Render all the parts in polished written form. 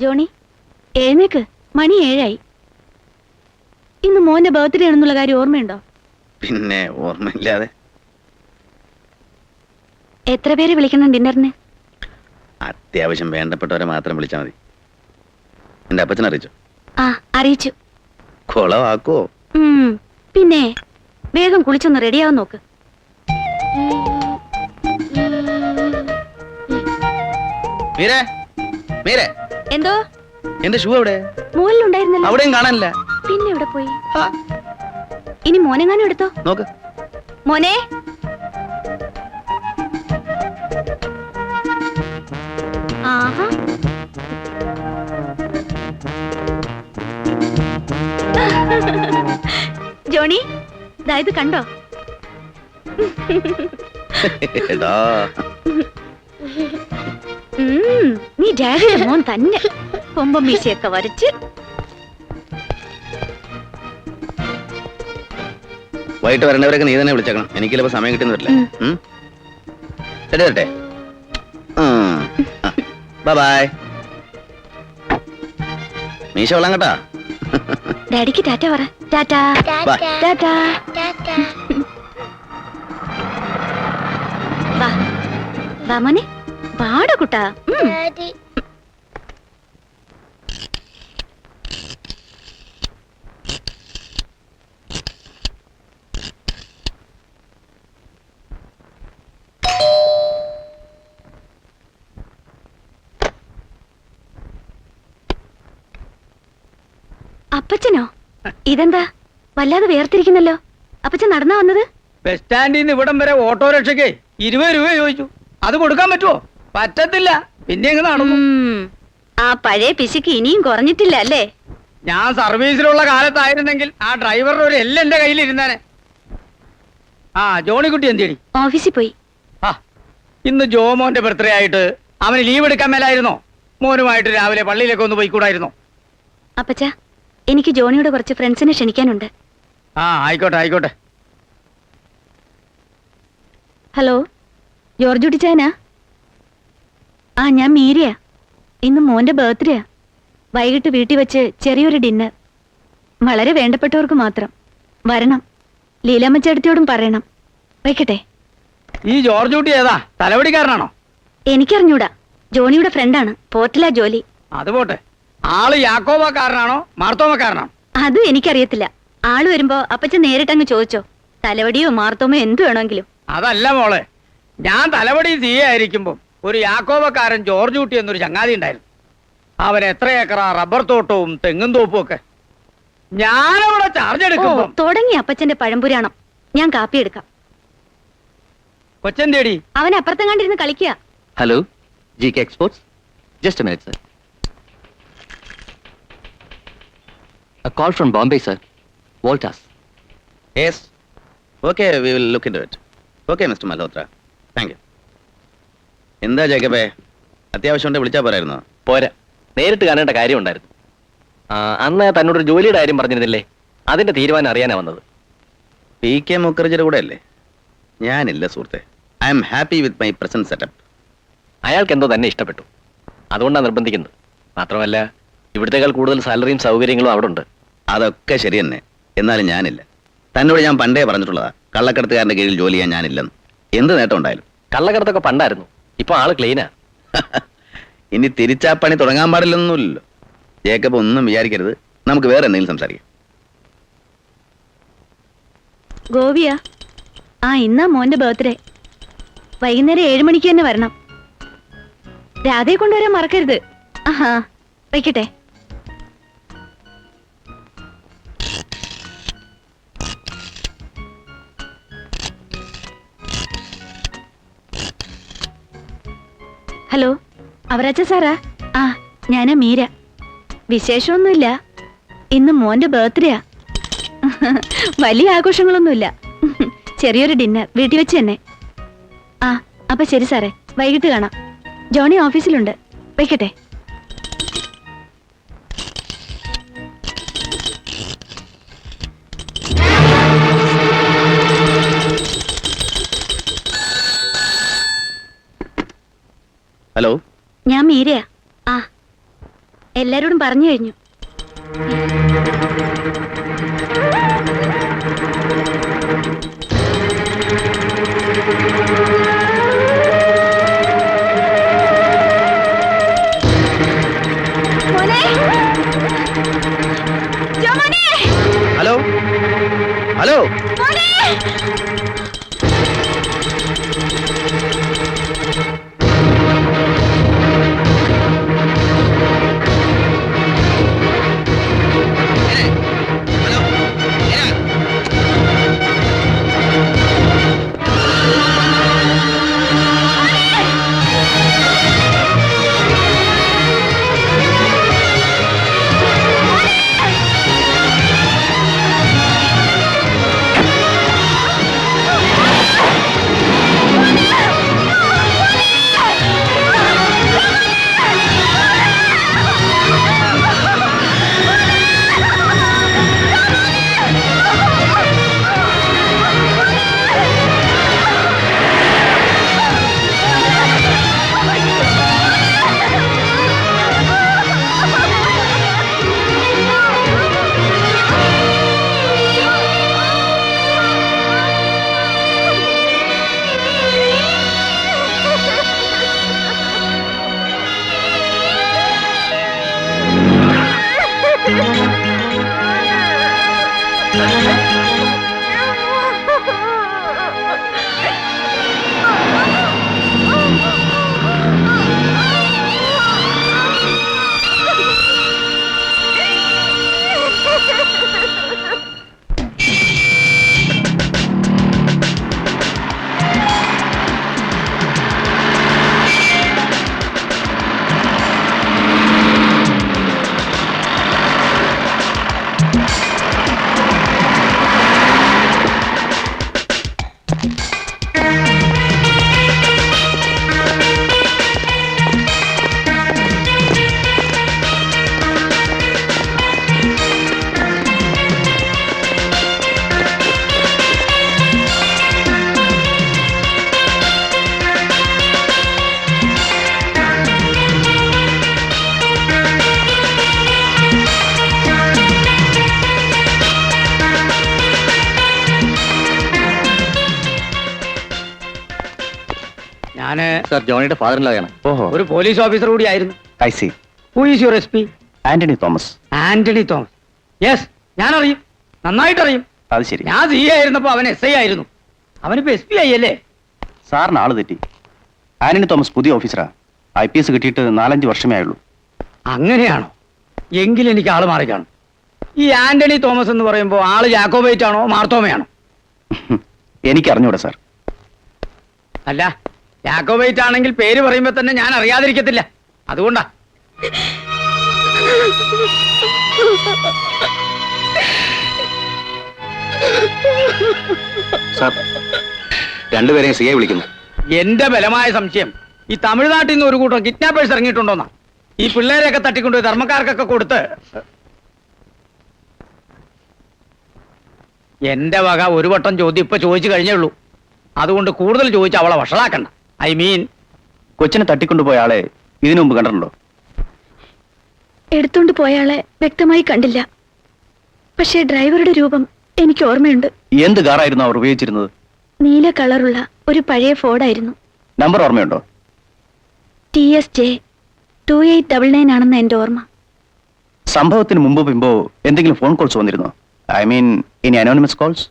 Johnny എഴുന്നേക്ക്, മണി 7 ഇന്ന് മോന്റെ ബർത്ത്ഡേ ആണെന്നുള്ള കാര്യം ഓർമ്മയുണ്ടോ? പിന്നെ ഓർമ്മയില്ലാതെ. എത്ര പേര് വിളിക്കണം ഡിന്നറിന്? അത്യാവശ്യം വേണ്ടപ്പെട്ടവരെ മാത്രം വിളിച്ചാൽ മതി. എന്റെ അപ്പച്ചനെ അറിയിച്ചോ? ആ, അറിയിച്ചു. കൊളവാക്കോ? പിന്നെ വേഗം കുളിച്ചൊന്ന് റെഡിയാവാൻ നോക്ക്. മീരേ, മീരേ, എന്തോ? എന്റെ ഷൂ എവിടെ? മുകളിലുണ്ടായിരുന്നല്ലോ. അവിടെയും കാണാനില്ല. പിന്നെ എവിടെ പോയി? ഇനി മോനെങ്ങാനും എടുത്തോ നോക്ക്. മോനെ. ആഹാ, ജോണി ഇത് കണ്ടോ? എടാ, നീ ഡാഡിയുടെ മോൻ തന്നെ. കൊമ്പം മീശയൊക്കെ വരച്ച്. വൈകിട്ട് വരേണ്ടവരൊക്കെ നീ തന്നെ വിളിച്ചേക്കണം. എനിക്ക് ചിലപ്പോ സമയം കിട്ടുന്ന വരില്ല. ശരി തരട്ടെ. ബൈ. മീശ കൊള്ളാം കേട്ടാ. ഡാഡിക്ക് ടാറ്റ പറ. ടാറ്റാ. ടാറ്റാ. വാ വാ മോനെ, പാട കുട്ടാ. അപ്പച്ചനോ? ഇതെന്താ വല്ലാതെ വേർതിരിക്കുന്നല്ലോ. അപ്പച്ചൻ നടന്നാ വന്നത്? ബസ് സ്റ്റാൻഡിൽ നിന്ന് ഇവിടം വരെ ഓട്ടോറിക്ഷയ്ക്ക് 20 രൂപ ചോദിച്ചു. അത് കൊടുക്കാൻ പറ്റുമോ? പറ്റത്തില്ല. പിന്നെ എങ്ങനെ നടന്നു? ആ പഴയ പിശുക്ക് ഇനിയും കുറഞ്ഞിട്ടില്ല അല്ലേ? ഞാൻ സർവീസിലുള്ള കാലത്തായിരുന്നെങ്കിൽ ആ ഡ്രൈവറുടെ ഒരു എല്ലാം എന്റെ കയ്യിലിരുന്നാനെ. ആ ജോണിക്കുട്ടി എന്തേടി? ഓഫീസിൽ പോയി. ആ, ഇന്ന് ജോമോന്റെ ബർത്ത്ഡേ ആയിട്ട് അവന് ലീവ് എടുക്കാൻ മേലായിരുന്നോ? മോനുമായിട്ട് രാവിലെ പള്ളിയിലേക്ക് ഒന്ന് പോയിക്കൂടായിരുന്നോ? അപ്പച്ച, എനിക്ക് ജോണിയോട് കുറച്ച് ഫ്രണ്ട്സിനെ ക്ഷണിക്കാനുണ്ട്. ആ, ആയിക്കോട്ടെ ആയിക്കോട്ടെ. ഹലോ, ജോർജ് കുട്ടിച്ചായനാ? ആ, ഞാൻ മീരയാ. ഇന്ന് മോന്റെ ബർത്ത്ഡേയാ. വൈകിട്ട് വീട്ടിൽ വെച്ച് ചെറിയൊരു ഡിന്നർ. വളരെ വേണ്ടപ്പെട്ടവർക്ക് മാത്രം വരണം. ലീലാമ്മച്ചേട്ടത്തിയോടും പറയണം. വയ്ക്കട്ടെ. ഈ ജോർജ് കുട്ടി ഏതാ? തലവടിക്കാരനാണോ? എനിക്കറിഞ്ഞൂടാ. ജോണിയുടെ ഫ്രണ്ടാണ്. പോർട്ടിലാ ജോലി. അത് പോട്ടെ. ആള് യാക്കോബക്കാരനാണോ മാർത്തോമക്കാരനാണോ? അതും എനിക്കറിയത്തില്ല. ആള് വരുമ്പോ അപ്പച്ചൻ നേരിട്ടങ്ങ് ചോദിച്ചോ. തലവടിയോ മാർത്തോമോ എന്ത് വേണമെങ്കിലും. അതല്ല മോളെ, ഞാൻ തലവടി ആയിരിക്കുമ്പോ ഒരു യാക്കോബക്കാരൻ ജോർജ് കുട്ടി എന്നൊരു ചങ്ങാതി ഉണ്ടായിരുന്നു. അവൻ എത്ര ഏക്കറ റബ്ബർ തോട്ടവും തെങ്ങും തോപ്പും ഒക്കെ. ഞാനവിടെ ചാർജ് എടുക്കുമ്പോ തുടങ്ങി അപ്പച്ചന്റെ പഴംപുരാണം. ഞാൻ കാപ്പി എടുക്കാം. കൊച്ചൻ തേടി അവൻ അപ്പുറത്തെങ്ങാണ്ടിരുന്ന് കളിക്കുക. Hello, GK Exports. Just a minute, sir. A call from Bombay, sir. Voltas. Yes. Okay, we will look into it. Okay, Mr. Malhotra. Thank you. എന്താ ജേക്കബേ, അത്യാവശ്യം കൊണ്ട് വിളിച്ചാ പോരായിരുന്നോ? പോരാ, നേരിട്ട് കാണേണ്ട കാര്യം ഉണ്ടായിരുന്നു. അന്ന് തന്നോടൊരു ജോലിയുടെ കാര്യം പറഞ്ഞിരുന്നില്ലേ? അതിന്റെ തീരുമാനം അറിയാനാ വന്നത്. PK മുഖർജിയുടെ കൂടെ അല്ലേ? ഞാനില്ല സുഹൃത്തെ. I am happy with my present setup. അയാൾക്ക് എന്തോ തന്നെ ഇഷ്ടപ്പെട്ടു, അതുകൊണ്ടാണ് നിർബന്ധിക്കുന്നത്. മാത്രമല്ല, ഇവിടത്തേക്കാൾ കൂടുതൽ സാലറിയും സൗകര്യങ്ങളും അവിടെ ഉണ്ട്. അതൊക്കെ ശരി തന്നെ. എന്നാലും ഞാനില്ല. തന്നോട് ഞാൻ പണ്ടേ പറഞ്ഞിട്ടുള്ളതാ, കള്ളക്കടത്തുകാരന്റെ കീഴിൽ ജോലി ചെയ്യാൻ ഞാനില്ലെന്ന്. എന്ത് നേട്ടം ഉണ്ടായാലും. കള്ളക്കടത്തൊക്കെ പണ്ടായിരുന്നു, ഇപ്പൊ ആള് ക്ലീനാ. ഇനി തിരിച്ചാ പണി തുടങ്ങാൻ പാടില്ലെന്നൊന്നുമില്ലല്ലോ. ജേക്കബ് ഒന്നും വിചാരിക്കരുത്. നമുക്ക് വേറെ എന്തെങ്കിലും സംസാരിക്കാം. ഗോപിയാ? ആ, ഇന്നാ മോന്റെ ബർത്ത്ഡേ. വൈകുന്നേരം 7 മണിക്ക് തന്നെ വരണം. രാധയെ കൊണ്ടുവരാൻ മറക്കരുത്. ആഹാ, വയ്ക്കട്ടെ. ഹലോ, അവരാച്ച സാറാ? ആ, ഞാനാ മീര. വിശേഷമൊന്നുമില്ല. ഇന്ന് മോന്റെ ബർത്ത്ഡേയാ. വലിയ ആഘോഷങ്ങളൊന്നുമില്ല. ചെറിയൊരു ഡിന്നർ വീട്ടിൽ വെച്ച് തന്നെ. ആ, അപ്പൊ ശരി സാറേ, വൈകിട്ട് കാണാം. ജോണി ഓഫീസിലുണ്ട്. വയ്ക്കട്ടെ. ഹലോ, ഞാൻ മീരയാ. ആ, എല്ലാരോടും പറഞ്ഞു കഴിഞ്ഞു. ഹലോ ഹലോ ഞാന് സർ ജോണിയുടെ ഫാദറിലാണ്. ഓഹോ ഒരു പോലീസ് ഓഫീസർ കൂടി ആയിരുന്നു. I C. Who is your SP? Antony Thomas. Antony Thomas. Yes, ഞാൻ അറിയും, നന്നായിട്ട് അറിയും. അത് ശരി. ഞാൻ CA ആയിരുന്നപ്പോ അവൻ SI ആയിരുന്നു. അവനിപ്പോ SP ആയി അല്ലേ? സാറിന് ആള് തെറ്റി. ആന്റണി തോമസ് പുതിയ ഓഫീസറാ. IPS കിട്ടിയിട്ട് 4-5 വർഷമേ ആയുള്ളൂ. അങ്ങനെയാണോ? എങ്കിലും എനിക്ക് ആള് മാറി കാണും. ഈ ആന്റണി തോമസ് എന്ന് പറയുമ്പോ ആള് ജാക്കോബൈറ്റ് ആണോ മാർത്തോമയാണോ? എനിക്ക് അറിഞ്ഞൂടാ സാർ. അല്ല, ജാക്കോബൈറ്റ് ആണെങ്കിൽ പേര് പറയുമ്പോ തന്നെ ഞാൻ അറിയാതിരിക്കത്തില്ല, അതുകൊണ്ടാ. സാർ, രണ്ടുപേരെയും CA വിളിക്കുന്നു. എന്റെ ബലമായ സംശയം ഈ തമിഴ്നാട്ടിൽ നിന്ന് ഒരു കൂട്ടം കിഡ്നാപ്പേഴ്സ് ഇറങ്ങിയിട്ടുണ്ടോന്നാ. ഈ പിള്ളേരെയൊക്കെ തട്ടിക്കൊണ്ടുപോയി ധർമ്മക്കാർക്കൊക്കെ കൊടുത്ത് എന്റെ വക ഒരു വട്ടം ചോദ്യം ഇപ്പൊ ചോദിച്ചു കഴിഞ്ഞേ ഉള്ളൂ. അതുകൊണ്ട് കൂടുതൽ ചോദിച്ച് അവളെ വഷളാക്കണ്ട. ഐ മീൻ, കൊച്ചിനെ തട്ടിക്കൊണ്ടുപോയ ആളെ ഇതിനു മുമ്പ് കണ്ടിട്ടുണ്ടോ? എടുത്തോണ്ട് പോയാളെ വ്യക്തമായി കണ്ടില്ല. പക്ഷേ ഡ്രൈവറുടെ രൂപം എനിക്ക് ഓർമ്മയുണ്ട്. എന്ത് കാറായിരുന്നു അവർ ഉപയോഗിച്ചിരുന്നത്? നീല കളറുള്ള ഒരു പഴയ ഫോർഡായിരുന്നു. നമ്പർ ഓർമ്മയുണ്ടോ? TSJ 2899 ആണെന്ന് എന്റെ ഓർമ്മ. സംഭവത്തിന് മുമ്പോ പിമ്പോ എന്തെങ്കിലും ഫോൺ കോൾസ് വന്നിരുന്നോ? ഐ മീൻ ഇനി അനോണിമസ് കോൾസ്?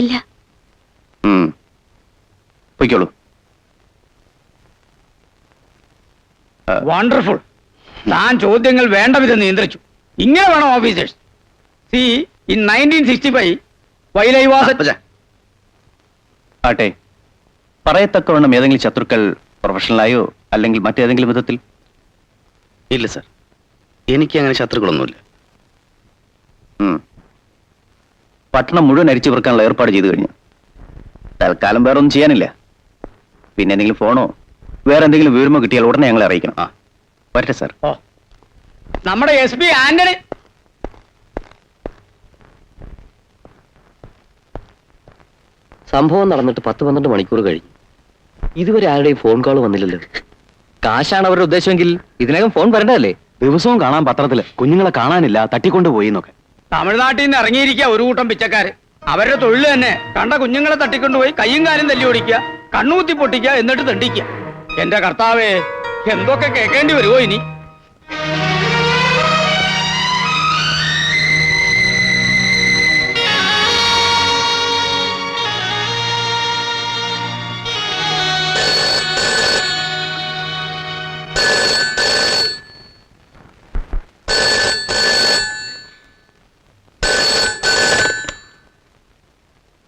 ഇല്ല. പൊയ്ക്കോളൂ. വണ്ടർഫുൾ. താൻ ചോദ്യങ്ങൾ വേണ്ട വിധം നിയന്ത്രിച്ചു. ഇങ്ങനെ വേണം officers. C, in 1965 while I was at- ആട്ടെ, പറയത്തക്കവണ്ണം ഏതെങ്കിലും ശത്രുക്കൾ പ്രൊഫഷണലായോ അല്ലെങ്കിൽ മറ്റേതെങ്കിലും വിധത്തിൽ? ഇല്ല സർ, എനിക്ക് അങ്ങനെ ശത്രുക്കളൊന്നുമില്ല. പട്ടണം മുഴുവൻ അരിച്ചു പെറുക്കാനുള്ള ഏർപ്പാട് ചെയ്തു കഴിഞ്ഞു. തൽക്കാലം വേറെ ഒന്നും ചെയ്യാനില്ല. പിന്നെ എന്തെങ്കിലും ഫോണോ വേറെ എന്തെങ്കിലും വിവരമോ കിട്ടിയാൽ ഉടനെ ഞങ്ങളെ അറിയിക്കണം. വരട്ടെ സാർ. ഓ, നമ്മുടെ SP ആന്റണി. സംഭവം നടന്നിട്ട് 10-12 മണിക്കൂർ കഴിഞ്ഞു. ഇതുവരെ ആരുടെയും ഫോൺ കോൾ വന്നില്ലല്ലോ. കാശാണ് അവരുടെ ഉദ്ദേശമെങ്കിൽ ഇതിനകം ഫോൺ വരണ്ടല്ലേ? ദിവസവും കാണാൻ പത്രത്തില് കുഞ്ഞുങ്ങളെ കാണാനില്ല, തട്ടിക്കൊണ്ടുപോയി എന്നൊക്കെ. തമിഴ്നാട്ടിൽ നിന്ന് ഇറങ്ങിയിരിക്കുക ഒരു കൂട്ടം പിച്ചക്കാര്. അവരുടെ തൊഴിൽ തന്നെ കണ്ട കുഞ്ഞുങ്ങളെ തട്ടിക്കൊണ്ടുപോയി കയ്യും കാലും തല്ലി ഓടിക്കുക, കണ്ണൂത്തി പൊട്ടിക്കുക, എന്നിട്ട് തണ്ടിക്കുക. എന്റെ കർത്താവേ, എന്തൊക്കെ കേൾക്കേണ്ടി വരുമോ ഇനി?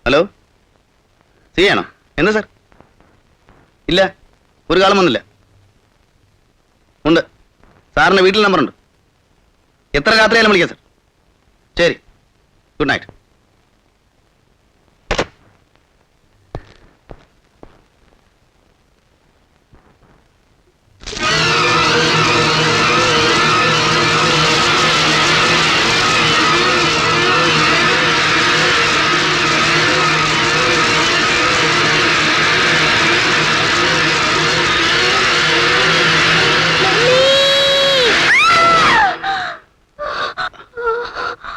ഹലോ, ചെയ്യാണോ? എന്താ സാർ? ഇല്ല, ഒരു കാലം വന്നില്ല. ഉണ്ട്, സാറിന്റെ വീട്ടിൽ നമ്പറുണ്ട്. എത്ര രാത്രിയായാലും വിളിക്കാം സാർ. ശരി, ഗുഡ് നൈറ്റ്.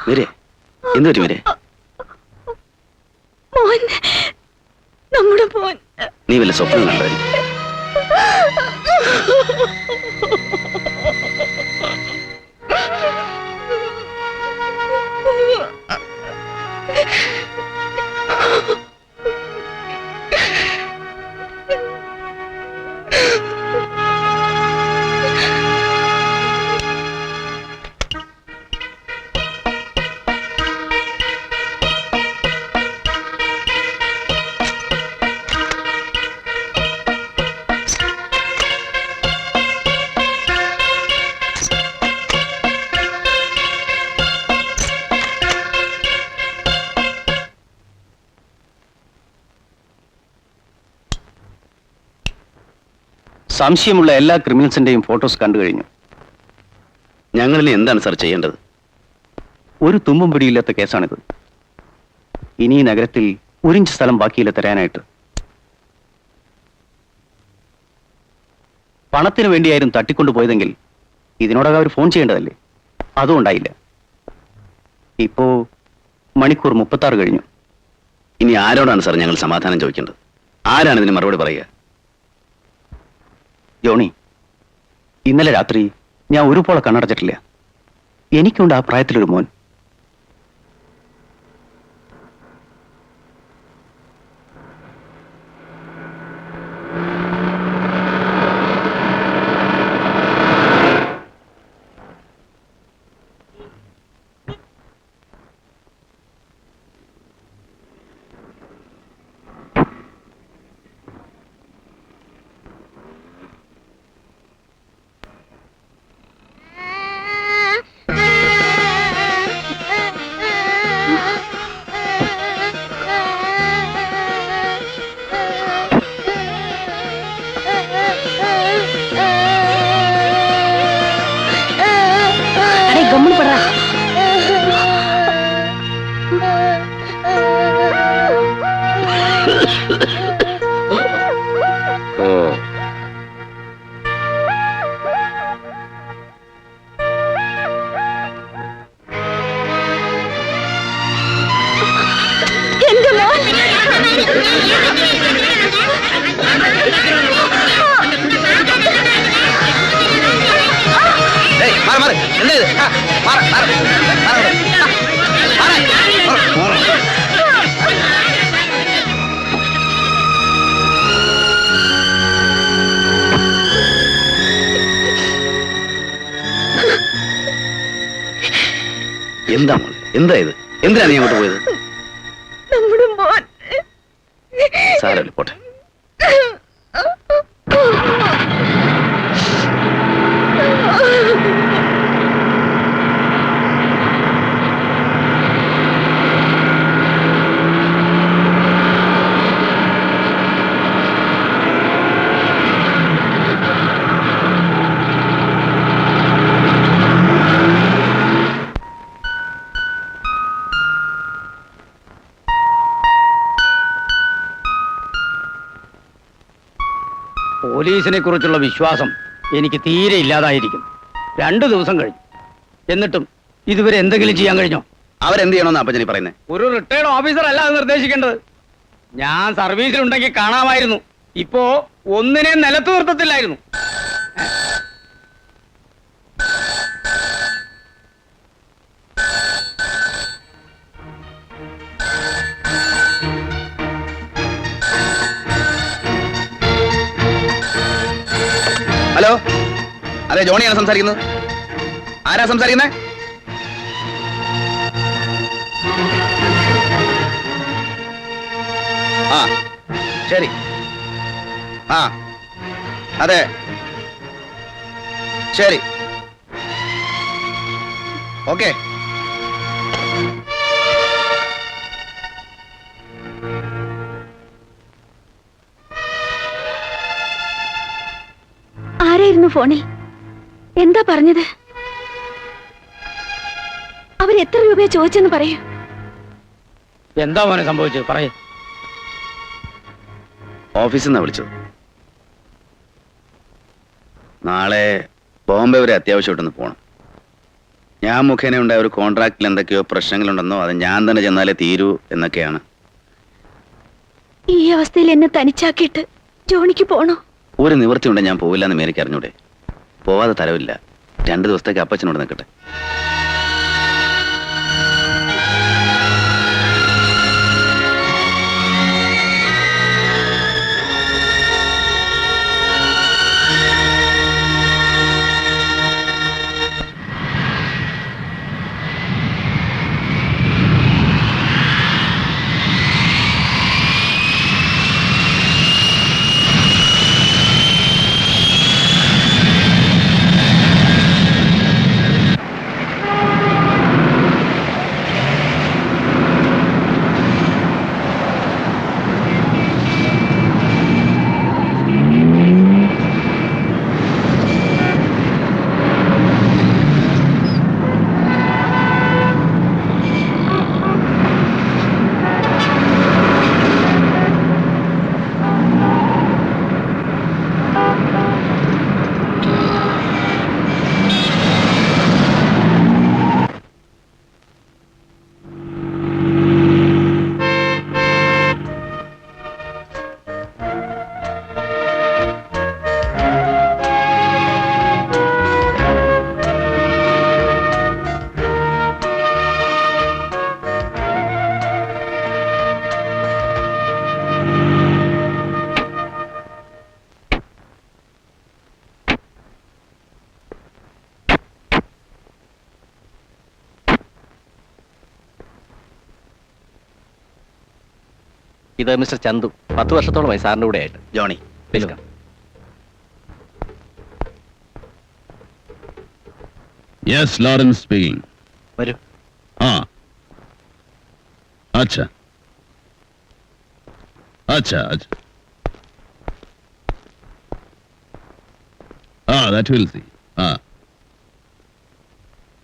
വരെ എന്ത് പറ്റി വരെ? മോൻ, നമ്മുടെ മോൻ. നീ വല്ല സ്വപ്നം കണ്ടായിരിക്കും. സംശയമുള്ള എല്ലാ ക്രിമിനൽസിന്റെയും ഫോട്ടോസ് കണ്ടു കഴിഞ്ഞു. ഞങ്ങളിനി എന്താണ് സാർ ചെയ്യേണ്ടത്? ഒരു തുമ്പും പിടിയില്ലാത്ത കേസാണിത്. ഇനി ഈ നഗരത്തിൽ ഒരിഞ്ച് സ്ഥലം ബാക്കിയില്ല തരാനായിട്ട്. പണത്തിന് വേണ്ടിയായിരുന്നു തട്ടിക്കൊണ്ടുപോയതെങ്കിൽ ഇതിനോടകം അവർ ഫോൺ ചെയ്യേണ്ടതല്ലേ? അതും ഉണ്ടായില്ല. ഇപ്പോ മണിക്കൂർ 36 കഴിഞ്ഞു. ഇനി ആരോടാണ് സാർ ഞങ്ങൾ സമാധാനം ചോദിക്കേണ്ടത്? ആരാണ് ഇതിന് മറുപടി പറയുക? ജോണി, ഇന്നലെ രാത്രി ഞാൻ ഒരുപോലെ കണ്ണടച്ചിട്ടില്ല. എനിക്കുണ്ട് ആ പ്രായത്തിലൊരു മോൻ. கம்முனு படுறா. எங்க மோன்? എന്താ മോളെ, എന്താ ഇത്? എന്തിനാ നീ അങ്ങോട്ട് പോയത്? നമ്മുടെ മോൻ. സാരമില്ല, പോട്ടെ. പോലീസിനെ കുറിച്ചുള്ള വിശ്വാസം എനിക്ക് തീരെ ഇല്ലാതായിരിക്കും. 2 ദിവസം കഴിഞ്ഞു. എന്നിട്ടും ഇതുവരെ എന്തെങ്കിലും ചെയ്യാൻ കഴിഞ്ഞോ? അവരെന്ത് ചെയ്യണമെന്ന് അപ്പച്ചനി പറയുന്നത്? ഒരു റിട്ടയർഡ് ഓഫീസർ അല്ല അത് നിർദ്ദേശിക്കേണ്ടത്. ഞാൻ സർവീസിലുണ്ടെങ്കിൽ കാണാമായിരുന്നു. ഇപ്പോ ഒന്നിനെയും നിലത്ത് നിർത്തത്തില്ലായിരുന്നു. ഹലോ, അതെ, ജോണിയാണ് സംസാരിക്കുന്നത്. ആരാ സംസാരിക്കുന്നത്? ആ, ശരി. ആ, അതെ, ശരി, ഓക്കെ. ആരായിരുന്നു ഫോണിൽ? എന്താ പറഞ്ഞത്? അവരെത്ര രൂപയാ ചോദിച്ചെന്ന് പറയൂ. എന്താ മോനെ സംഭവിച്ചത്? പറയേ. ഓഫീസിൽ നിന്നാണ് വിളിച്ചത്. നാളെ ബോംബെ വരെ അത്യാവശ്യമായിട്ടൊന്ന് പോകണം. ഞാൻ മുഖേന ഉണ്ടായ ഒരു കോൺട്രാക്റ്റിൽ എന്തൊക്കെയോ പ്രശ്നങ്ങളുണ്ടെന്നോ അത് ഞാൻ തന്നെ ചെന്നാലേ തീരൂ എന്നൊക്കെയാണ്. ഈ അവസ്ഥയിൽ എന്നെ തനിച്ചാക്കിയിട്ട് ജോണിക്ക് പോണോ? ഒരു നിവൃത്തി ഉണ്ട്, ഞാൻ പോവില്ല എന്ന് മേരിക്ക് അറിഞ്ഞൂടെ? പോവാതെ തരവില്ല. 2 ദിവസത്തേക്ക് അപ്പച്ചനോട് നിൽക്കട്ടെ. ഇത് മിസ്റ്റർ ചന്തു. 10 വർഷത്തോളമായി സാറിന്റെ കൂടെ ആയിട്ട്. Johnny, welcome. Yes, Lawrence speaking. വരൂ. ആ, അച്ഛാ അച്ഛാ അച്ഛാ. ആ, that will see. ആ,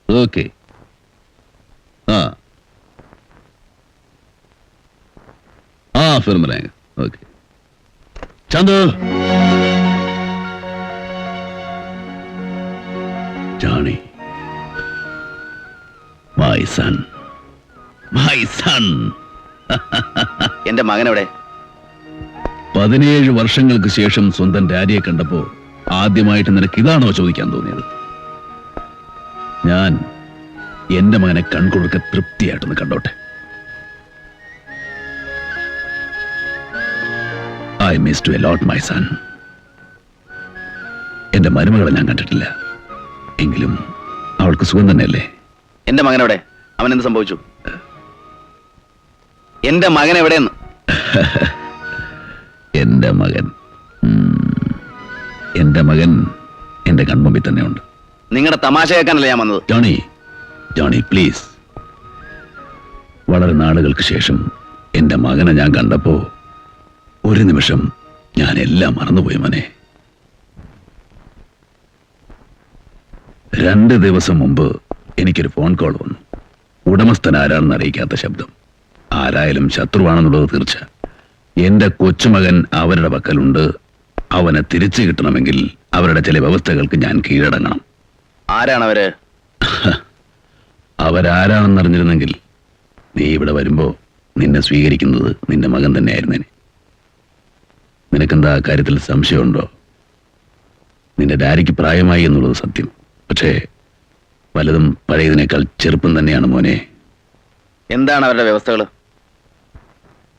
ഓക്കെ. ആ ആ, फिर मिलेंगे. Okay. Chandu, Johnny, my son, my son. എന്റെ മകനെവിടെ? 17 വർഷങ്ങൾക്ക് ശേഷം സ്വന്തം ഡാഡിയെ കണ്ടപ്പോ ആദ്യമായിട്ട് നിനക്ക് ഇതാണോ ചോദിക്കാൻ തോന്നിയത്? ഞാൻ എന്റെ മകനെ കൺകൊടുക്ക തൃപ്തിയായിട്ടൊന്ന് കണ്ടോട്ടെ. I missed you a lot, my son. എന്റെ മരുമകളെ ഞാൻ കണ്ടിട്ടില്ല. എങ്കിലും അവൾക്ക് സുഖം തന്നെയല്ലേ? എന്റെ മകനെവിടെ? അവൻ എന്ത് സംഭവിച്ചു? എന്റെ മകൻ എവിടെയെന്ന്? എന്റെ മകൻ എന്റെ മകൻ എന്റെ കൺമുമ്പിൽ തന്നെ ഉണ്ട്. നിങ്ങളുടെ തമാശ കേൾക്കാനല്ല ഞാൻ വന്നത്. Johnny, Johnny please. വളരെ നാളുകൾക്ക് ശേഷം എന്റെ മകനെ ഞാൻ കണ്ടപ്പോ ഒരു നിമിഷം ഞാൻ എല്ലാം മറന്നുപോയി മോനെ. 2 ദിവസം മുമ്പ് എനിക്കൊരു ഫോൺ കോൾ വന്നു. ഉടമസ്ഥൻ ആരാണെന്ന് അറിയിക്കാത്ത ശബ്ദം. ആരായാലും ശത്രുവാണെന്നുള്ളത് തീർച്ച. എന്റെ കൊച്ചുമകൻ അവരുടെ പക്കലുണ്ട്. അവനെ തിരിച്ചു കിട്ടണമെങ്കിൽ അവരുടെ ചില വ്യവസ്ഥകൾക്ക് ഞാൻ കീഴടങ്ങണം. ആരാണവര്? അവരാരാണെന്നറിഞ്ഞിരുന്നെങ്കിൽ നീ ഇവിടെ വരുമ്പോ നിന്നെ സ്വീകരിക്കുന്നത് നിന്റെ മകൻ തന്നെയായിരുന്നേനെ. നിനക്കെന്താ ആ കാര്യത്തിൽ സംശയമുണ്ടോ? നിന്റെ ഡാഡിക്ക് പ്രായമായി എന്നുള്ളത് സത്യം. പക്ഷേ വലതും പഴയതിനേക്കാൾ ചെറുപ്പം തന്നെയാണ് മോനെ. എന്താണ് അവരുടെ വ്യവസ്ഥകൾ?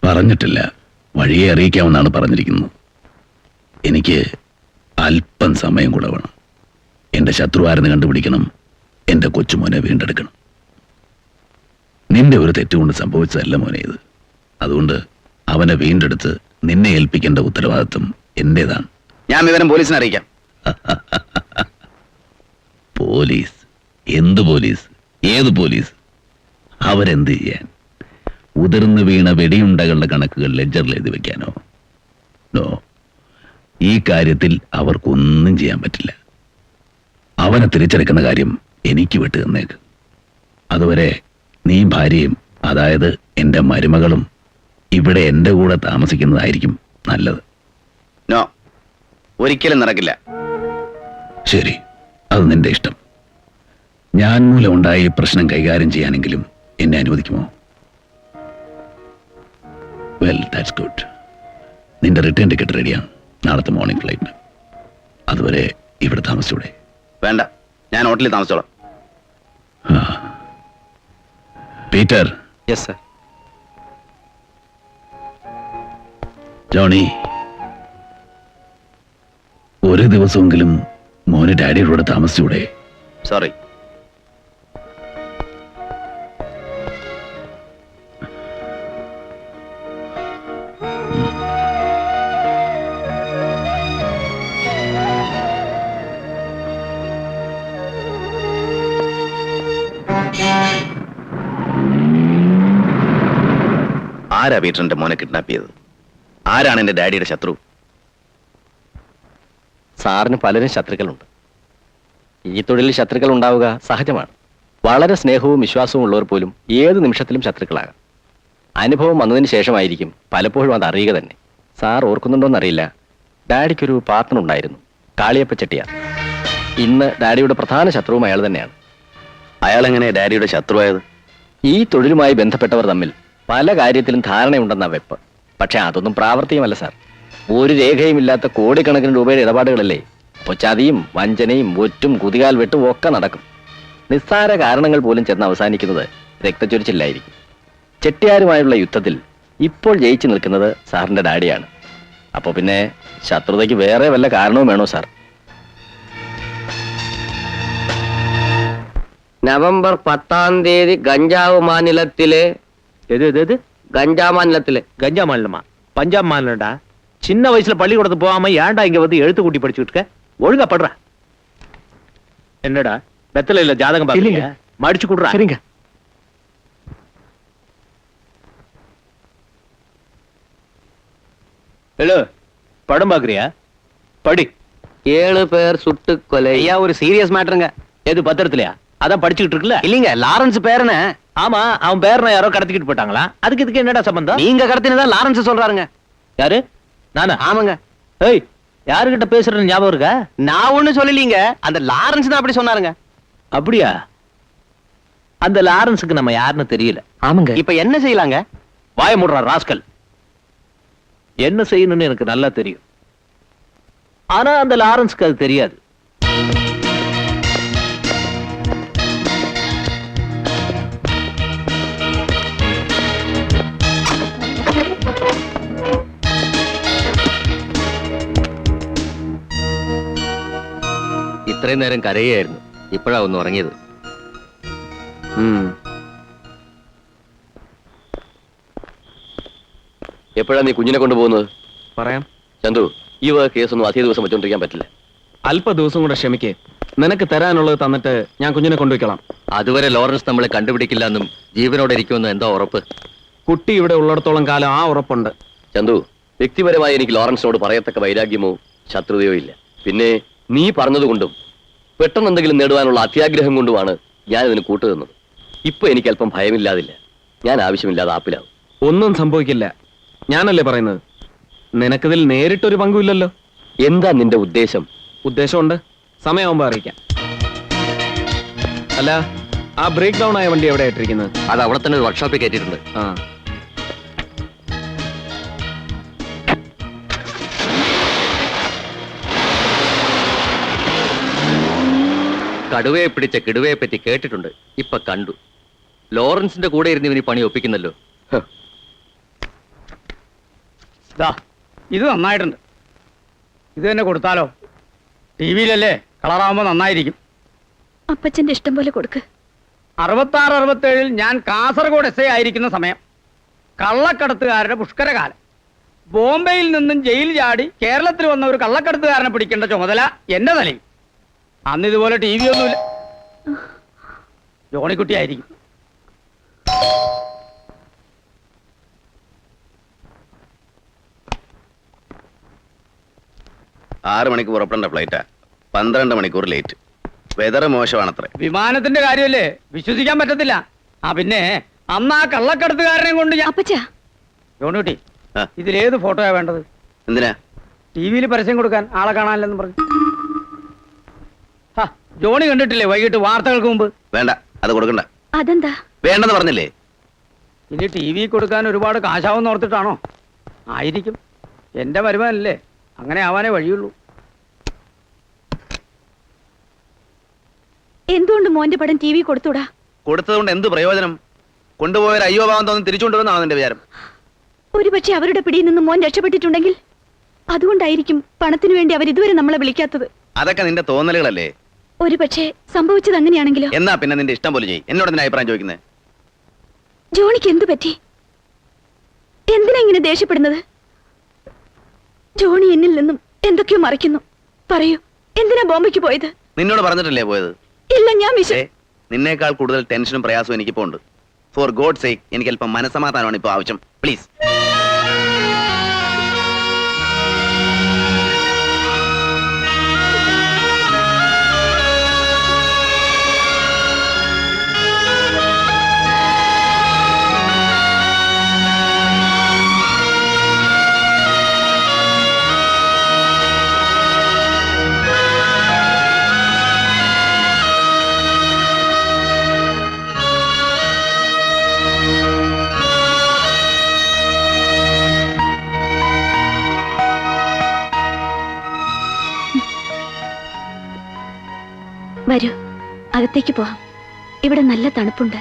പറഞ്ഞിട്ടില്ല, വഴിയെ അറിയിക്കാമെന്നാണ് പറഞ്ഞിരിക്കുന്നത്. എനിക്ക് അല്പം സമയം കൂടെ വേണം. എന്റെ ശത്രു ആരെന്ന് കണ്ടുപിടിക്കണം, എന്റെ കൊച്ചുമോനെ വീണ്ടെടുക്കണം. നിന്റെ ഒരു തെറ്റുകൊണ്ട് സംഭവിച്ചതല്ല മോനെ ഇത്. അതുകൊണ്ട് അവനെ വീണ്ടെടുത്ത് നിന്നെ ഏൽപ്പിക്കേണ്ട ഉത്തരവാദിത്വം എന്റേതാണ്. ഞാൻ വിവരം പോലീസിനെ അറിയിക്കാം. പോലീസ്? എന്ത് പോലീസ്? ഏത് പോലീസ്? അവരെന്ത് ചെയ്യാൻ? ഉതിർന്നു വീണ വെടിയുണ്ടകളുടെ കണക്കുകൾ ലെഡ്ജറിൽ എഴുതി വെക്കാനോ? നോ, ഈ കാര്യത്തിൽ അവർക്കൊന്നും ചെയ്യാൻ പറ്റില്ല. അവനെ തിരിച്ചെടുക്കുന്ന കാര്യം എനിക്ക് വിട്ടു തന്നേക്ക്. അതുവരെ നീ ഭാര്യയും, അതായത് എന്റെ മരുമകളും ഇവിടെ എന്റെ കൂടെ താമസിക്കുന്നതായിരിക്കും നല്ലത്. നോ, ഒരിക്കലും നടക്കില്ല. ശരി, അത് നിന്റെ ഇഷ്ടം. ഞാൻ മൂലമുണ്ടായ ഈ പ്രശ്നം കൈകാര്യം ചെയ്യാനെങ്കിലും എന്നെ അനുവദിക്കുമോ? Well, that's good. നിന്റെ റിട്ടേൺ ടിക്കറ്റ് റെഡിയാണ്, നാളത്തെ മോർണിംഗ് ഫ്ലൈറ്റ്. അതുവരെ ഇവിടെ താമസിച്ചൂടെ? വേണ്ട, ഞാൻ ഹോട്ടലിൽ താമസിച്ചോളാം. പീറ്റർ. Yes sir. ജോണി, ഒരു ദിവസമെങ്കിലും മോന് ഡാഡിയുടെ കൂടെ താമസിച്ചൂടെ? സോറി. ആരാ പീറ്ററിന്റെ മോനെ കിഡ്നാപ്പ് ചെയ്തത്? ആരാണ് എന്റെ ഡാഡിയുടെ ശത്രു? സാറിന് പലരും ശത്രുക്കളുണ്ട്. ഈ തൊഴിലിൽ ശത്രുക്കൾ ഉണ്ടാവുക സഹജമാണ്. വളരെ സ്നേഹവും വിശ്വാസവും ഉള്ളവർ പോലും ഏത് നിമിഷത്തിലും ശത്രുക്കളാകാം. അനുഭവം വന്നതിന് ശേഷമായിരിക്കും പലപ്പോഴും അത് അറിയുക തന്നെ. സാർ ഓർക്കുന്നുണ്ടോന്നറിയില്ല, ഡാഡിക്കൊരു പാർട്ട്ണർ ഉണ്ടായിരുന്നു, കാളിയപ്പ ചെട്ടിയാർ. ഇന്ന് ഡാഡിയുടെ പ്രധാന ശത്രുവും അയാൾ തന്നെയാണ്. അയാൾ എങ്ങനെ ഡാഡിയുടെ ശത്രുവായത്? ഈ തൊഴിലുമായി ബന്ധപ്പെട്ടവർ തമ്മിൽ പല കാര്യത്തിലും ധാരണയുണ്ടെന്ന വെപ്പ്. പക്ഷെ അതൊന്നും പ്രാവർത്തികമല്ല സാർ. ഒരു രേഖയുമില്ലാത്ത കോടിക്കണക്കിന് രൂപയുടെ ഇടപാടുകളല്ലേ. അപ്പോൾ ചതിയും വഞ്ചനയും ഒറ്റും കുതികാൽ വെട്ടും ഒക്കെ നടക്കും. നിസ്സാര കാരണങ്ങൾ പോലും ചെന്ന് അവസാനിക്കുന്നത് രക്തച്ചൊരിച്ചില്ലായിരിക്കും. ചെട്ടിയാരുമായുള്ള യുദ്ധത്തിൽ ഇപ്പോൾ ജയിച്ചു നിൽക്കുന്നത് സാറിന്റെ ഡാഡിയാണ്. അപ്പോൾ പിന്നെ ശത്രുതയ്ക്ക് വേറെ വല്ല കാരണവും വേണോ സാർ? നവംബർ 10 கஞ்சாவு மாநிலத்திலே எது கஞ்சா மாநிலத்திலே கஞ்சா மாநிலமா? பஞ்சாப் மாநிலம்டா. சின்ன வயசுல பள்ளிக்கூடத்துக்கு போகாம ஏன்டா இங்க வந்து எழுத்து கூட்டி படிச்சுட்டு இருக்க? ஒழுங்கா படுற. என்னடா வெத்தல இல்ல ஜாதகம் பாக்கீங்க? மடிச்சு குடுறா. சரிங்க. ஹலோ, படம் பாக்குறியா? படி. 7 பேர் சுட்டு கொலை. ஐயா, ஒரு சீரியஸ் மேட்டருங்க. எது பத்திரத்திலயா? அதான் படிச்சுக்கிட்டு இருக்குல்ல? இல்லைங்க, லாரன்ஸ் பேரனே. ஆமா, அவன் பேரனை யாரோ கடத்திக்கிட்டு போட்டாங்களா? அதுக்கு இதுக்கு என்னடா சம்பந்தம்? நீங்க கடத்தினதா லாரன்ஸ் சொல்றாருங்க. யாரு? நானா? ஆமாங்க. ஏய், யாருகிட்ட பேசுறேன்னு ஞாபகம் இருக்கா? நான் ஒண்ணும் சொல்லலீங்க, அந்த லாரன்ஸ் தான் அப்படி சொன்னாருங்க. அப்படியா? அந்த லாரன்ஸுக்கு நம்ம யாருன்னு தெரியல. ஆமாங்க. இப்ப என்ன செய்யலாங்க? வாய மூடுறா ராஸ்கல். என்ன செய்யணும்னு எனக்கு நல்லா தெரியும். ஆனா அந்த லாரன்ஸ்க்கு அது தெரியாது. ഇത്രയും നേരം കരയായിരുന്നു, ഇപ്പോഴാ ഒന്ന് ഉറങ്ങിയത്. എപ്പോഴാ നീ കുഞ്ഞിനെ കൊണ്ടുപോകുന്നത്? പറയാം ചന്തു, ഈ വക കേസൊന്നും അധിക ദിവസം വെച്ചോണ്ടിരിക്കാൻ പറ്റില്ല. അല്പ ദിവസം കൂടെ ക്ഷമിക്കേ. നിനക്ക് തരാനുള്ളത് തന്നിട്ട് ഞാൻ കുഞ്ഞിനെ കൊണ്ടുവയ്ക്കണം. അതുവരെ ലോറൻസ് നമ്മളെ കണ്ടുപിടിക്കില്ല എന്നും ജീവനോടെ ഇരിക്കുമെന്നും എന്താ ഉറപ്പ്? കുട്ടി ഇവിടെ ഉള്ളിടത്തോളം കാലം ആ ഉറപ്പുണ്ട്. ചന്തു, വ്യക്തിപരമായി എനിക്ക് ലോറൻസിനോട് പറയത്തക്ക വൈരാഗ്യമോ ശത്രുതയോ ഇല്ല. പിന്നെ നീ പറഞ്ഞതുകൊണ്ടും പെട്ടെന്ന് എന്തെങ്കിലും നേടുവാനുള്ള അത്യാഗ്രഹം കൊണ്ടുമാണ് ഞാൻ ഇതിന് കൂട്ടുതന്നത്. ഇപ്പൊ എനിക്ക് അല്പം ഭയമില്ലാതില്ല. ഞാൻ ആവശ്യമില്ലാതെ ആപ്പിലാവും. ഒന്നും സംഭവിക്കില്ല, ഞാനല്ലേ പറയുന്നത്. നിനക്കിതിൽ നേരിട്ടൊരു പങ്കുമില്ലല്ലോ. എന്താ നിന്റെ ഉദ്ദേശം? ഉദ്ദേശമുണ്ട്, സമയമാകുമ്പോ അറിയിക്കാം. അല്ല ആ ബ്രേക്ക് ഡൗൺ ആയ വണ്ടി എവിടെ ഇട്ടിരിക്കുന്നത്? അത് അവിടെ തന്നെ ഒരു വർക്ക്ഷോപ്പിൽ കയറ്റിയിട്ടുണ്ട്. ആ കടുവയെ പിടിച്ച കിടുവയെ പറ്റി കേട്ടിട്ടുണ്ട്, ഇപ്പൊ കണ്ടു. ലോറൻസിന്റെ കൂടെ ഇരുന്ന് ഇവന് ഈ പണി ഒപ്പിക്കുന്നല്ലോ. ദാ ഇത് നന്നായിട്ടുണ്ട്. ഇത് തന്നെ കൊടുത്താലോ? ടി വിയിലല്ലേ, കളറാവുമ്പോൾ നന്നായിരിക്കും. അപ്പച്ചന്റെ ഇഷ്ടം പോലെ കൊടുക്ക്. 66, 67 ഞാൻ കാസർഗോഡ് എസ് ഐ ആയിരിക്കുന്ന സമയം കള്ളക്കടത്തുകാരുടെ പുഷ്കരകാലം. ബോംബെയിൽ നിന്നും ജയിൽ ചാടി കേരളത്തിൽ വന്ന ഒരു കള്ളക്കടത്തുകാരനെ പിടിക്കേണ്ട ചുമതല എന്റെ തലയിൽ. അന്ന് ഇതുപോലെ ടി വി ഒന്നുമില്ല. ജോണിക്കുട്ടി ആയിരിക്കും. ആറ് മണിക്ക് പുറപ്പെടേണ്ട ഫ്ലൈറ്റാ, 12 മണിക്കൂർ ലേറ്റ്. വെതർ മോശമാണത്രേ. വിമാനത്തിന്റെ കാര്യമല്ലേ, വിശ്വസിക്കാൻ പറ്റത്തില്ല. ആ പിന്നെ അന്ന് ആ കള്ളക്കടത്തുകാരനെ കൊണ്ട് ഞാൻ അപ്പച്ചാ, ജോണിക്കുട്ടി ആ. ഇതിലേത് ഫോട്ടോയാ വേണ്ടത്? എന്തിനാ? ടി വിയിൽ പരസ്യം കൊടുക്കാൻ, ആളെ കാണാനില്ലെന്ന് പറഞ്ഞു. ഹാ, ജോണി കണ്ടിട്ടില്ലേ വൈകിട്ട് വാർത്തകൾക്ക് മുമ്പ്? വേണ്ട, അത് കൊടുക്കണ്ട. അതെന്താ? വേണ്ടെന്ന് പറഞ്ഞില്ലേ? ഇനി ടി വി കൊടുക്കാൻ ഒരുപാട് കാശാവെന്ന് ഓർത്തിട്ടാണോ? ആയിരിക്കും. എന്റെ വരുമാനല്ലേ, അങ്ങനെ ആവാനേ വഴിയുള്ളൂ. എന്തുകൊണ്ട് മോന്റെ പടം ടി വി കൊടുത്തൂടാ? കൊടുത്തതുകൊണ്ട് എന്ത് പ്രയോജനം? കൊണ്ടുപോയവർ അയ്യോ ഭാവം തോന്നി തിരിച്ചുകൊണ്ടുവന്നാണ് നിന്റെ വിചാരം. ഒരുപക്ഷെ അവരുടെ പിടിയിൽ നിന്ന് മോൻ രക്ഷപ്പെട്ടിട്ടുണ്ടെങ്കിൽ അതുകൊണ്ടായിരിക്കും പണത്തിനു വേണ്ടി അവർ ഇതുവരെ നമ്മളെ വിളിക്കാത്തത്. അതൊക്കെ നിന്റെ തോന്നലുകളല്ലേ? ഒരുപക്ഷെ സംഭവിച്ചത് അങ്ങനെയാണെങ്കിലോ? എന്നാ പിന്നെ നിന്റെ ഇഷ്ടം പോലെ ചെയ്യും. എന്നോട് നിന്റെ അഭിപ്രായം ചോദിക്കുന്നത്? ജോണിക്ക് എന്തു പറ്റി? എന്തിനാ ഇങ്ങനെ ദേഷ്യപ്പെടുന്നത്? ജോണി എന്നിൽ നിന്നും എന്തൊക്കെയോ മറയ്ക്കുന്നു. പറയൂ, എന്തിനാ ബോംബെക്ക് പോയത്? നിന്നോട് പറഞ്ഞിട്ടല്ലേ പോയത്? ഇല്ല, ഞാൻ നിന്നേക്കാൾ കൂടുതൽ ടെൻഷനും പ്രയാസവും എനിക്കിപ്പോ ഉണ്ട്. ഫോർ ഗോഡ് സേക്ക് എനിക്ക് അല്പം മനസ്സമാധാനമാണ് ഇപ്പൊ ആവശ്യം. പ്ലീസ്. വരൂ, അകത്തേക്ക് പോവാം. ഇവിടെ നല്ല തണുപ്പുണ്ട്.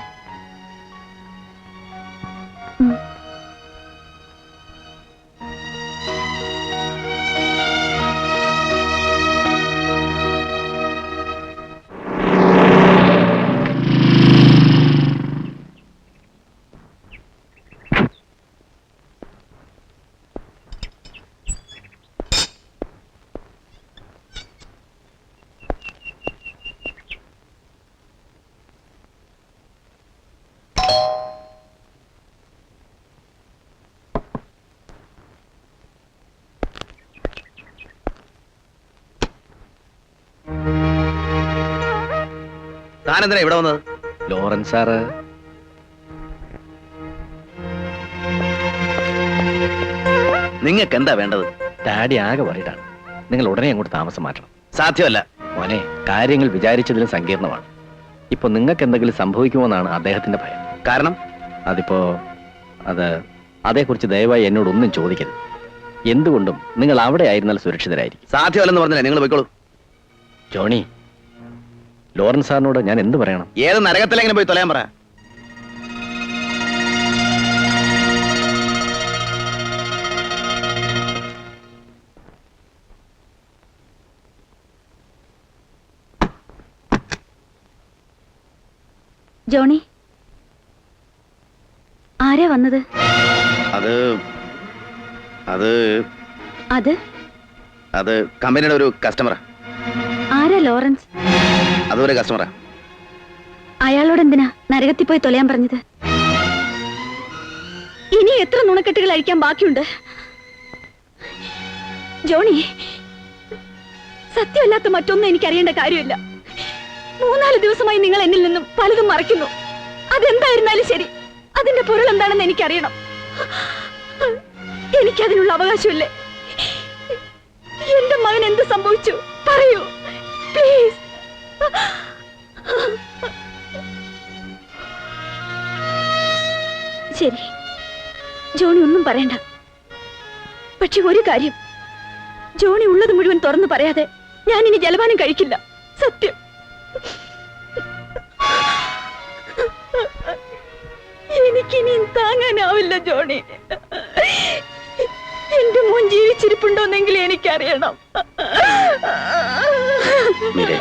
താനെന്തിനാ ഇവിടെ വന്നത്? ലോറൻസ് സാറ് നിങ്ങൾക്ക് എന്താ വേണ്ടത്? ഡാഡി ആകെ വറിയിട്ടാണ്. നിങ്ങൾ ഉടനെ അങ്ങോട്ട് താമസം മാറ്റണം. സാധ്യമല്ല. മോനെ, കാര്യങ്ങൾ വിചാരിച്ചതിലും സങ്കീർണമാണ്. ഇപ്പൊ നിങ്ങൾക്ക് എന്തെങ്കിലും സംഭവിക്കുമോന്നാണ് അദ്ദേഹത്തിന്റെ ഭയം. കാരണം? അതിപ്പോ അതേക്കുറിച്ച് ദയവായി എന്നോടൊന്നും ചോദിക്കരുത്. എന്തുകൊണ്ടും നിങ്ങൾ അവിടെ ആയിരുന്നാൽ സുരക്ഷിതരായിരിക്കും. സാധ്യമല്ലെന്ന് പറഞ്ഞില്ലേ, നിങ്ങൾ പോയിക്കോളൂ. ജോണി, ലോറൻസ് സാറിനോട് ഞാൻ എന്ത് പറയണം? ഏത് നരകത്തിലെങ്ങനെ പോയി തൊലയാൻ പറ. ജോണി, ആരാ വന്നത്? അത് അത് അത് അത് കമ്പനിയുടെ ഒരു കസ്റ്റമറാ. ആരാ ലോറൻസ്? അതൊരു കസ്റ്റമറാ. അയാളോട് എന്തിനാ നരകത്തിൽ പോയി തൊലയാൻ പറഞ്ഞത്? ഇനി എത്ര നുണക്കെട്ടുകൾ അഴിക്കാൻ ബാക്കിയുണ്ട്? ജോണി, സത്യമല്ലാത്ത മറ്റൊന്നും എനിക്കറിയേണ്ട കാര്യമില്ല. 3-4 ദിവസമായി നിങ്ങൾ എന്നിൽ നിന്നും പലതും മറയ്ക്കുന്നു. അതെന്തായിരുന്നാലും ശരി, അതിന്റെ പൊരുൾ എന്താണെന്ന് എനിക്കറിയണം. എനിക്കതിനുള്ള അവകാശമില്ലേ? എന്റെ മകൻ എന്ത് സംഭവിച്ചു? പറയൂ പ്ലീസ്. ശരി, ജോണി ഒന്നും പറയണ്ട. പക്ഷെ ഒരു കാര്യം, ജോണി ഉള്ളത് മുഴുവൻ തുറന്നു പറയാതെ ഞാൻ ഇനി ജലപാനം കഴിക്കില്ല. സത്യം. എനിക്കിനി താങ്ങാനാവില്ല ജോണി. എന്റെ മോൻ ജീവിച്ചിരിപ്പുണ്ടോന്നെങ്കിലും എനിക്കറിയണം. മീരെ,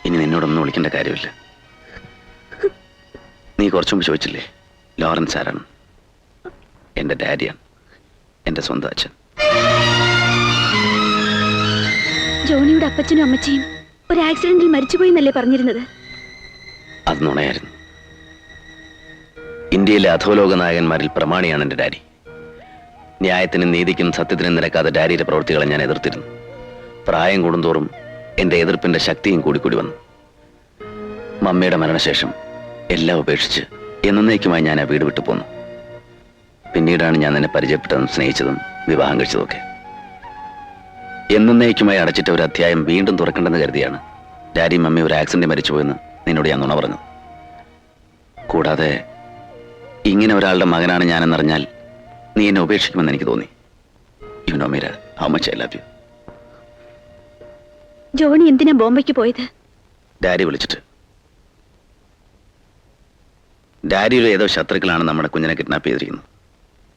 ഇനി നിന്നോടൊന്നും വിളിക്കേണ്ട കാര്യമില്ല. നീ കുറച്ചു മുമ്പ് ചോദിച്ചില്ലേ ലോറൻസ് ആരാണ്? എന്റെ ഡാഡിയാണ്, എന്റെ സ്വന്തം അച്ഛൻ. ജോണിയുടെ അപ്പച്ചനും അമ്മച്ചിയും ഒരു ആക്സിഡന്റിൽ മരിച്ചുപോയി എന്നല്ലേ പറഞ്ഞിരുന്നത്? അത് നുണയായിരുന്നു. ഇന്ത്യയിലെ അധോലോക നായകന്മാരിൽ പ്രമാണിയാണ് എന്റെ ഡാഡി. ന്യായത്തിനും നീതിക്കും സത്യത്തിനും നിരക്കാതെ ഡാഡിയുടെ പ്രവൃത്തികളെ ഞാൻ എതിർത്തിരുന്നു. പ്രായം കൂടുന്തോറും എന്റെ എതിർപ്പിന്റെ ശക്തിയും കൂടിക്കൂടി വന്നു. മമ്മിയുടെ മരണശേഷം എല്ലാം ഉപേക്ഷിച്ച് എന്നേക്കുമായി ഞാൻ ആ വീട് വിട്ടു പോന്നു. പിന്നീടാണ് ഞാൻ നിന്നെ പരിചയപ്പെട്ടതും സ്നേഹിച്ചതും വിവാഹം കഴിച്ചതൊക്കെ. എന്നേക്കുമായി അടച്ചിട്ട ഒരു അധ്യായം വീണ്ടും തുറക്കണ്ടെന്ന് കരുതിയാണ് ഡാഡി മമ്മി ഒരു ആക്സിഡന്റ് മരിച്ചുപോയെന്ന് നിന്നോട് ഞാൻ നുണ പറഞ്ഞു. കൂടാതെ ഇങ്ങനെ ഒരാളുടെ മകനാണ് ഞാനെന്നറിഞ്ഞാൽ നീ എന്നെ ഉപേക്ഷിക്കുമെന്ന് എനിക്ക് തോന്നി. You know Meera, how much I love you. Johnny എന്തിനാ ബോംബെക്ക് പോയത്? ഡാഡി വിളിച്ചിട്ട്. ഡാഡിയുടെ ഏതോ ശത്രുക്കളാണ് നമ്മുടെ കുഞ്ഞിനെ കിഡ്നാപ്പ് ചെയ്തിരിക്കുന്നത്.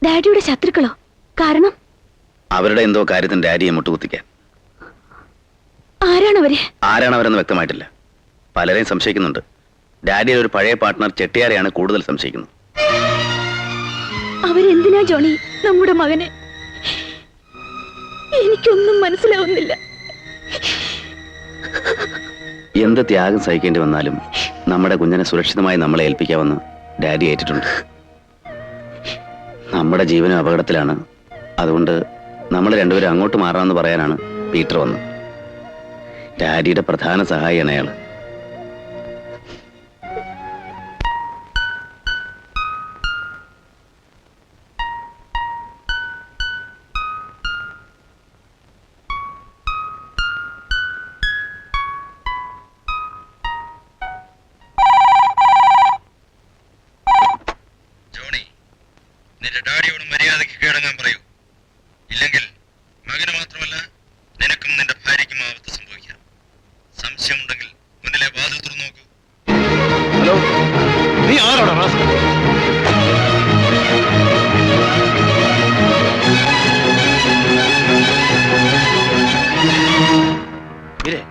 ഡാഡിയുടെ ശത്രുക്കളോ? കാരണം? അവരുടെ എന്തോ കാര്യത്തിന് ഡാഡിയെ മുട്ടുകുത്തിക്കാൻ. ആരാണവര്? ആരാണവരെന്ന് വ്യക്തമായിട്ടില്ല. പലരെയും സംശയിക്കുന്നുണ്ട്. ഡാഡിയുടെ ഒരു പഴയ പാർട്ട്ണർ ചെട്ടിയാരെയാണ് കൂടുതൽ സംശയിക്കുന്നത്. അവരെന്തിനാ ജോണി നമ്മുടെ മകനെ? എനിക്കൊന്നും മനസ്സിലാവുന്നില്ല. എന്ത് ത്യാഗം സഹിക്കേണ്ടി വന്നാലും നമ്മുടെ കുഞ്ഞിനെ സുരക്ഷിതമായി നമ്മളെ ഏൽപ്പിക്കാമെന്ന് ഡാഡി ഏറ്റിട്ടുണ്ട്. നമ്മുടെ ജീവനും അപകടത്തിലാണ്. അതുകൊണ്ട് നമ്മൾ രണ്ടുപേരും അങ്ങോട്ട് മാറാമെന്ന് പറയാനാണ് പീറ്റർ വന്നത്. ഡാഡിയുടെ പ്രധാന സഹായിയാണ് അയാൾ. നിന്റെ ഡാഡിയോട് മര്യാദയ്ക്ക് കീഴടങ്ങാൻ പറയൂ. ഇല്ലെങ്കിൽ മകന് മാത്രമല്ല നിനക്കും നിന്റെ ഭാര്യയ്ക്കും ആപത്ത് സംഭവിക്കാം. സംശയമുണ്ടെങ്കിൽ മുന്നിലെ വാതിൽ തുറന്നു നോക്കൂ. ഹലോ, നീ ആരാണ്? മീരെ,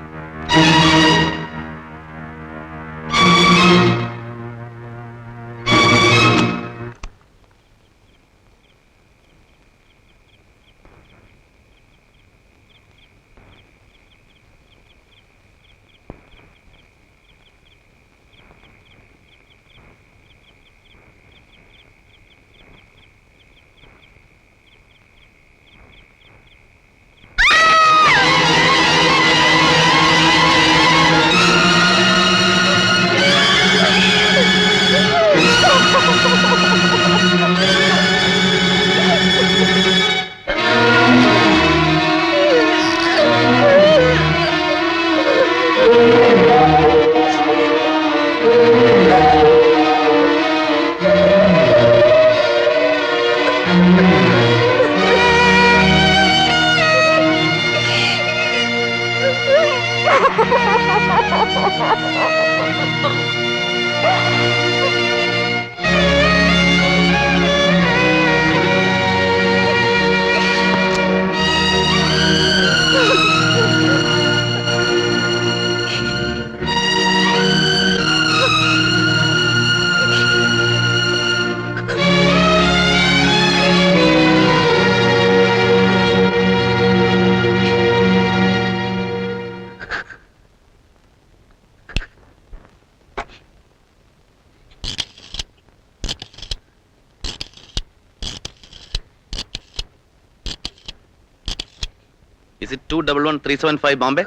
is it 211375 Bombay?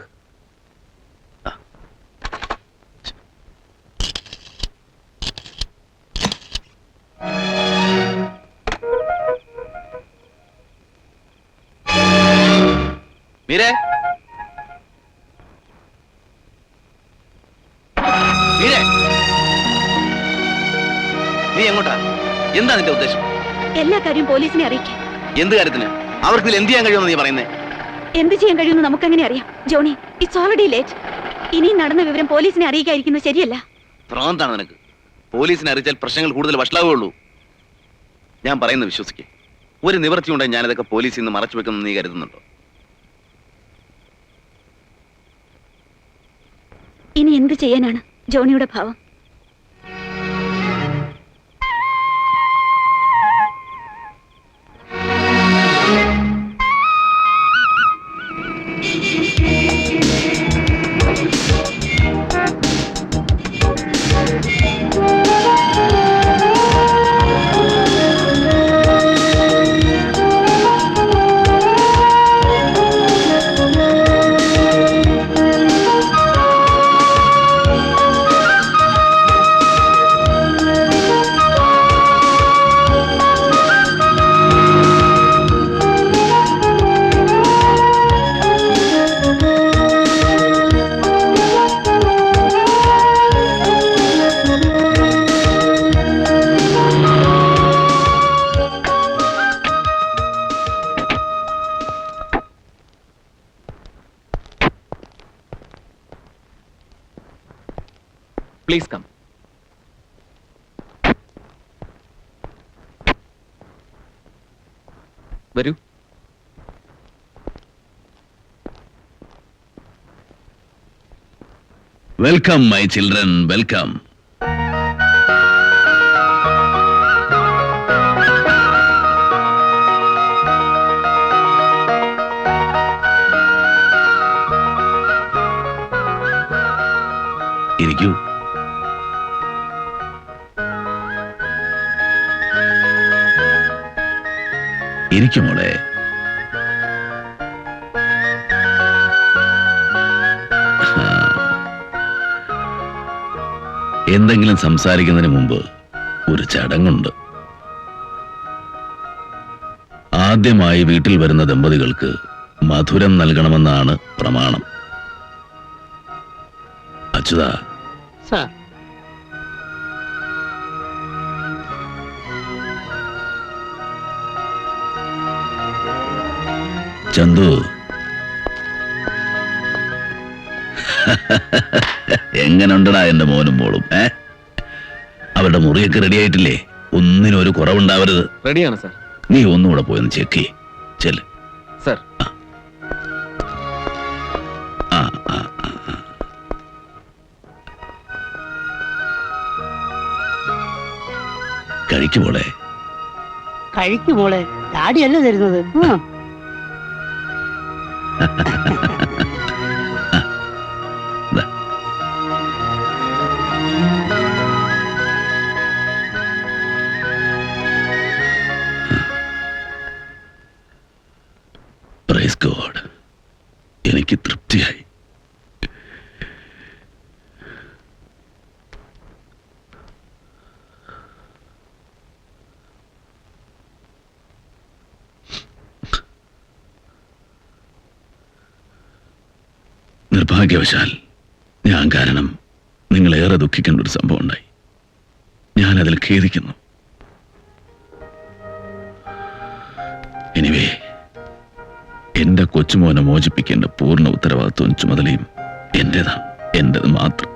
Mire? Mire? എങ്ങോട്ടാ? എന്താ നിന്റെ ഉദ്ദേശം? എല്ലാ കാര്യവും പോലീസിനെ അറിയിക്കാം. എന്ത് കാര്യത്തിന്? അവർക്ക് ഇതിൽ എന്ത് ചെയ്യാൻ കഴിയുമെന്ന് നീ പറയുന്നേ? എന്ത് ചെയ്യാൻ കഴിയുമെന്ന് നമുക്കെങ്ങനെ അറിയാം ജോണി? It's already late. ഇനിയും നടന്ന വിവരം പോലീസിനെ അറിയിക്കാതിരിക്കുന്നത് ശരിയല്ല. ഭ്രാന്താണ് നിനക്ക്. പോലീസിനെ അറിയിച്ചാൽ പ്രശ്നങ്ങൾ കൂടുതൽ വഷളാവുകയുള്ളൂ. ഞാൻ പറയുന്നത് വിശ്വസിക്കേ. ഒരു നിവൃത്തി ഉണ്ടെങ്കിൽ ഞാനതൊക്കെ പോലീസിൽ നിന്ന് മറച്ചു വെക്കുമെന്ന് നീ കരുതുന്നുണ്ടോ? ഇനി എന്ത് ചെയ്യാനാണ് ജോണിയുടെ ഭാവം? Please come. വരൂ. Welcome my children, welcome. ഇരിക്കൂ. ഇരിക്കുമോളെ. എന്തെങ്കിലും സംസാരിക്കുന്നതിന് മുമ്പ് ഒരു ചടങ്ങുണ്ട്. ആദ്യമായി വീട്ടിൽ വരുന്ന ദമ്പതികൾക്ക് മധുരം നൽകണമെന്നാണ് പ്രമാണം. അച്യുതാ, സാർ. ചന്തു, എങ്ങനുണ്ടടാ എന്റെ മോനും മോളും? അവരുടെ മുറിയൊക്കെ റെഡി ആയിട്ടില്ലേ? ഒന്നിനും ഒരു കുറവുണ്ടാവരുത്. റെഡിയാണ് സാർ. നീ ഒന്നുകൂടെ പോയൊന്ന് ചെക്ക് ചെയ്യ്. ചെല്ല്. സാർ. കഴിക്കുമോളെ. കഴിക്കുമോളെ, ഡാഡിയല്ലേ തരുന്നത്. പ്രൈസ് ഗോഡ്, എനിക്ക് തൃപ്തിയായി. നിർഭാഗ്യവശാൽ ഞാൻ കാരണം നിങ്ങളേറെ ദുഃഖിക്കേണ്ട ഒരു സംഭവം ഉണ്ടായി. ഞാനതിൽ ഖേദിക്കുന്നു. എനിവേ, എന്റെ കൊച്ചുമോനെ മോചിപ്പിക്കേണ്ട പൂർണ്ണ ഉത്തരവാദിത്വവും ചുമതലയും എന്റേതാണ്, എന്റേത് മാത്രം.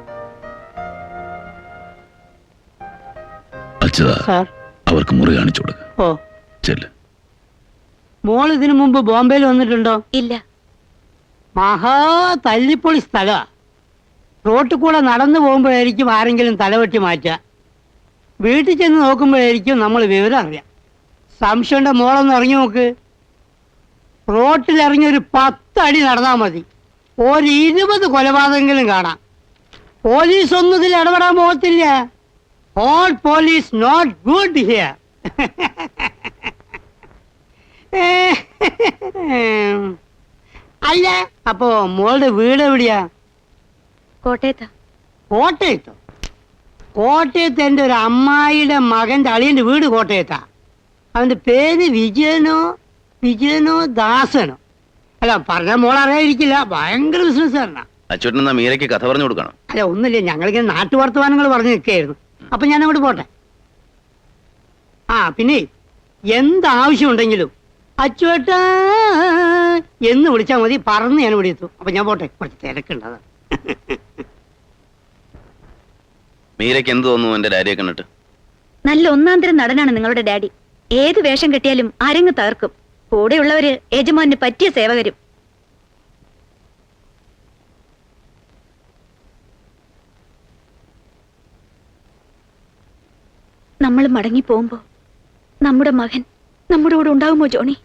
അച്യുത, അവർക്ക് മുറി കാണിച്ചു കൊടുക്ക. ചെല്ല്. മോൾ ഇതിനു മുമ്പ് ബോംബെയിൽ വന്നിട്ടുണ്ടോ? ഇല്ല. മഹാ തല്ലിപ്പൊളി സ്ഥലമാ. റോട്ടിൽ കൂടെ നടന്നു പോകുമ്പോഴായിരിക്കും ആരെങ്കിലും തലവെട്ടി മാറ്റുക. വീട്ടിൽ ചെന്ന് നോക്കുമ്പോഴായിരിക്കും നമ്മൾ വിവരം അറിയാം. സംശയമുണ്ട്, മോളൊന്ന് ഇറങ്ങി നോക്ക്. റോട്ടിലിറങ്ങി ഒരു 10 അടി നടന്നാൽ മതി, ഒരു 20 കൊലപാതകങ്ങളും കാണാം. പോലീസ് ഒന്നും ഇതിൽ ഇടപെടാൻ പോകത്തില്ല. All police not good here. അല്ല, അപ്പോ മോളുടെ വീട് എവിടെയാ? കോട്ടയത്താ. കോട്ടയത്തോ? കോട്ടയത്ത് എൻ്റെ ഒരു അമ്മായിയുടെ മകന്റെ അളിയന്റെ വീട് കോട്ടയത്താ. അവന്റെ പേര് വിജയനോ ദാസനോ. അല്ല, പറഞ്ഞ മോൾ അറിയാതിരിക്കില്ല, ഭയങ്കര ബിസിനസ്സുകാരനാ. അച്ചോട്ടൻ മീരയ്ക്ക് കഥ പറഞ്ഞു കൊടുക്കണം. അല്ല, ഒന്നുമില്ല, ഞങ്ങളിങ്ങനെ നാട്ടുവർത്തമാനങ്ങൾ പറഞ്ഞു നിൽക്കുകയായിരുന്നു. അപ്പൊ ഞാൻ അങ്ങോട്ട് പോട്ടെ. ആ പിന്നെ എന്താവശ്യമുണ്ടെങ്കിലും അച്ചുവേട്ടാ എന്ന് വിളിച്ചാൽ മതി, പറന്ന് ഞാൻ ഇവിടെ എത്തും. അപ്പൊ ഞാൻ പോട്ടെ, കുറച്ച് തിരക്കുണ്ട് അതാ. മീരയ്ക്ക് എന്ത് തോന്നുന്നു എന്റെ ഡാഡിയെ കണ്ടിട്ട്? നല്ല ഒന്നാന്തരം നടനാണ് നിങ്ങളുടെ ഡാഡി. ഏത് വേഷം കെട്ടിയാലും അരങ്ങ് തകർക്കും. കൂടെയുള്ളവര് യജമാന് പറ്റിയ സേവകരും. നമ്മൾ മടങ്ങി പോകുമ്പോ നമ്മുടെ മകൻ നമ്മുടെ കൂടെ ഉണ്ടാവുമോ ജോണി?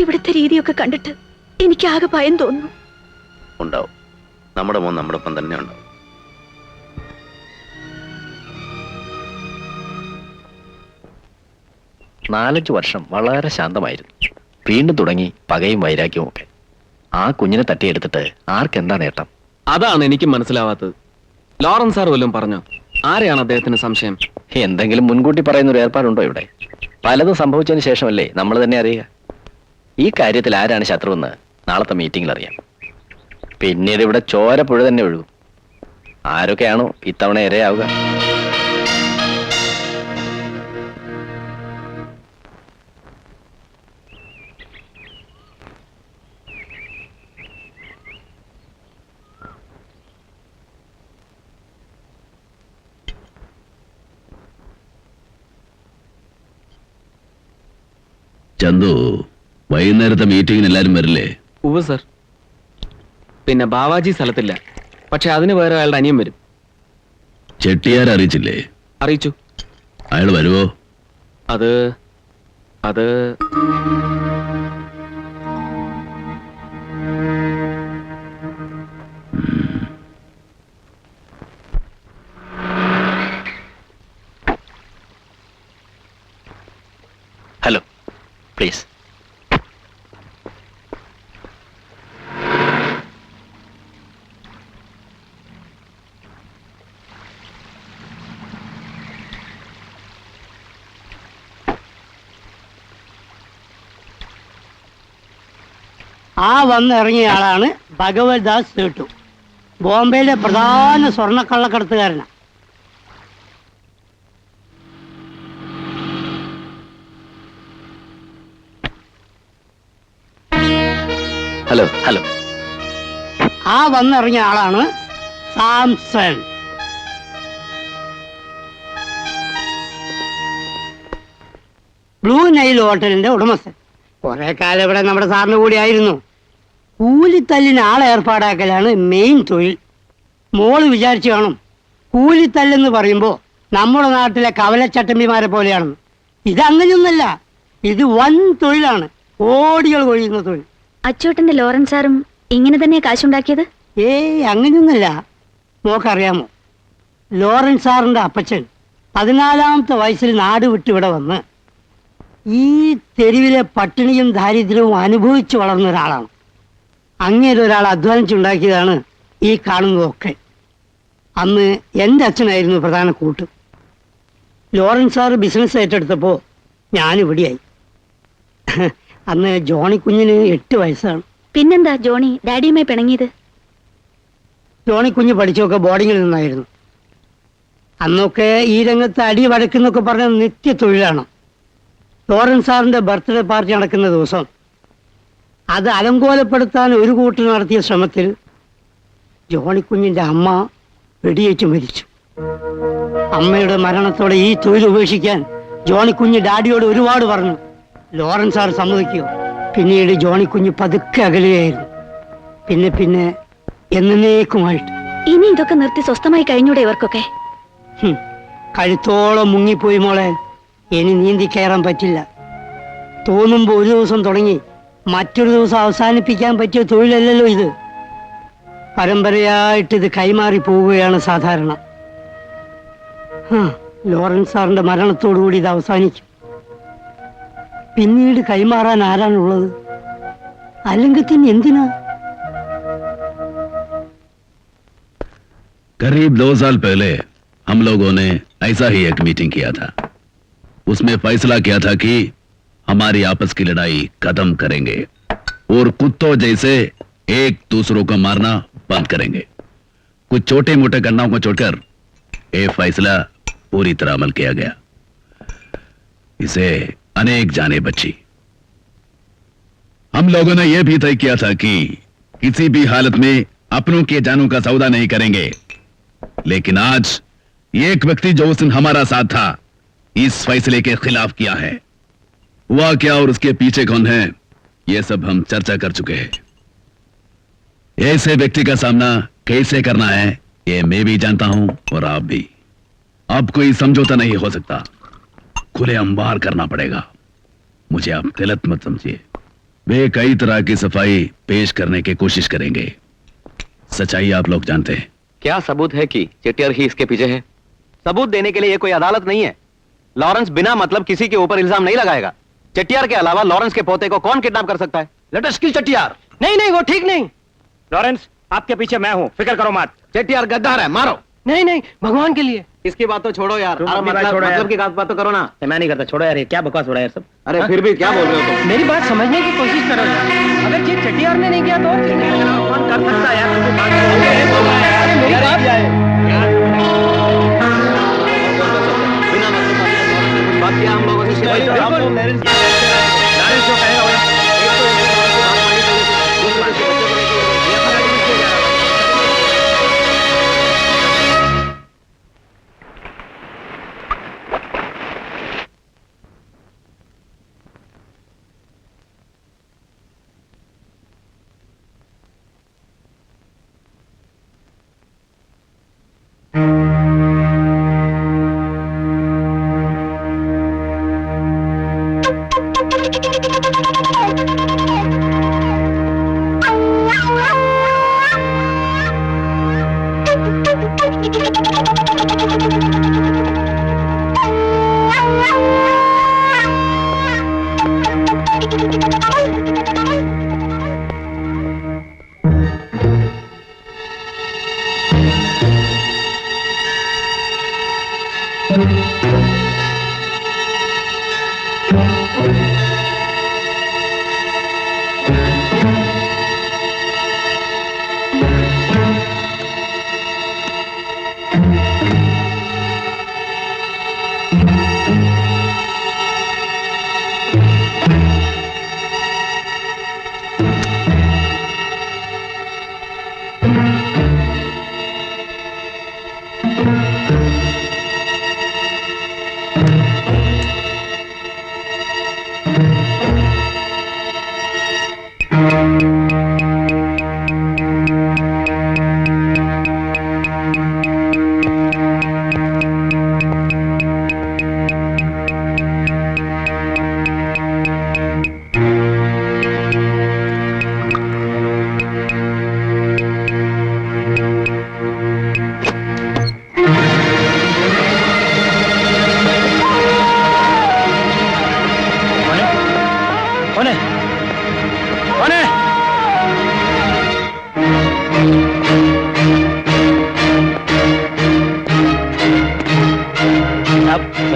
ഇവിടുത്തെ രീതിയൊക്കെ കണ്ടിട്ട് എനിക്ക് ആകെ ഭയം തോന്നുന്നു. ഉണ്ടാവും. നമ്മുടെ മോൻ നമ്മുടെ ഒപ്പം തന്നെ ഉണ്ടാവും. നാലഞ്ച് വർഷം വളരെ ശാന്തമായിരുന്നു. വീണ്ടും തുടങ്ങി പകയും വൈരാഗ്യവും ഒക്കെ. ആ കുഞ്ഞിനെ തട്ടിയെടുത്തിട്ട് ആർക്കെന്താ നേട്ടം? അതാണ് എനിക്ക് മനസ്സിലാവാത്തത്. ലോറൻസ് സാർ വല്ലതും പറഞ്ഞോ? ആരെയാണ് അദ്ദേഹത്തിന് സംശയം? എന്തെങ്കിലും മുൻകൂട്ടി പറയുന്ന ഒരു ഏർപ്പാടുണ്ടോ ഇവിടെ? പലതും സംഭവിച്ചതിന് ശേഷമല്ലേ നമ്മൾ തന്നെ അറിയുക. ഈ കാര്യത്തിൽ ആരാണ് ശത്രുവെന്ന് നാളത്തെ മീറ്റിംഗിൽ അറിയാം. പിന്നീട് ഇവിടെ ചോര പുഴ തന്നെ ഒഴുകും. ആരൊക്കെയാണോ ഇത്തവണ ഇരയാവുക? ചന്തു, വൈകുന്നേരത്തെ മീറ്റിംഗിന് എല്ലാരും വരില്ലേ? ഉവ്വ് സർ. പിന്നെ ബാവാജി സ്ഥലത്തില്ല. പക്ഷെ അതിന് വേറെ അയാളുടെ അനിയൻ വരും. ചെട്ടിയാരെ അറിയിച്ചില്ലേ? അറിയിച്ചു. അയാൾ വരുവോ? അത് അത് ഹലോ, പ്ലീസ്. ആ വന്നിറങ്ങിയ ആളാണ് ഭഗവത് ദാസ് സേട്ടു. ബോംബെയിലെ പ്രധാന സ്വർണ്ണക്കള്ളക്കടത്തുകാരനാണ്. Hello hello. ആ വന്നിറങ്ങിയ ആളാണ് സാംസൺ. ബ്ലൂ നൈൽ ഹോട്ടലിന്റെ ഉടമസ്ഥൻ. കുറെ കാലം ഇവിടെ നമ്മുടെ സാറിന് കൂടി ആയിരുന്നു. കൂലിത്തല്ലിന് ആളെ ഏർപ്പാടാക്കലാണ് മെയിൻ തൊഴിൽ. മോള് വിചാരിച്ചു കാണും കൂലിത്തല്ലെന്ന് പറയുമ്പോൾ നമ്മുടെ നാട്ടിലെ കവലച്ചട്ടമ്പിമാരെ പോലെയാണെന്ന്. ഇതങ്ങനെയൊന്നല്ല, ഇത് വൻ തൊഴിലാണ്, കോടികൾ കൊഴിയുന്ന തൊഴിൽ. അച്ചോട്ടന്റെ ലോറൻസ് സാറും ഇങ്ങനെ തന്നെ കാശുണ്ടാക്കിയത്? അങ്ങനെയൊന്നല്ല. മോക്കറിയാമോ, ലോറൻസ് സാറിന്റെ അപ്പച്ചൻ 14-ാമത്തെ വയസ്സിൽ നാട് വിട്ട് ഇവിടെ വന്ന് ഈ തെരുവിലെ പട്ടിണിയും ദാരിദ്ര്യവും അനുഭവിച്ചു വളർന്ന ഒരാളാണ്. അങ്ങനെ ഒരാൾ അധ്വാനിച്ചുണ്ടാക്കിയതാണ് ഈ കാണുന്നതൊക്കെ. അന്ന് എൻ്റെ അച്ഛനായിരുന്നു പ്രധാന കൂട്ട്. ലോറൻസ് സാറ് ബിസിനസ് ഏറ്റെടുത്തപ്പോൾ ഞാനിവിടെയായി. അന്ന് ജോണി കുഞ്ഞിന് 8 വയസ്സാണ്. പിന്നെന്താ ജോണി ഡാഡിയുമായി പിണങ്ങിയത്? ജോണി കുഞ്ഞ് പഠിച്ചൊക്കെ ബോർഡിങ്ങിൽ നിന്നായിരുന്നു. അന്നൊക്കെ ഈ രംഗത്ത് അടി വടക്കെന്നൊക്കെ പറഞ്ഞ നിത്യ തൊഴിലാണ്. ലോറൻസ് സാറിന്റെ ബർത്ത്ഡേ പാർട്ടി നടക്കുന്ന ദിവസം അത് അലങ്കോലപ്പെടുത്താൻ ഒരു കൂട്ടർ നടത്തിയ ശ്രമത്തിൽ ജോണിക്കുഞ്ഞിന്റെ അമ്മ വെടിയേറ്റ് മരിച്ചു. അമ്മയുടെ മരണത്തോടെ ഈ തൊഴിൽ ഉപേക്ഷിക്കാൻ ജോണിക്കുഞ്ഞ് ഡാഡിയോട് ഒരുപാട് പറഞ്ഞു. ലോറൻസ് സാർ സമ്മതിക്കുകയോ? പിന്നീട് ജോണിക്കുഞ്ഞ് പതുക്കെ അകലുകയായിരുന്നു. പിന്നെ പിന്നെ എന്നേക്കുമായിട്ട്. ഇനി ഇതൊക്കെ നിർത്തി സ്വസ്ഥമായി കഴിഞ്ഞൂടെ ഇവർക്കൊക്കെ? കഴുത്തോളം മുങ്ങിപ്പോയി മോളെ. ഇനി നീന്തി കയറാൻ പറ്റില്ല. തോന്നുമ്പോ ഒരു ദിവസം തുടങ്ങി മറ്റൊരു ദിവസം അവസാനിപ്പിക്കാൻ പറ്റിയ തൊഴിലല്ലല്ലോ ഇത്. പരമ്പരയായിട്ട് ഇത് കൈമാറി പോവുകയാണ് സാധാരണ. ലോറൻസ് സാറിന്റെ മരണത്തോടുകൂടി ഇത് അവസാനിക്കും. പിന്നീട് കൈമാറാൻ ആരാണുള്ളത്? അല്ലെങ്കിൽ തന്നെ എന്തിനാ? करीब 2 साल पहले हम लोगों ने ऐसा ही एक मीटिंग किया था. उसमें फैसला किया था कि हमारी आपस की लड़ाई खत्म करेंगे और कुत्तों जैसे एक दूसरों को मारना बंद करेंगे. कुछ छोटे मोटे घटनाओं को छोड़कर ये फैसला पूरी तरह अमल किया गया. इसे अनेक जाने बच्ची। हम लोगों ने यह भी तय किया था कि किसी भी हालत में अपनों के जानों का सौदा नहीं करेंगे, लेकिन आज एक व्यक्ति जो उस दिन हमारा साथ था इस फैसले के खिलाफ किया है। हुआ क्या और उसके पीछे कौन है, यह सब हम चर्चा कर चुके हैं। ऐसे व्यक्ति का सामना कैसे करना है ये मैं भी जानता हूं और आप भी। अब कोई समझौता नहीं हो सकता, खुले अंबार करना पड़ेगा। मुझे आप गलत मत समझिए। वे कई तरह की सफाई पेश करने की कोशिश करेंगे। सच्चाई आप लोग जानते हैं। क्या सबूत है कि चेटियार ही इसके पीछे है? सबूत देने के लिए ये कोई अदालत नहीं है। लॉरेंस बिना मतलब किसी के ऊपर इल्जाम नहीं लगाएगा। चेटियार के अलावा लॉरेंस के पोते को कौन किडनैप कर सकता है? लेट अस किल चेट्टियार। नहीं नहीं, वो ठीक नहीं। लॉरेंस, आपके पीछे मैं हूं, फिक्र करो मत। चेटियार गद्दार है, मारो। नहीं नहीं, भगवान के लिए। इसकी बात तो छोड़ो यार, तुम अरे हमारा मतलब छोड़ो यार। मतलब की बात तो करो ना। मैं नहीं करता, छोड़ो यार, ये क्या बकवास हो रहा है यार सब। अरे फिर भी क्या बोल रहे हो तुम? मेरी बात समझने की कोशिश करो यार। अगर ये चेट्टियार ने नहीं किया तो और किसने किया? कौन कर सकता है यार? अरे मेरी बात बिना मतलब बात किया हम लोगों से शिकायत है। बिल्कुल। लॉरेंस जो कहेगा वो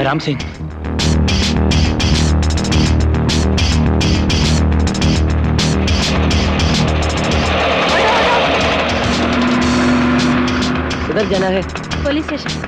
राम सिंह। किधर जाना है? Police station.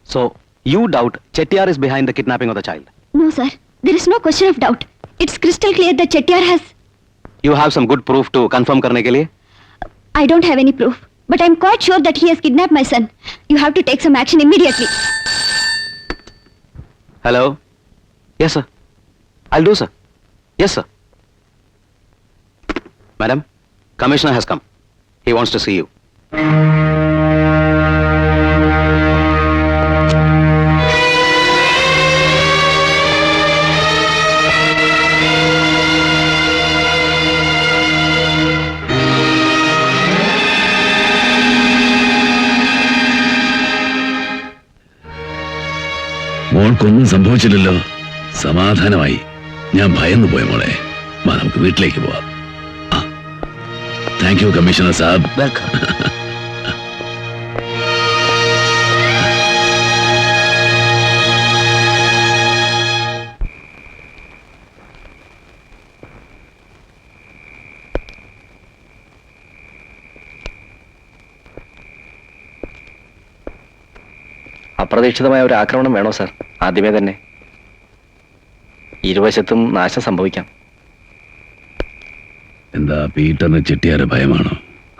So, you doubt Chettiar is behind the kidnapping of the child? No, sir. There is no question of doubt. It's crystal clear that Chettiar has... You have some good proof to confirm करने के लिए? I don't have any proof, but I'm quite sure that he has kidnapped my son. You have to take some action immediately. Hello? Yes, sir. I'll do, sir. Yes, sir. Madam, Commissioner has come. He wants to see you. മോൾക്കൊന്നും സംഭവിച്ചില്ലല്ലോ, സമാധാനമായി. ഞാൻ ഭയന്നു പോയ മോളെ. വാ, നമുക്ക് വീട്ടിലേക്ക് പോവാം. Thank you commissioner സാബ്. വെൽക്കം. അപ്രതീക്ഷിതമായ ഒരു ആക്രമണം വേണോ സാർ? ആദ്യമേ തന്നെ ഇരുവശത്തും നാശം സംഭവിക്കാം. എന്താ പീറ്ററിന് ചെട്ടിയാരെ ഭയമാണോ?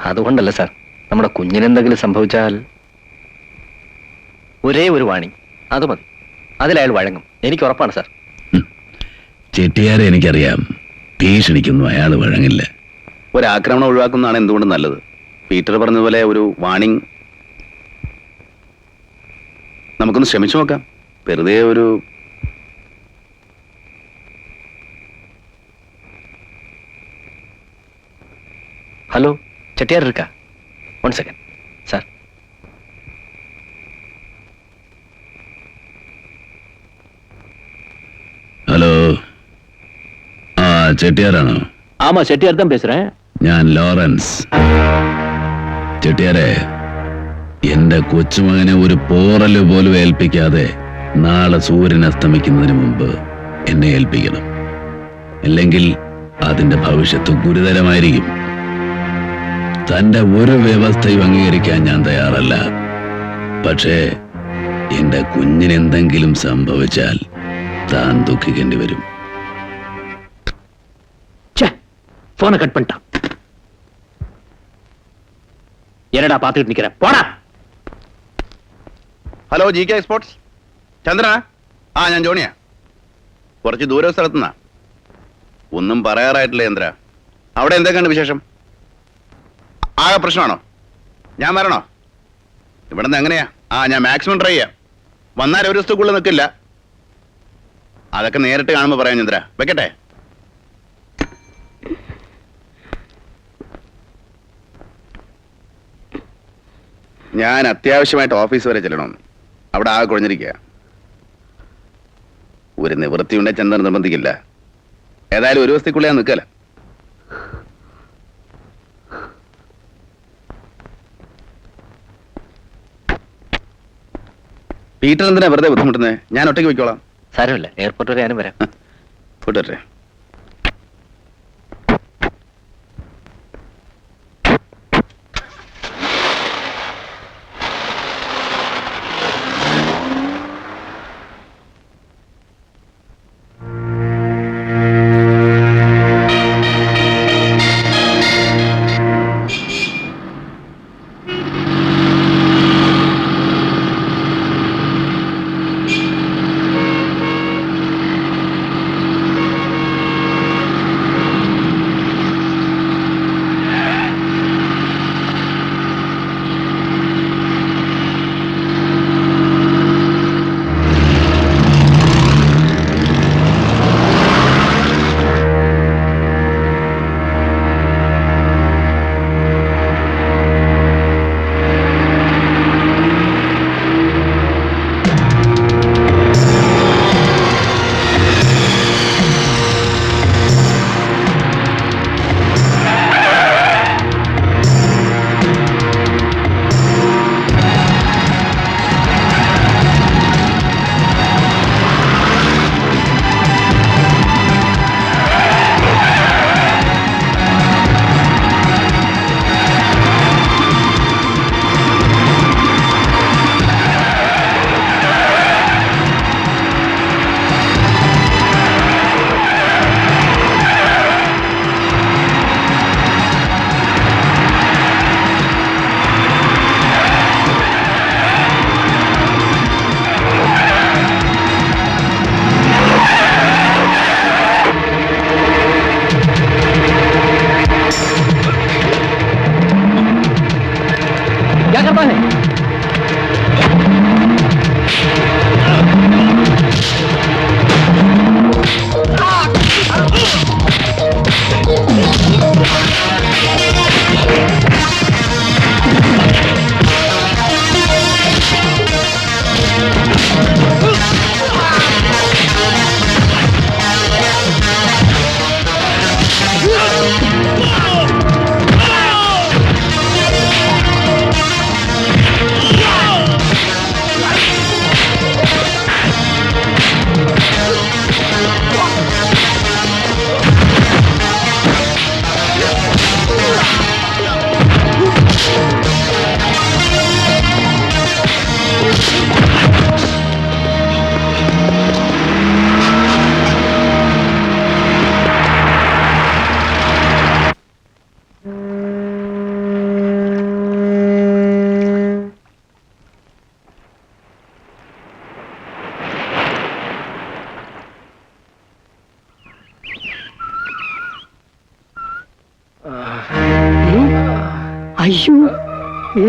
അതുകൊണ്ടല്ല സാർ, നമ്മുടെ കുഞ്ഞിനെന്തെങ്കിലും സംഭവിച്ചാൽ ഒരേ ഒരു വാണി, അത് മതി. അതിലയാൾ വഴങ്ങും, എനിക്ക് ഉറപ്പാണ് സാർ. ചെട്ടിയാരെ എനിക്കറിയാം. ഭീഷണിക്കൊന്നും അയാൾ വഴങ്ങില്ല. ഒരാക്രമണം ഒഴിവാക്കുന്നതാണ് എന്തുകൊണ്ടും നല്ലത്. പീറ്റർ പറഞ്ഞതുപോലെ ഒരു വാണിംഗ് നമുക്കൊന്ന് ശ്രമിച്ചു നോക്കാം. വെറുതെ ഒരു ഹലോ, ചെട്ടിയാർ ഇരിക്ക? 1 സെക്കൻഡ് സാർ. ഹലോ, ആ ചെട്ടിയാരാണോ? ആമാ, ചെട്ടിയാർ தான் பேசுறேன். ഞാൻ ലോറൻസ്. ചെട്ടിയാരെ, എന്റെ കൊച്ചുമകനെ ഒരു പോറല് പോലും ഏൽപ്പിക്കാതെ നാളെ സൂര്യൻ അസ്തമിക്കുന്നതിന് മുമ്പ് എന്നെ ഏൽപ്പിക്കണം. അല്ലെങ്കിൽ അതിന്റെ ഭവിഷ്യത്ത് ഗുരുതരമായിരിക്കും. തന്റെ ഒരു വ്യവസ്ഥയും അംഗീകരിക്കാൻ ഞാൻ തയ്യാറല്ല. പക്ഷേ എന്റെ കുഞ്ഞിനെന്തെങ്കിലും സംഭവിച്ചാൽ താൻ ദുഃഖിക്കേണ്ടി വരും. போனை கட் பண்ணிட்டான். என்னடா பாத்துட்டு நிக்கிற? போடா. ഹലോ, ജി കെ സ്പോർട്സ് ചന്ദ്രനാ? ആ, ഞാൻ ജോണിയാ. കുറച്ച് ദൂര സ്ഥലത്തുനിന്നാ. ഒന്നും പറയാറായിട്ടില്ല ചന്ദ്ര. അവിടെ എന്തൊക്കെയാണ് വിശേഷം? ആകെ പ്രശ്നമാണോ? ഞാൻ വരണോ? ഇവിടെ നിന്ന് എങ്ങനെയാ? ഞാൻ മാക്സിമം ട്രൈ ചെയ്യാം. വന്നാൽ ഒരു ദിവസത്തേക്കുള്ളിൽ നിൽക്കില്ല. അതൊക്കെ നേരിട്ട് കാണുമ്പോൾ പറയാം ചന്ദ്ര. വെക്കട്ടെ? ഞാൻ അത്യാവശ്യമായിട്ട് ഓഫീസ് വരെ ചെല്ലണം. അവിടെ ആകെ കുഴഞ്ഞിരിക്കുക. ഒരു നിവൃത്തിയുണ്ടെ ചന്ദ്രൻ നിർബന്ധിക്കില്ല. ഏതായാലും ഒരു ദിവസത്തേക്കുള്ളിൽ ഞാൻ നിൽക്കല. പീറ്റർ എന്തിനാ വെറുതെ ബുദ്ധിമുട്ടുന്നത്? ഞാൻ ഒറ്റയ്ക്ക് പോയിക്കോളാം. സാരമില്ല, എയർപോർട്ട് വരെ ഞാനും വരാം. കൂട്ടരെ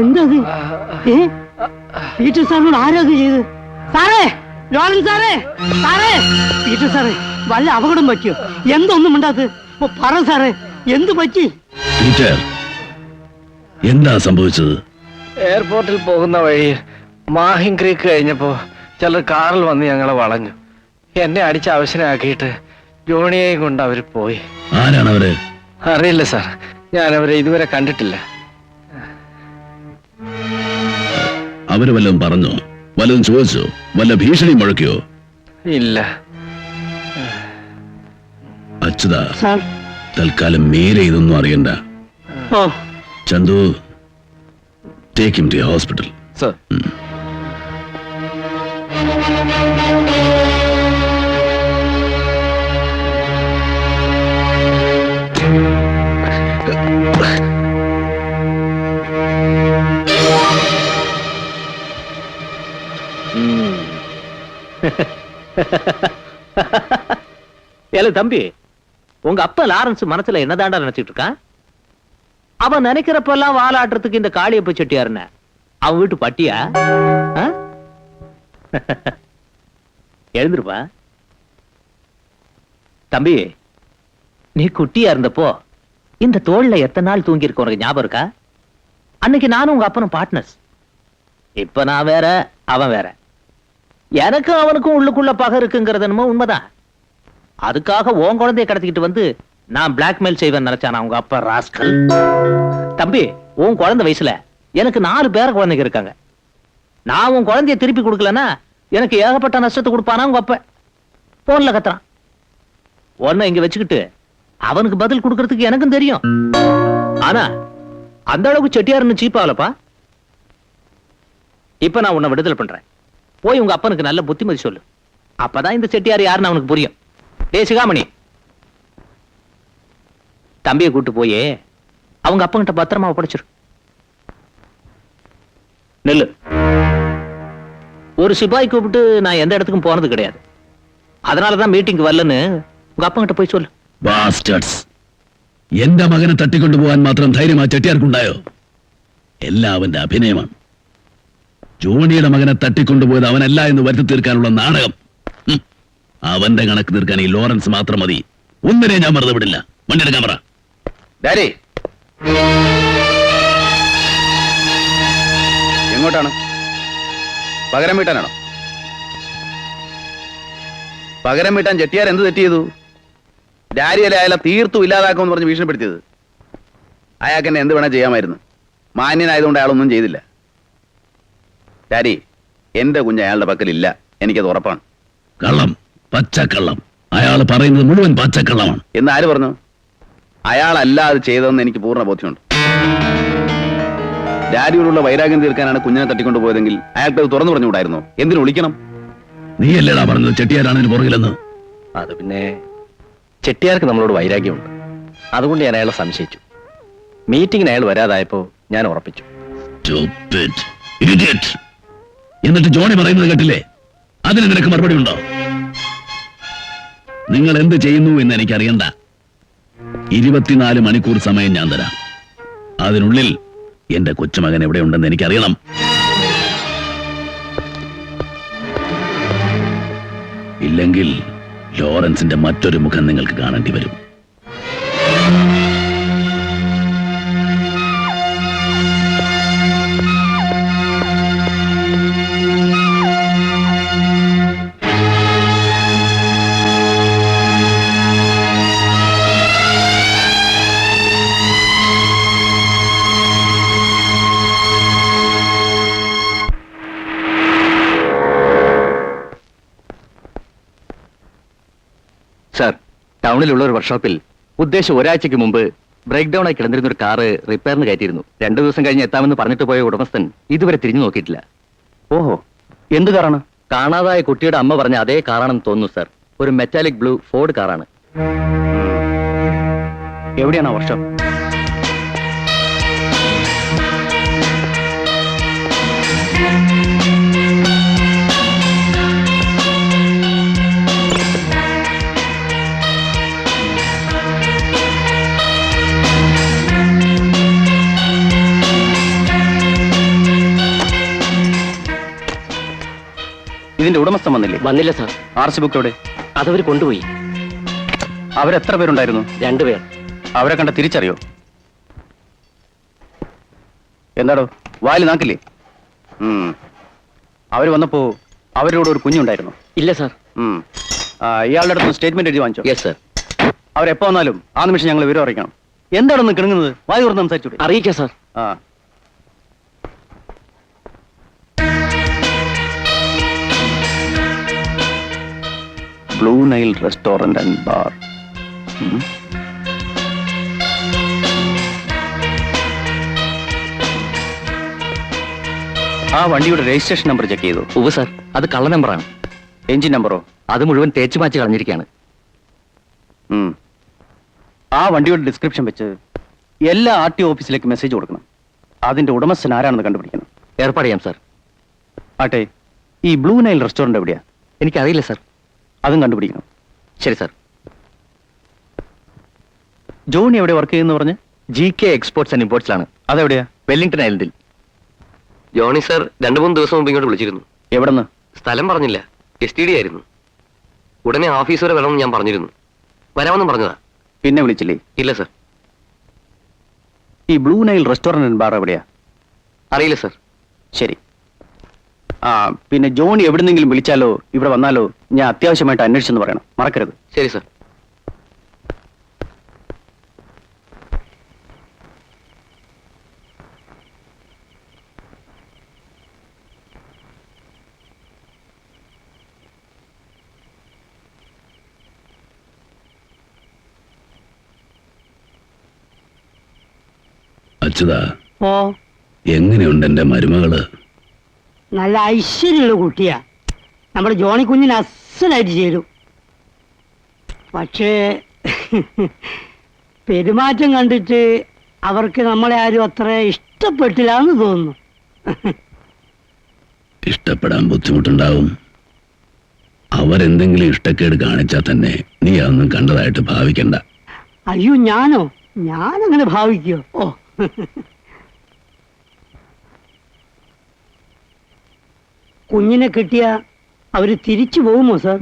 എന്തത്? പീറ്റർ സാറിനോട് ആരാത് ചെയ്ത്? സാറേ, ലോറൻസ് സാറേ, സാറേ, പീറ്റർ സാറേ, വല്ല അപകടം പറ്റിയോ? എന്തൊന്നും ഉണ്ടാത്? പറ സാറേ, എന്തു പറ്റി? പീറ്റർ, എന്താ സംഭവിച്ചത്? എയർപോർട്ടിൽ പോകുന്ന വഴി മാഹിം ക്രീക്ക് കഴിഞ്ഞപ്പോ ചിലർ കാറിൽ വന്ന് ഞങ്ങളെ വളഞ്ഞു. എന്നെ അടിച്ച് അവശനാക്കിയിട്ട് ജോണിയെയും കൊണ്ട് അവര് പോയി. ആരാണ് അവര്? അറിയില്ല സാർ, ഞാൻ അവരെ ഇതുവരെ കണ്ടിട്ടില്ല. അവര് വല്ലതും പറഞ്ഞോ? വല്ലതും ചോദിച്ചോ? വല്ല ഭീഷണി മുഴക്കിയോ? ഇല്ല. അച്യുത, സാർ. തൽക്കാലം മേലെ ഇതൊന്നും അറിയണ്ട. ഓ, Chandu, take him to hospital. Sir. ஏல தம்பி, உங்க அப்பா லாரன்ஸ் மனசுல என்னதாண்டா நினைச்சிட்டு இருக்கான்? அவன் நினைக்கிறப்பெல்லாம் வாலாட்டுறதுக்கு இந்த காளியப்ப செட்டியாருன்னு அவன் வீட்டு பட்டியா? எழுந்திருப்பா தம்பி. நீ குட்டியா இருந்தப்போ இந்த தோல்ல எத்தனை நாள் தூங்கி இருக்க உனக்கு ஞாபகம் இருக்கா? அன்னைக்கு நானும் உங்க அப்பனும் பார்ட்னர்ஸ். இப்ப நான் வேற, அவன் வேற. எனக்கும் அவனுக்கும் உள்ளுக்குள்ள பகை இருக்குங்கிறது என்னமோ உண்மைதான். அதுக்காக உன் குழந்தைய கடத்திக்கிட்டு வந்து நான் பிளாக்மெயில் செய்வேன் நினைச்சானா உங்க அப்பா ராஸ்கல்? தம்பி, உன் குழந்தை வயசுல எனக்கு 4 பேர குழந்தைங்க இருக்காங்க. நான் உன் குழந்தைய திருப்பி கொடுக்கலன்னா எனக்கு ஏகப்பட்ட நஷ்டத்தை கொடுப்பானா உங்க அப்ப? போன்ல கத்துறான். உன்னை இங்க வச்சுக்கிட்டு அவனுக்கு பதில் கொடுக்கறதுக்கு எனக்கும் தெரியும். ஆனா அந்த அளவுக்கு செட்டியாருன்னு சீப்பாவலப்பா. இப்ப நான் உன்னை விடுதலை பண்றேன். போய் உங்க அப்பனுக்கு நல்ல புத்திமதி சொல்லு. அப்பதான் இந்த செட்டியார் யாருன்னு அவனுக்கு புரியும். டேய் சிகாமணி, தம்பியை கூட்டு போயே அவங்க அப்பங்கிட்ட பத்திரமா ஒப்படைச்சிரு. நெல்லு. ஒரு சிப்பாய் கூப்பிட்டு நான் எந்த இடத்துக்கும் போனது கிடையாது. அதனாலதான் மீட்டிங் வரலன்னு உங்க அப்பங்கிட்ட போய் சொல்லு. ബാസ്റ്റേഴ്സ്, എന്റെ മകനെ തട്ടിക്കൊണ്ടുപോകാൻ മാത്രം ധൈര്യം ആ ചെട്ടിയാർക്കുണ്ടായോ? എല്ലാം അവന്റെ അഭിനയമാണ്. ജോണിയുടെ മകനെ തട്ടിക്കൊണ്ടുപോയത് അവനല്ല എന്ന് വരുത്തി തീർക്കാനുള്ള നാടകം. അവന്റെ കണക്ക് തീർക്കാൻ ഈ ലോറൻസ് മാത്രം മതി. ഒന്നിനെ ഞാൻ വെറുതെ വിടില്ല. വണ്ടിയെടുക്കാൻ പറ. ഡാഡി, എങ്ങോട്ടാണ്? പകരം വീട്ടാനാണോ? പകരം വീട്ടാൻ ചെട്ടിയാർ എന്ത് തെറ്റ് ചെയ്തു? ഡാഡിയല്ലേ അയാളെ തീർത്തും ഇല്ലാതാക്കുമെന്ന് പറഞ്ഞ് ഭീഷണിപ്പെടുത്തിയത്. അയാൾക്ക് എന്നെ എന്ത് വേണേ ചെയ്യാമായിരുന്നു. മാന്യനായതുകൊണ്ട് അയാളൊന്നും ചെയ്തില്ല. ഡാഡി, എന്റെ കുഞ്ഞ് അയാളുടെ പക്കലില്ല, എനിക്കത് ഉറപ്പാണ്. കള്ളം, പച്ചക്കള്ളം. അയാൾ പറയുന്നത് മുഴുവൻ പച്ചക്കള്ളമാണ്. എന്ന് ആര് പറഞ്ഞു? അയാളല്ല അത് ചെയ്തതെന്ന് എനിക്ക് പൂർണ്ണ ബോധ്യമുണ്ട്. ഡാഡിയോടുള്ള വൈരാഗ്യം തീർക്കാനാണ് കുഞ്ഞിനെ തട്ടിക്കൊണ്ടു പോയതെങ്കിൽ അയാൾക്ക് അത് തുറന്നു പറഞ്ഞുകൂടായിരുന്നോ? എന്തിനു വിളിക്കണം? നീയല്ലേടാ പറഞ്ഞത് ചെട്ടിയാരാണ് ഇതിന് പുറകിലെന്ന്? അത് പിന്നെ ചെട്ടിയാർക്ക് നമ്മളോട് വൈരാഗ്യമുണ്ട്. അതുകൊണ്ട് ഞാൻ അയാളെ സംശയിച്ചു. മീറ്റിങ്ങിന് അയാൾ വരാതായപ്പോ ഞാൻ ഉറപ്പിച്ചു. Stupid idiot. എന്നിട്ട് ജോണി പറയുന്നത് കേട്ടില്ലേ? അതിന് നിനക്ക് മറുപടി ഉണ്ടോ? നിങ്ങൾ എന്ത് ചെയ്യുന്നു എന്ന് എനിക്കറിയണ്ട. 24 മണിക്കൂർ സമയം ഞാൻ തരാം. അതിനുള്ളിൽ എന്റെ കൊച്ചുമകൻ എവിടെയുണ്ടെന്ന് എനിക്കറിയണം. ഇല്ലെങ്കിൽ ലോറൻസിന്റെ മറ്റൊരു മുഖം നിങ്ങൾക്ക് കാണേണ്ടി വരും. സാർ, ടൗണിലുള്ള ഒരു വർക്ക്ഷോപ്പിൽ ഉദ്ദേശം ഒരാഴ്ചക്ക് മുമ്പ് ബ്രേക്ക് ഡൗൺ ആയി കിടന്നിരുന്ന ഒരു കാറ് റിപ്പയറിന് കയറ്റിയിരുന്നു. 2 ദിവസം കഴിഞ്ഞ് എത്താമെന്ന് പറഞ്ഞിട്ട് പോയ ഉടമസ്ഥൻ ഇതുവരെ തിരിഞ്ഞു നോക്കിയിട്ടില്ല. ഓഹോ, എന്ത് കാറാണ്? കാണാതായ കുട്ടിയുടെ അമ്മ പറഞ്ഞ അതേ കാറാണെന്ന് തോന്നുന്നു സാർ. ഒരു മെറ്റാലിക് ബ്ലൂ ഫോർഡ് കാറാണ്. എവിടെയാണ് വർഷം? ഇതിന്റെ ഉടമസ്ഥൻ വന്നില്ലേ? വന്നില്ല സാർ. RC ബുക്ക് എവിടെ? അതവർ കൊണ്ടുപോയി. അവരെത്ര പേരുണ്ടായിരുന്നു? 2 പേർ. അവരെ കണ്ട തിരിച്ചറിയോ? എന്താടോ വായിൽ നാക്കില്ലേ? അവര് വന്നപ്പോ അവരുടെ കൂടെ ഒരു കുഞ്ഞുണ്ടായിരുന്നു? ഇല്ല സാർ. ഇയാളുടെ അടുത്ത് സ്റ്റേറ്റ്മെന്റ് എഴുതി വാങ്ങിച്ചോ? Yes sir. അവരെപ്പോ വന്നാലും ആ നിമിഷം ഞങ്ങൾ വിവരം അറിയിക്കണം. എന്താണെന്ന് കിണങ്ങുന്നത്? വായി തുറന്ന് സംസാരിച്ചൂടെ? അറിയിക്കാം sir. Blue Nile restaurant and bar. ആ വണ്ടിയുടെ രജിസ്ട്രേഷൻ നമ്പർ ചെക്ക് ചെയ്തു? ഉവ്വ് സാർ, അത് കള്ള നമ്പറാണ്. എഞ്ചിൻ നമ്പറോ? അത് മുഴുവൻ തേച്ചു മാച്ച് കളഞ്ഞിരിക്കുകയാണ്. ആ വണ്ടിയുടെ ഡിസ്ക്രിപ്ഷൻ വെച്ച് എല്ലാ RTO ഓഫീസിലേക്ക് മെസ്സേജ് കൊടുക്കണം. അതിന്റെ ഉടമസ്ഥൻ ആരാണെന്ന് കണ്ടുപിടിക്കണം. ഏർപ്പാട് ചെയ്യാം സാർ. ആട്ടെ, ഈ ബ്ലൂ നൈൽ റെസ്റ്റോറന്റ് എവിടെയാ? എനിക്കറിയില്ല സാർ. അതും കണ്ടുപിടിക്കണം. ശരി സാർ. ജോണി എവിടെ വർക്ക് ചെയ്യുന്നു പറഞ്ഞ്? GK എക്സ്പോർട്സ് ആൻഡ് ഇമ്പോർട്സിലാണ്. അതെവിടെയാ? വെല്ലിംഗ്ടൺ ഐലൻഡിൽ. ജോണി സാർ 2-3 ദിവസം മുമ്പ് ഇങ്ങോട്ട് വിളിച്ചിരുന്നു. എവിടെന്ന്? സ്ഥലം പറഞ്ഞില്ല, STD ആയിരുന്നു. ഉടനെ ഓഫീസ് വരെ വരണമെന്ന് ഞാൻ പറഞ്ഞിരുന്നു. വരാമെന്നും പറഞ്ഞതാ. പിന്നെ വിളിച്ചില്ലേ? ഇല്ല സാർ. ഈ blue Nile restaurant and bar എവിടെയാ? അറിയില്ല സാർ. ശരി. പിന്നെ ജോണി എവിടെന്നെങ്കിലും വിളിച്ചാലോ ഇവിടെ വന്നാലോ ഞാൻ അത്യാവശ്യമായിട്ട് അന്വേഷിച്ചെന്ന് പറയണം, മറക്കരുത്. ശരി സാർ. അച്യുതാ, ഓ, എങ്ങനെയുണ്ട് എന്റെ മരുമകള്? നല്ല ഐശ്വര്യമുള്ള കുട്ടിയാ. നമ്മുടെ ജോണി കുഞ്ഞിന് അസലായിട്ട് ചേരും. പക്ഷേ പെരുമാറ്റം കണ്ടിട്ട് അവർക്ക് നമ്മളെ ആരും അത്ര ഇഷ്ടപ്പെട്ടില്ല എന്ന് തോന്നുന്നു. ഇഷ്ടപ്പെടാൻ ബുദ്ധിമുട്ടുണ്ടാവും. അവരെന്തെങ്കിലും ഇഷ്ടക്കേട് കാണിച്ചാൽ തന്നെ നീ അതൊന്നും കണ്ടതായിട്ട് ഭാവിക്കണ്ട. അയ്യോ, ഞാനങ്ങനെ ഭാവിക്കോ? ഓ, കുഞ്ഞിനെ കിട്ടിയ അവര് തിരിച്ചു പോകുമോ സാർ?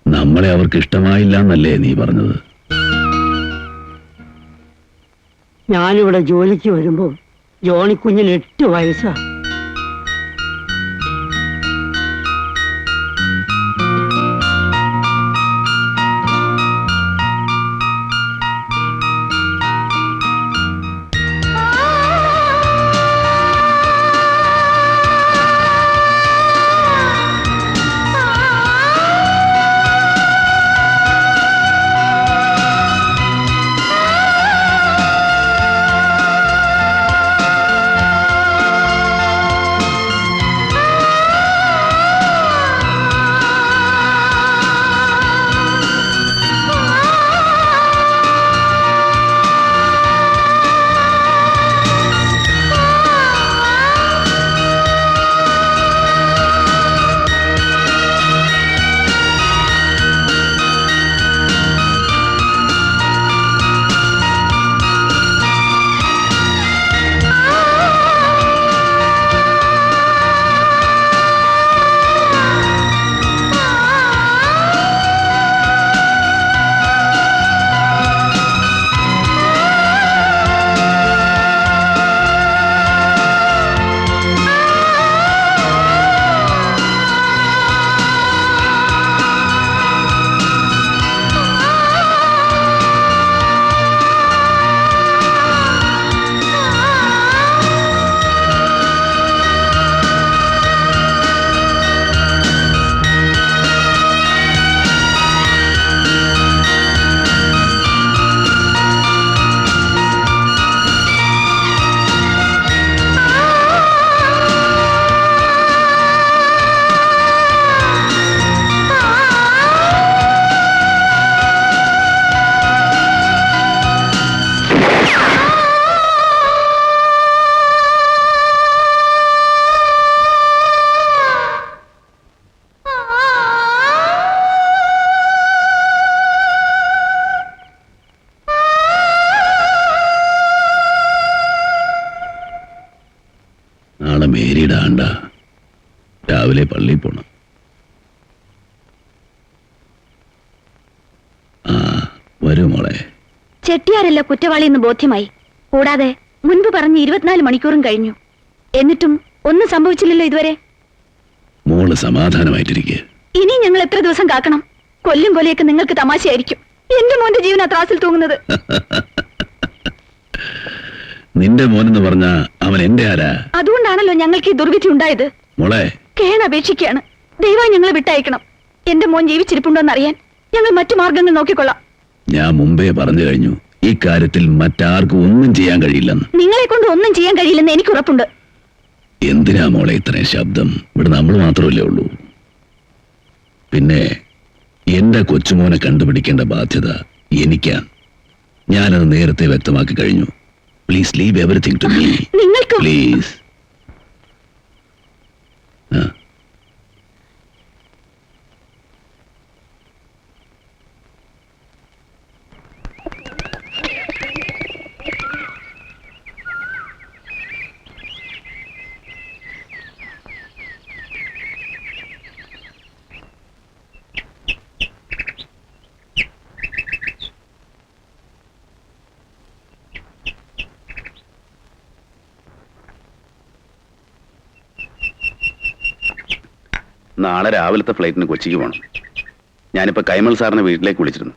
നമ്മളെ അവർക്ക് ഇഷ്ടമായില്ല എന്നല്ലേ നീ പറഞ്ഞത്? ഞാനിവിടെ ജോലിക്ക് വരുമ്പോ ജോണി കുഞ്ഞിന് 8 വയസ്സാ. നാളെ മേരിയുടെ ആണ്ട. രാവിലെ പള്ളിയിൽ പോണം. ആ വരൂ മോളെ. ചെട്ടിയാരല്ല കുറ്റവാളി എന്ന് ബോധ്യമായി. കൂടാതെ മുൻപ് പറഞ്ഞ് 24 മണിക്കൂറും കഴിഞ്ഞു. എന്നിട്ടും ഒന്നും സംഭവിച്ചില്ലല്ലോ ഇതുവരെ. മോള് സമാധാനമായിട്ടിരിക്കുക. ഇനി ഞങ്ങൾ എത്ര ദിവസം കാക്കണം? കൊല്ലും കൊലയൊക്കെ നിങ്ങൾക്ക് തമാശയായിരിക്കും. എന്റെ മോന്റെ ജീവനാ ത്രാസിൽ തൂങ്ങുന്നത്. നിന്റെ മോനെന്ന് പറഞ്ഞ അവൻ എന്റെ ആരാ? അതുകൊണ്ടാണല്ലോ ഞങ്ങൾക്ക് ഈ ദുർവിധി ഉണ്ടായത്. മോളെ കേണപേക്ഷിക്കുകയാണ്. ദയവായി ഞങ്ങളെ വിട്ടയക്കണം. എന്റെ മോൻ ജീവിച്ചിരിപ്പുണ്ടോന്ന് അറിയാൻ ഞങ്ങൾ മറ്റു മാർഗങ്ങൾ നോക്കിക്കൊള്ളാം. ഞാൻ മുമ്പേ പറഞ്ഞു കഴിഞ്ഞു, ഈ കാര്യത്തിൽ മറ്റാർക്കും ഒന്നും ചെയ്യാൻ കഴിയില്ലെന്ന്. നിങ്ങളെ കൊണ്ട് ഒന്നും ചെയ്യാൻ കഴിയില്ലെന്ന് എനിക്ക് ഉറപ്പുണ്ട്. എന്തിനാ മോളെ ഇത്രയും ശബ്ദം? ഇവിടെ നമ്മൾ മാത്രമല്ലേ ഉള്ളൂ. പിന്നെ എന്റെ കൊച്ചുമോനെ കണ്ടുപിടിക്കേണ്ട ബാധ്യത എനിക്കാണ്. ഞാനത് നേരത്തെ വ്യക്തമാക്കി കഴിഞ്ഞു. Please leave everything to me. നിങ്ങൾക്ക് പ്ലീസ്. നാളെ രാവിലത്തെ ഫ്ലൈറ്റിന് കൊച്ചിക്ക് പോകണം. ഞാനിപ്പോൾ കൈമൾ സാറിനെ വീട്ടിലേക്ക് വിളിച്ചിരുന്നു.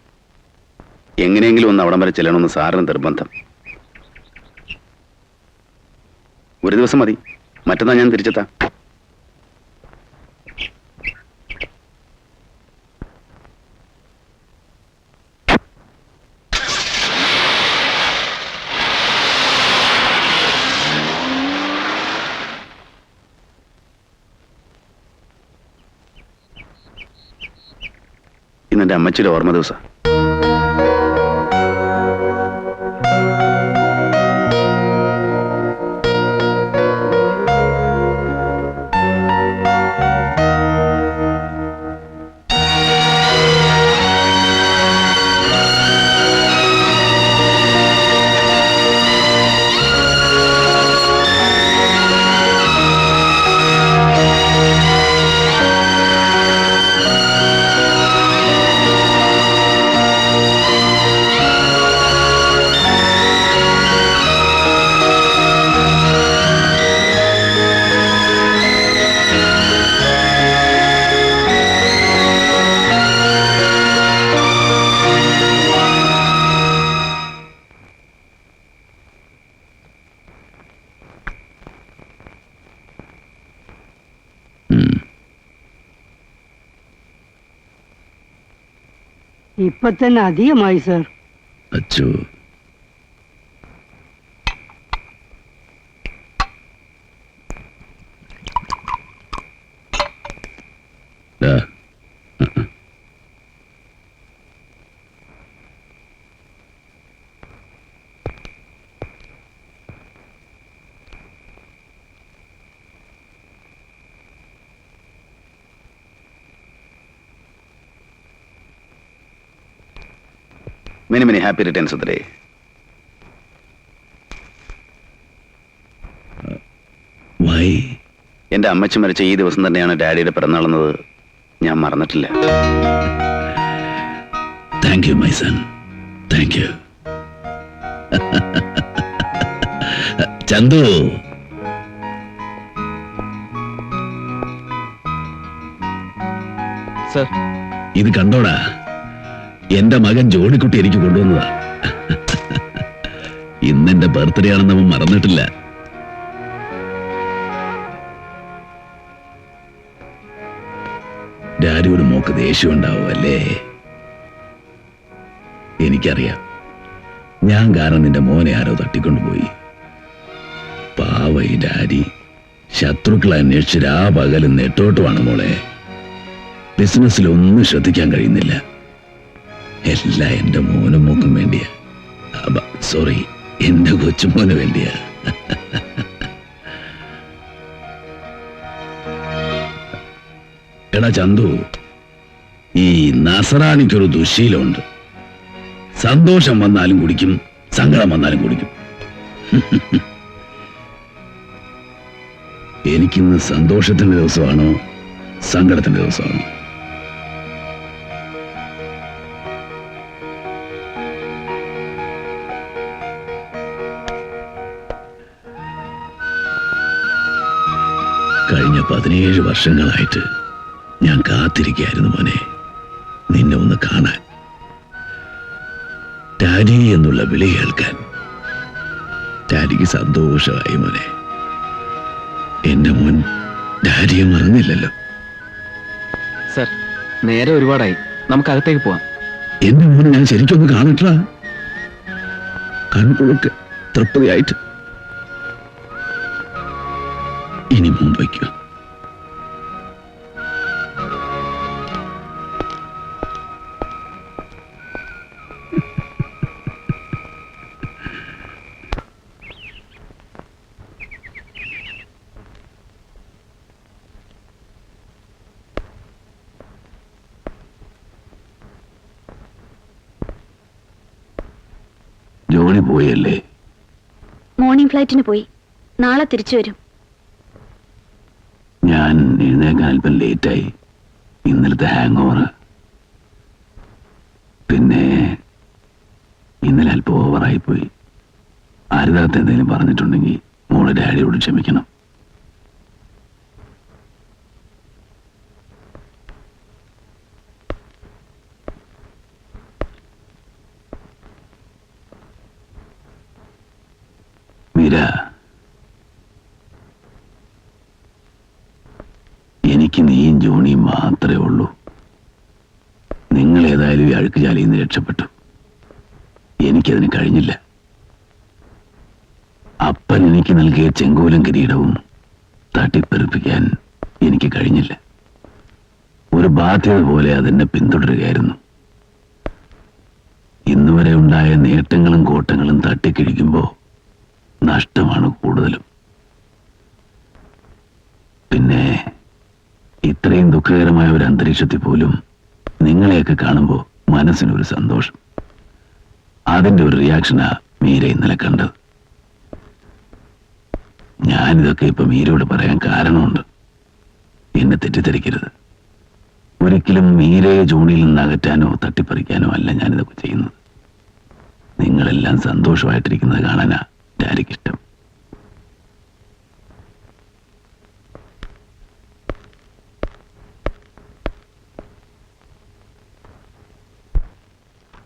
എങ്ങനെയെങ്കിലും ഒന്ന് അവിടം വരെ ചെല്ലണമെന്ന് സാറിന് നിർബന്ധം. ഒരു ദിവസം മതി, മറ്റന്നാൾ ഞാൻ തിരിച്ചെത്താം. ഇന്നെൻ്റെ അമ്മച്ചിയുടെ ഓർമ്മ ദിവസം. ഇപ്പൊ തന്നെ അധികമായി സർ. അച്ചോ, Many, many happy returns of the day. why? എൻ്റെ അമ്മച്ചി മരിച്ച ഈ ദിവസം തന്നെയാണ് ഡാഡിയുടെ പിറന്നാളെന്നത് ഞാൻ മറന്നിട്ടില്ല. Thank you, my son. Thank you. Chandu, sir, ഇത് കണ്ടോടാ, എന്റെ മകൻ ജോണിക്കുട്ടി എനിക്ക് കൊണ്ടുവന്നതാ. ഇന്നെന്റെ ബർത്ത്ഡേ ആണെന്ന് അവൻ മറന്നിട്ടില്ല. ഡാഡിയോട് മോക്ക് ദേഷ്യം ഉണ്ടാവും അല്ലേ? എനിക്കറിയാം. ഞാൻ കാരണം നിന്റെ മോനെ ആരോ തട്ടിക്കൊണ്ടുപോയി. പാവ ഈ ഡാഡി ശത്രുക്കളെ അന്വേഷിച്ച് രാപകലും നെട്ടോട്ടുമാണ് മോളെ. ബിസിനസ്സിലൊന്നും ശ്രദ്ധിക്കാൻ കഴിയുന്നില്ല. എല്ലാം എന്റെ മോനും മോക്കും വേണ്ടിയാ. സോറി, എന്റെ കൊച്ചുമോന് വേണ്ടിയാ. എടാ ചന്തു, ഈ നസറാണിക്കൊരു ദുശീലമുണ്ട്. സന്തോഷം വന്നാലും കുടിക്കും, സങ്കടം വന്നാലും കുടിക്കും. എനിക്കിന്ന് സന്തോഷത്തിന്റെ ദിവസമാണോ സങ്കടത്തിന്റെ ദിവസമാണോ? കഴിഞ്ഞ 17 വർഷങ്ങളായിട്ട് ഞാൻ കാത്തിരിക്കായിരുന്നു മോനെ നിന്നെ ഒന്ന് കാണാൻ, ഡാഡി എന്നുള്ള വിളി കേൾക്കാൻ. ഡാഡിക്ക് സന്തോഷമായി മോനെ. എന്റെ മോൻ ഡാഡിയെ മറന്നില്ലല്ലോ. സർ, നേരെ ഒരുപാടായി, നമുക്ക് അകത്തേക്ക് പോവാം. എന്റെ മോനെ ഞാൻ ശരിക്കൊന്ന് കാണട്ടാ, കണ്ണുകളൊക്കെ തൃപ്തിയായിട്ട്. ഇനി മുമ്പ് വയ്ക്കൂ. ജോണി പോയല്ലേ? മോർണിംഗ് ഫ്ലൈറ്റിന് പോയി, നാളെ തിരിച്ചു വരും. ഞാൻ എഴുന്നേക്കാൻ അല്പം ലേറ്റായി. ഇന്നലത്തെ ഹാങ് ഓവർ, പിന്നെ ഇന്നലെ അല്പം ഓവറായിപ്പോയി. ആരുതകത്ത് എന്തെങ്കിലും പറഞ്ഞിട്ടുണ്ടെങ്കിൽ മോളെ ഡാഡിയോട് ക്ഷമിക്കണം. മീര, എനിക്ക് നീയും ജോണിയും മാത്രമേ ഉള്ളൂ. നിങ്ങൾ ഏതായാലും ഈ അഴുക്കുചാലിൽ നിന്ന് രക്ഷപ്പെട്ടു. എനിക്കതിന് കഴിഞ്ഞില്ല. അപ്പൻ എനിക്ക് നൽകിയ ചെങ്കോലും കിരീടവും തട്ടിത്തെറിപ്പിക്കാൻ എനിക്ക് കഴിഞ്ഞില്ല. ഒരു ബാധ്യത പോലെ അതെന്നെ പിന്തുടരുകയായിരുന്നു. ഇന്നുവരെ ഉണ്ടായ നേട്ടങ്ങളും കോട്ടങ്ങളും തട്ടിക്കിഴിക്കുമ്പോൾ നഷ്ടമാണ് കൂടുതലും. പിന്നെ ഇത്രയും ദുഃഖകരമായ ഒരു അന്തരീക്ഷത്തിൽ പോലും നിങ്ങളെയൊക്കെ കാണുമ്പോൾ മനസ്സിനൊരു സന്തോഷം. അതിന്റെ ഒരു റിയാക്ഷനാ മീര ഇന്നലെ കണ്ടത്. ഞാനിതൊക്കെ ഇപ്പൊ മീരയോട് പറയാൻ കാരണമുണ്ട്. എന്നെ തെറ്റിദ്ധരിക്കരുത്. ഒരിക്കലും മീരയെ ജോണിയിൽ നിന്ന് അകറ്റാനോ തട്ടിപ്പറിക്കാനോ അല്ല ഞാനിതൊക്കെ ചെയ്യുന്നത്. നിങ്ങളെല്ലാം സന്തോഷമായിട്ടിരിക്കുന്നത് കാണാനാ ഡാഡിക്കിഷ്ടം.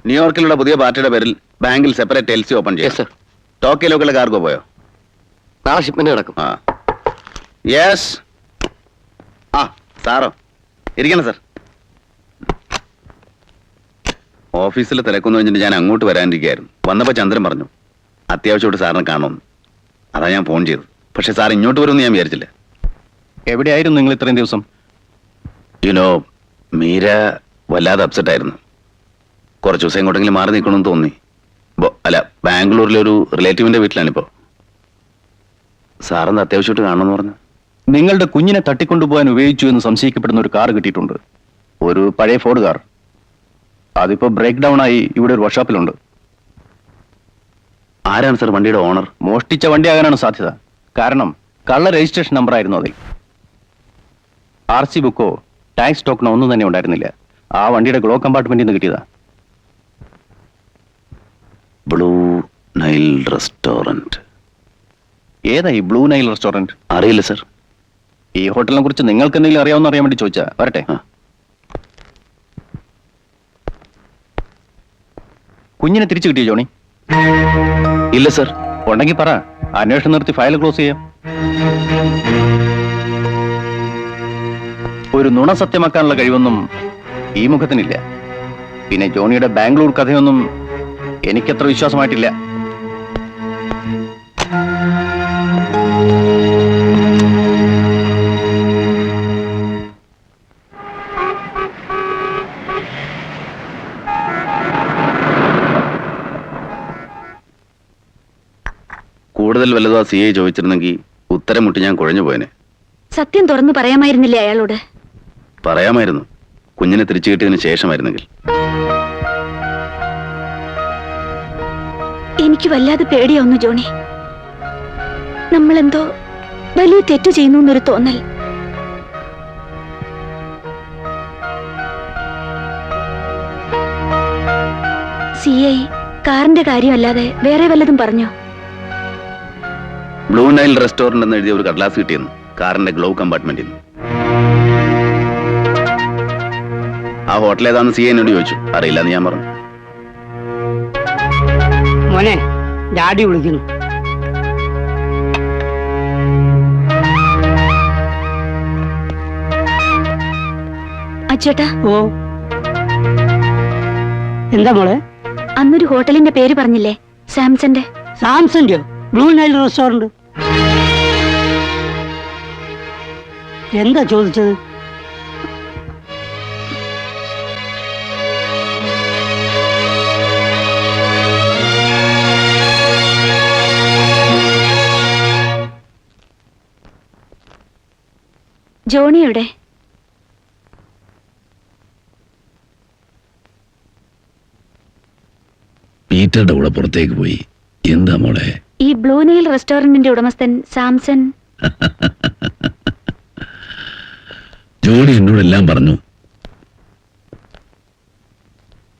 ന്യൂയോർക്കിലുള്ള പുതിയ പാർട്ടിയുടെ പേരിൽ ബാങ്കിൽ സെപ്പറേറ്റ് എൽസി ഓപ്പൺ ചെയ്യും. ടോക്കിയോയിലേക്കുള്ള കാർഗോ പോയോ? നാളെ ഷിപ്മെന്റ് കിടക്കും. ആ യെസ്. ആ സാറോ ഇരിക്കണം സാർ. ഓഫീസിൽ തിരക്കൊന്നു കഴിഞ്ഞിട്ട് ഞാൻ അങ്ങോട്ട് വരാനിരിക്കുകയായിരുന്നു. വന്നപ്പോൾ ചന്ദ്രൻ പറഞ്ഞു അത്യാവശ്യമായിട്ട് സാറിനെ കാണുമെന്ന്. അതാ ഞാൻ ഫോൺ ചെയ്തത്. പക്ഷെ സാർ ഇങ്ങോട്ട് വരുമെന്ന് ഞാൻ വിചാരിച്ചില്ല. എവിടെയായിരുന്നു നിങ്ങൾ ഇത്രയും ദിവസം? യുനോ മീര വല്ലാതെ അപ്സെറ്റ് ആയിരുന്നു. കുറച്ച് ദിവസം എങ്ങോട്ടെങ്കിലും മാറി നിൽക്കണമെന്ന് തോന്നി. അല്ല, ബാംഗ്ലൂരിലെ ഒരു റിലേറ്റീവിന്റെ വീട്ടിലാണിപ്പോ. സാറിന് അത്യാവശ്യമായിട്ട് കാണണമെന്ന് പറഞ്ഞു. നിങ്ങളുടെ കുഞ്ഞിനെ തട്ടിക്കൊണ്ടുപോകാൻ ഉപയോഗിച്ചു എന്ന് സംശയിക്കപ്പെടുന്ന ഒരു കാർ കിട്ടിയിട്ടുണ്ട്. ഒരു പഴയ ഫോർഡ് കാർ. അതിപ്പോ ബ്രേക്ക് ഡൗൺ ആയി ഇവിടെ ഒരു വർക്ക്ഷോപ്പിലുണ്ട്. ആരാണ് സാർ വണ്ടിയുടെ ഓണർ? മോഷ്ടിച്ച വണ്ടിയാകാനാണ് സാധ്യത. കാരണം കള്ള രജിസ്ട്രേഷൻ നമ്പർ ആയിരുന്നു അതിൽ. RC ബുക്കോ ടാക്സ് ടോക്കണോ ഒന്നും തന്നെ ഉണ്ടായിരുന്നില്ല. ആ വണ്ടിയുടെ ഗ്ലോ കമ്പാർട്ട്മെന്റിൽ നിന്ന് കിട്ടിയതാ. Blue Nile restaurant. ഏതാ ഈ ബ്ലൂ നൈൽ റെസ്റ്റോറന്റ്? അറിയില്ല സർ. ഈ ഹോട്ടലിനെ കുറിച്ച് നിങ്ങൾക്ക് എന്തെങ്കിലും അറിയാവുന്ന അറിയാൻ വേണ്ടി ചോദിച്ചാ. വരട്ടെ. കുഞ്ഞിനെ തിരിച്ചു കിട്ടിയോ ജോണി? ഇല്ല സർ. ഉണ്ടെങ്കിൽ പറ, അന്വേഷണം നിർത്തി ഫയൽ ക്ലോസ് ചെയ്യാം. ഒരു നുണ സത്യമാക്കാനുള്ള കഴിവൊന്നും ഈ മുഖത്തിനില്ല. പിന്നെ ജോണിയുടെ ബാംഗ്ലൂർ കഥയൊന്നും എനിക്കത്ര വിശ്വാസമായിട്ടില്ല. കൂടുതൽ വല്ലതും ആ CI ചോദിച്ചിരുന്നെങ്കിൽ ഉത്തരം മുട്ടി ഞാൻ കുഴഞ്ഞു പോയനെ. സത്യം തുറന്നു പറയാമായിരുന്നില്ലേ അയാളോട്? പറയാമായിരുന്നു, കുഞ്ഞിനെ തിരിച്ചു കിട്ടിയതിന് ശേഷമായിരുന്നെങ്കിൽ. എനിക്ക് വല്ലാതെ പേടിയാവുന്നു ജോണി. നമ്മളെന്തോ വലിയ തെറ്റ് ചെയ്യുന്നു എന്നൊരു തോന്നൽ. CI കാറിന്റെ കാര്യമല്ലാതെ വേറെ വല്ലതും പറഞ്ഞോ? ബ്ലൂ നൈൽ റെസ്റ്റോറന്റ് എന്ന് എഴുതിയ ഒരു കടലാസ് കിട്ടിയെന്ന് കാറിന്റെ ഗ്ലൗ കമ്പാർട്ട്മെന്റിൽ നിന്ന്. ആ ഹോട്ടൽ ഏതാന്ന് CI എന്നോട് ചോദിച്ചു. അറിയില്ലെന്ന് ഞാൻ പറഞ്ഞു. മോനെ, ഡാഡി വിളിക്കുന്നു. അച്ചേട്ടാ, ഓ, എന്താ മോളെ? അന്നൊരു ഹോട്ടലിന്റെ പേര് പറഞ്ഞില്ലേ, സാംസന്റെ? സാംസന്റെയോ? Blue Nile restaurant. എന്താ ചോദിച്ചത്? ജോണി എവിടെ? പീറ്ററുടെ കൂടെ പുറത്തേക്ക് പോയി. എന്താ മോളെ? ഈ ബ്ലൂ നൈൽ റെസ്റ്റോറന്റിന്റെ ഉടമസ്ഥൻ സാംസൺ. ജോണി എന്നോടെല്ലാം പറഞ്ഞു.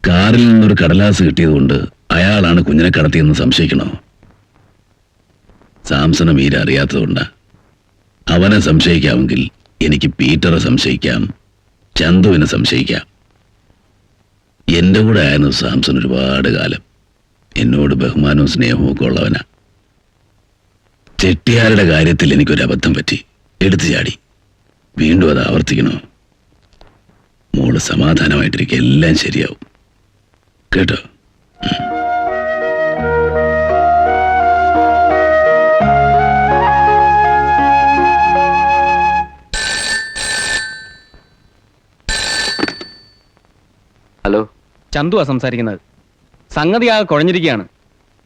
കാറിൽ നിന്നൊരു കടലാസ് കിട്ടിയതുകൊണ്ട് അയാളാണ് കുഞ്ഞിനെ കടത്തിയെന്ന് സംശയിക്കണോ? സാംസണ മീര അറിയാത്തതുകൊണ്ടാ. അവനെ സംശയിക്കാമെങ്കിൽ എനിക്ക് പീറ്ററെ സംശയിക്കാം, ചന്തുവിനെ സംശയിക്കാം. എന്റെ കൂടെ ആയിരുന്നു സാംസൺ ഒരുപാട് കാലം. എന്നോട് ബഹുമാനവും സ്നേഹവും ഒക്കെ ഉള്ളവനാ. ചെട്ടിയാരുടെ കാര്യത്തിൽ എനിക്കൊരു അബദ്ധം പറ്റി, എടുത്തു ചാടി. വീണ്ടും അത് ആവർത്തിക്കണോ? മോള് സമാധാനമായിട്ടിരിക്കുക, എല്ലാം ശരിയാവും കേട്ടോ. ഹലോ, ചന്തുവാ സംസാരിക്കുന്നത്. സംഗതിയാകെ കുഴഞ്ഞിരിക്കുകയാണ്.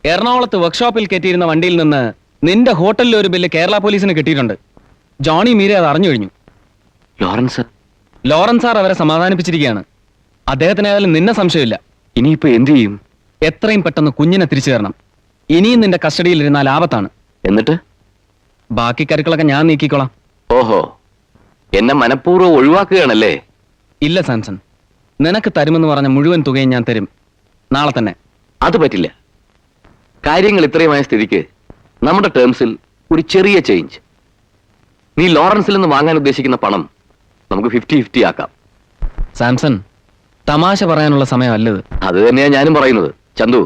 എറണാകുളത്ത് വർക്ക്ഷോപ്പിൽ കയറ്റിയിരുന്ന വണ്ടിയിൽ നിന്ന് നിന്റെ ഹോട്ടലിലെ ഒരു ബില്ല് കേരള പോലീസിന് കിട്ടിയിട്ടുണ്ട്. ജോണി മീര അത് അറിഞ്ഞു കഴിഞ്ഞു. ലോറൻസ് സാർ അവരെ സമാധാനിപ്പിച്ചിരിക്കുകയാണ്. അദ്ദേഹത്തിനായാലും നിന്നെ സംശയമില്ല. ഇനിയിപ്പോ എന്ത് ചെയ്യും? എത്രയും പെട്ടെന്ന് കുഞ്ഞിനെ തിരിച്ചു തരണം. ഇനിയും നിന്റെ കസ്റ്റഡിയിൽ ഇരുന്നാൽ ആപത്താണ്. എന്നിട്ട് ബാക്കി കരുക്കളൊക്കെ ഞാൻ നീക്കിക്കോളാം. ഓഹോ, എന്നെ മനഃപൂർവ്വം ഒഴിവാക്കുകയാണല്ലേ? ഇല്ല സാംസൺ, നിനക്ക് തരുമെന്ന് പറഞ്ഞ മുഴുവൻ തുകയും ഞാൻ തരും, നാളെ തന്നെ. അത് പറ്റില്ല. കാര്യങ്ങൾ ഇത്രയുമായ സ്ഥിതിക്ക് നമ്മുടെ ടേംസിൽ ഒരു ചെറിയ ചേഞ്ച്. നീ ലോറൻസിൽ നിന്ന് വാങ്ങാൻ ഉദ്ദേശിക്കുന്ന പണം നമുക്ക് 50-50 ആക്കാം. സാംസൺ, തമാശ പറയാനുള്ള സമയമല്ലത്. അത് തന്നെയാണ് ഞാനും പറയുന്നത്. ചന്തു,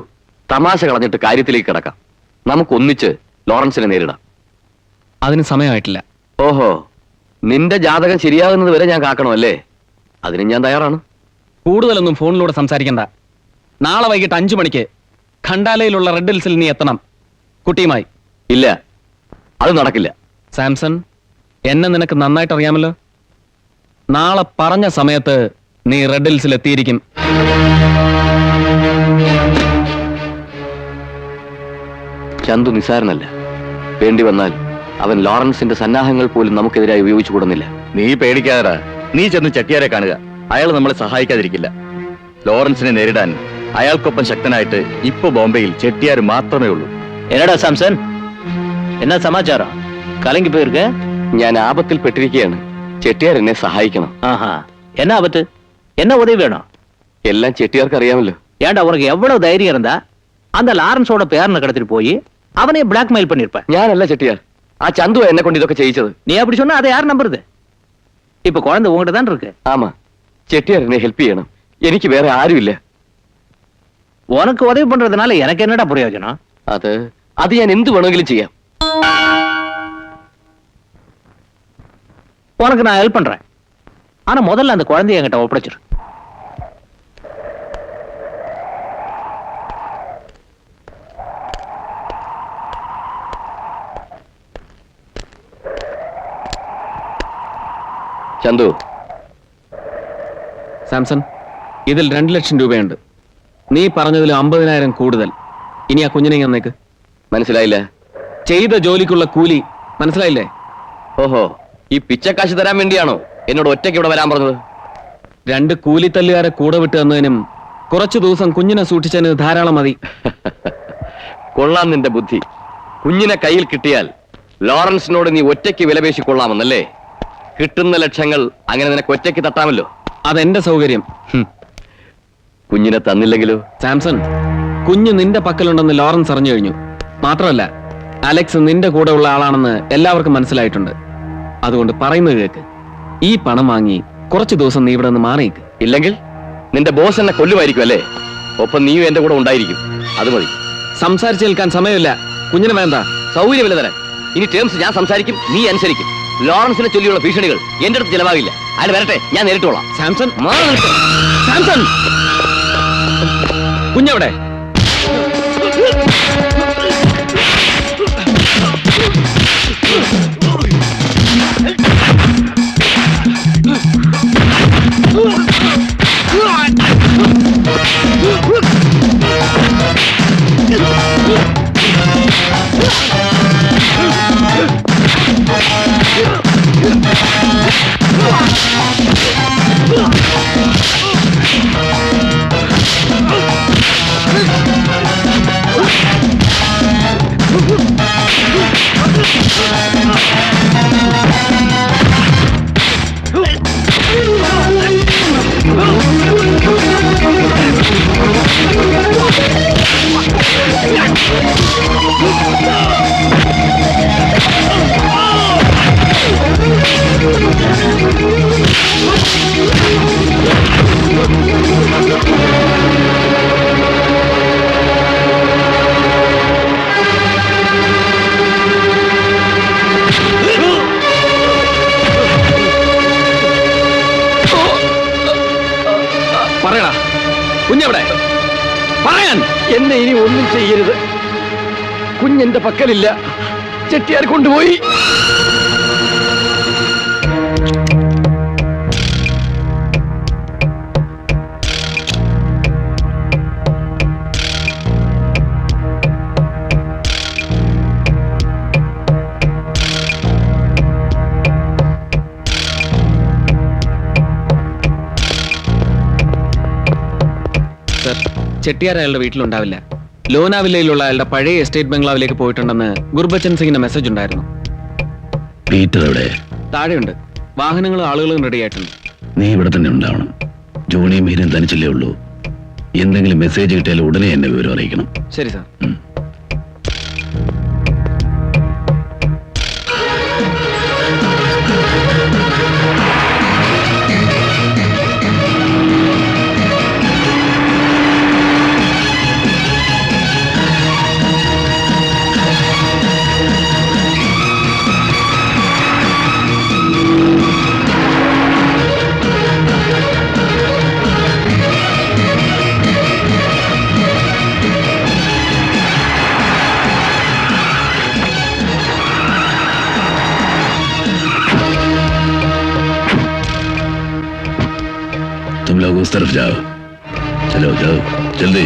തമാശ കളഞ്ഞിട്ട് കാര്യത്തിലേക്ക് കിടക്കാം. നമുക്ക് ഒന്നിച്ച് ലോറൻസിനെ നേരിടാം. അതിന് സമയമായിട്ടില്ല. ഓഹോ, നിന്റെ ജാതകം ശരിയാകുന്നത് വരെ ഞാൻ കാക്കണമല്ലേ? അതിന് ഞാൻ തയ്യാറാണ്. കൂടുതലൊന്നും ഫോണിലൂടെ സംസാരിക്കണ്ട. നാളെ വൈകിട്ട് 5 മണിക്ക് ഖണ്ടാലയിലുള്ള റെഡ് ഹിൽസിൽ നീ എത്തണം കുട്ടിയുമായി. ഇല്ല, അത് നടക്കില്ല. സാംസൺ, എന്നെ നിനക്ക് നന്നായിട്ട് അറിയാമല്ലോ. നാളെ പറഞ്ഞ സമയത്ത് നീ റെഡ് ഹിൽസിൽ എത്തിയിരിക്കും. ചന്തു നിസാരനല്ല. വേണ്ടി വന്നാൽ അവൻ ലോറൻസിന്റെ സന്നാഹങ്ങൾ പോലും നമുക്കെതിരായി ഉപയോഗിച്ചുകൂടുന്നില്ല. നീ പേടിക്കാതെ, നീ ചെന്ന് ചെട്ടിയാരെ കാണുക. അയാൾ നമ്മളെ സഹായിക്കാതിരിക്കില്ല. ലോറൻസിനെ നേരിടാൻ അയാൾക്കൊപ്പം ശക്തനായിട്ട് ഇപ്പൊ ബോംബെയിൽ ചെട്ടിയാർ മാത്രമേ ഉള്ളൂ. എന്നടാ സാംസൺ, എന്നാ സമാചാരം? കലങ്കി പോയിരിക്ക? ഞാൻ ആപത്തിൽ പെട്ടിരിക്കുകയാണ്. ചെട്ടിയാർ എന്നെ സഹായിക്കണം. ஆஹா, என்ன ஆபத்து? என்ன உதவி வேணும்? എല്ലാം ചെട്ടിയാർക്ക് അറിയാമല്ലോ. ஏன்டா உனக்கு எவ்வளவு தைரியம் இருந்தா அந்த லாரன்ஸோட பேரனை கடத்திட்டு போய் அவனை பிளாக்மெயில் பண்ணிருப்ப. ഞാനല്ല ചെട്ടിയാർ, ആ ചന്തു എന്നെ കൊണ്ട് ഇതൊക്കെ ചെയ്യിച്ചത്. நீ அப்படி சொன்னா அதை யார் நம்புறது? இப்ப குழந்தை உங்ககிட்ட தான் இருக்கு. ആമാ, ചെട്ടിയാർ എന്നെ ഹെൽപ്പ് ചെയ്യണം. എനിക്ക് വേറെ ആരുമില്ല. உனக்கு உதவி பண்றதுனால எனக்கு என்னடா பிரயோஜனம்? അത് ഞാൻ എന്ത് വേണമെങ്കിലും ചെയ്യാം. உனக்கு நான் ஹெல்ப் பண்றேன். ஆனா முதல்ல அந்த குழந்தைய என்கிட்ட ஒப்படைச்சிரு. ചന്തു, സാംസൺ, ഇതിൽ 2 ലക്ഷം രൂപയുണ്ട്. നീ പറഞ്ഞതിൽ 50,000 കൂടുതൽ. ഇനി ആ കുഞ്ഞിനെ വന്നേക്ക്. മനസ്സിലായില്ല? ചെയ്ത ജോലിക്കുള്ള കൂലി മനസ്സിലായില്ലേ? ഓഹോ, ഈ പിച്ചക്കാശ് തരാൻ വേണ്ടിയാണോ എന്നോട് ഒറ്റയ്ക്ക് ഇവിടെ വരാൻ പറഞ്ഞത്? 2 കൂലിത്തല്ലുകാരെ കൂടെ വിട്ട് തന്നതിനും കുറച്ചു ദിവസം കുഞ്ഞിനെ സൂക്ഷിച്ചതിന് ധാരാളം മതി. കൊള്ളാം നിന്റെ ബുദ്ധി. കുഞ്ഞിനെ കയ്യിൽ കിട്ടിയാൽ ലോറൻസിനോട് നീ ഒറ്റയ്ക്ക് വിലപേശിക്കൊള്ളാമെന്നല്ലേ? കിട്ടുന്ന ലക്ഷങ്ങൾ അങ്ങനെ നിനക്ക് ഒറ്റയ്ക്ക് തട്ടാമല്ലോ. അതെന്റെ സൗകര്യം. കുഞ്ഞിനെ തന്നില്ലെങ്കിലോ? സാംസൺ, കുഞ്ഞ് നിന്റെ പക്കലുണ്ടെന്ന് ലോറൻസ് അറിഞ്ഞു കഴിഞ്ഞു. മാത്രമല്ല, അലക്സ് നിന്റെ കൂടെ ഉള്ള ആളാണെന്ന് എല്ലാവർക്കും മനസ്സിലായിട്ടുണ്ട്. അതുകൊണ്ട് പറയുന്നത് കേക്ക്. ഈ പണം വാങ്ങി കുറച്ചു ദിവസം നീ ഇവിടെ നിന്ന് മാറിയേക്ക്. ഇല്ലെങ്കിൽ നിന്റെ ബോസ് എന്നെ കൊല്ലുമായിരിക്കും അല്ലേ? ഒപ്പം നീയും എന്റെ കൂടെ ഉണ്ടായിരിക്കും. അത് മതി. സംസാരിച്ചു നിൽക്കാൻ സമയമില്ല. കുഞ്ഞിന് വേണ്ട. സൗകര്യമില്ല തരാൻ. ഇനി ടേംസ് ഞാൻ സംസാരിക്കും, നീ അനുസരിക്കും. ലോറൻസിനെ ചൊല്ലിയുള്ള ഭീഷണികൾ എന്റെ അടുത്ത് ചെലവാകില്ല. അയാൾ വരട്ടെ, ഞാൻ നേരിട്ടോളാം. സാംസൺ, മാറി നിൽക്ക്. സാംസൺ, കുഞ്ഞെവിടെ? പറയടാ, കുഞ്ഞെവിടെ? പറയാൻ. എന്നെ ഇനി ഒന്നും ചെയ്യരുത്. കുഞ്ഞെന്റെ പക്കലില്ല. ചെട്ടിയാർ കൊണ്ടുപോയി. സർ, ചെട്ടിയാർ അയാളുടെ വീട്ടിലുണ്ടാവില്ല. ലോനാവില്ലയിലുള്ള അയാളുടെ പഴയ എസ്റ്റേറ്റ് ബംഗ്ലാവിലേക്ക് പോയിട്ടുണ്ടെന്ന് ഗുർബച്ചൻ സിംഗിന്റെ മെസ്സേജ് ഉണ്ടായിരുന്നു. പീറ്റർ എവിടെ? താഴെയുണ്ട്. വാഹനങ്ങളും ആളുകളും റെഡി ആയിട്ടുണ്ട്. നീ ഇവിടെ തന്നെ ഉണ്ടാവണം. ജോണിയും മീനും തനിച്ചല്ലേ ഉള്ളൂ. എന്തെങ്കിലും മെസ്സേജ് കിട്ടിയാൽ ഉടനെ എന്നെ വിവരം അറിയിക്കണം. ശരി സാർ. तुम लोग उस तरफ जाओ. चलो जाओ जल्दी.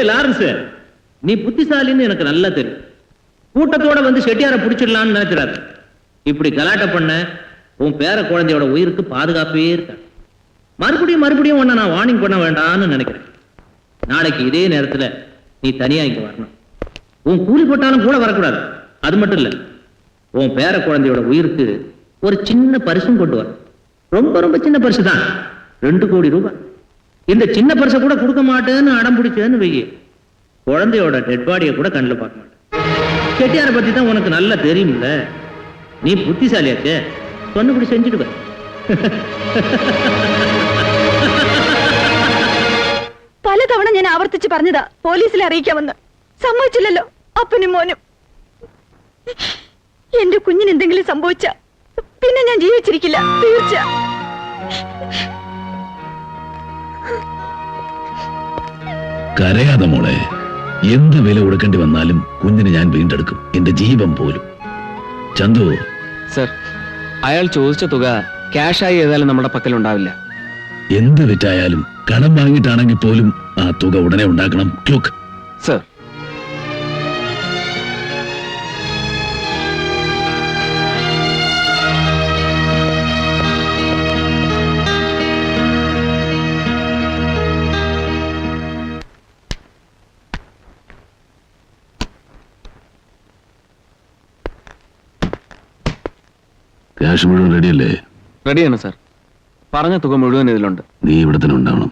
லாரன்ஸ், நீ புத்திசாலின்னு எனக்கு நல்லா தெரியும். கூட்டத்தோட வந்து செட்டியார புடிச்சிடலாம்னு நினைச்சிடாத. இப்படி கலாட்ட பண்ண உன் பேர குழந்தையோட உயிருக்கு பாதுகாப்பே இருக்க. மறுபடியும் உன்னை நான் வார்னிங் பண்ண வேண்டாம்னு நினைக்கிறேன். நாளைக்கு இதே நேரத்துல நீ தனியா இங்க வரணும். உன் கூலி போட்டாலும் கூட வரக்கூடாது. அது மட்டும் இல்ல, உன் பேர குழந்தையோட உயிருக்கு ஒரு சின்ன பரிசும் கொண்டு வர. ரொம்ப சின்ன பரிசு தான், 2 கோடி ரூபாய். இந்த சின்ன பரிசை கூட கொடுக்க மாட்டேன்னு அடம் பிடிச்சேன்னு வெய்ய, குழந்தையோட டெட் பாடியை கூட கண்ணில் பார்க்க மாட்டேன். செட்டியார பத்தி தான் உனக்கு நல்லா தெரியும்ல. நீ புத்திசாலியாச்சே, சொன்னபடி செஞ்சுடுவ. പലതവണ ഞാൻ ആവർത്തിച്ച് പറഞ്ഞതാ പോലീസിലെ അറിയിക്കാമെന്ന്. സമ്മതിച്ചില്ലല്ലോ അപ്പനും മോനും. എന്റെ കുഞ്ഞിന് എന്തെങ്കിലും സംഭവിച്ച പിന്നെ ഞാൻ ജീവിച്ചിരിക്കില്ല, തീർച്ച. കരയാതെ മോളെ, എന്ത് വില കൊടുക്കേണ്ടി വന്നാലും കുഞ്ഞിനെ ഞാൻ വീണ്ടെടുക്കും, എന്റെ ജീവൻ പോലും. ചന്തു, സർ, അയാൾ ചോദിച്ച തുക ക്യാഷായി ഏതായാലും നമ്മുടെ പക്കലുണ്ടാവില്ല. എന്ത് വിറ്റായാലും കടം വാങ്ങിയിട്ടാണെങ്കിൽ പോലും ആ തുക ഉടനെ ഉണ്ടാക്കണം. ക്ലുക്ക്. സർ, ക്യാഷ് മുഴുവൻ റെഡിയല്ലേ? റെഡിയാണ് സർ. പറഞ്ഞ തുക മുഴുവൻ ഇതിലുണ്ട്. നീ ഇവിടെ തന്നെ ഉണ്ടാവണം.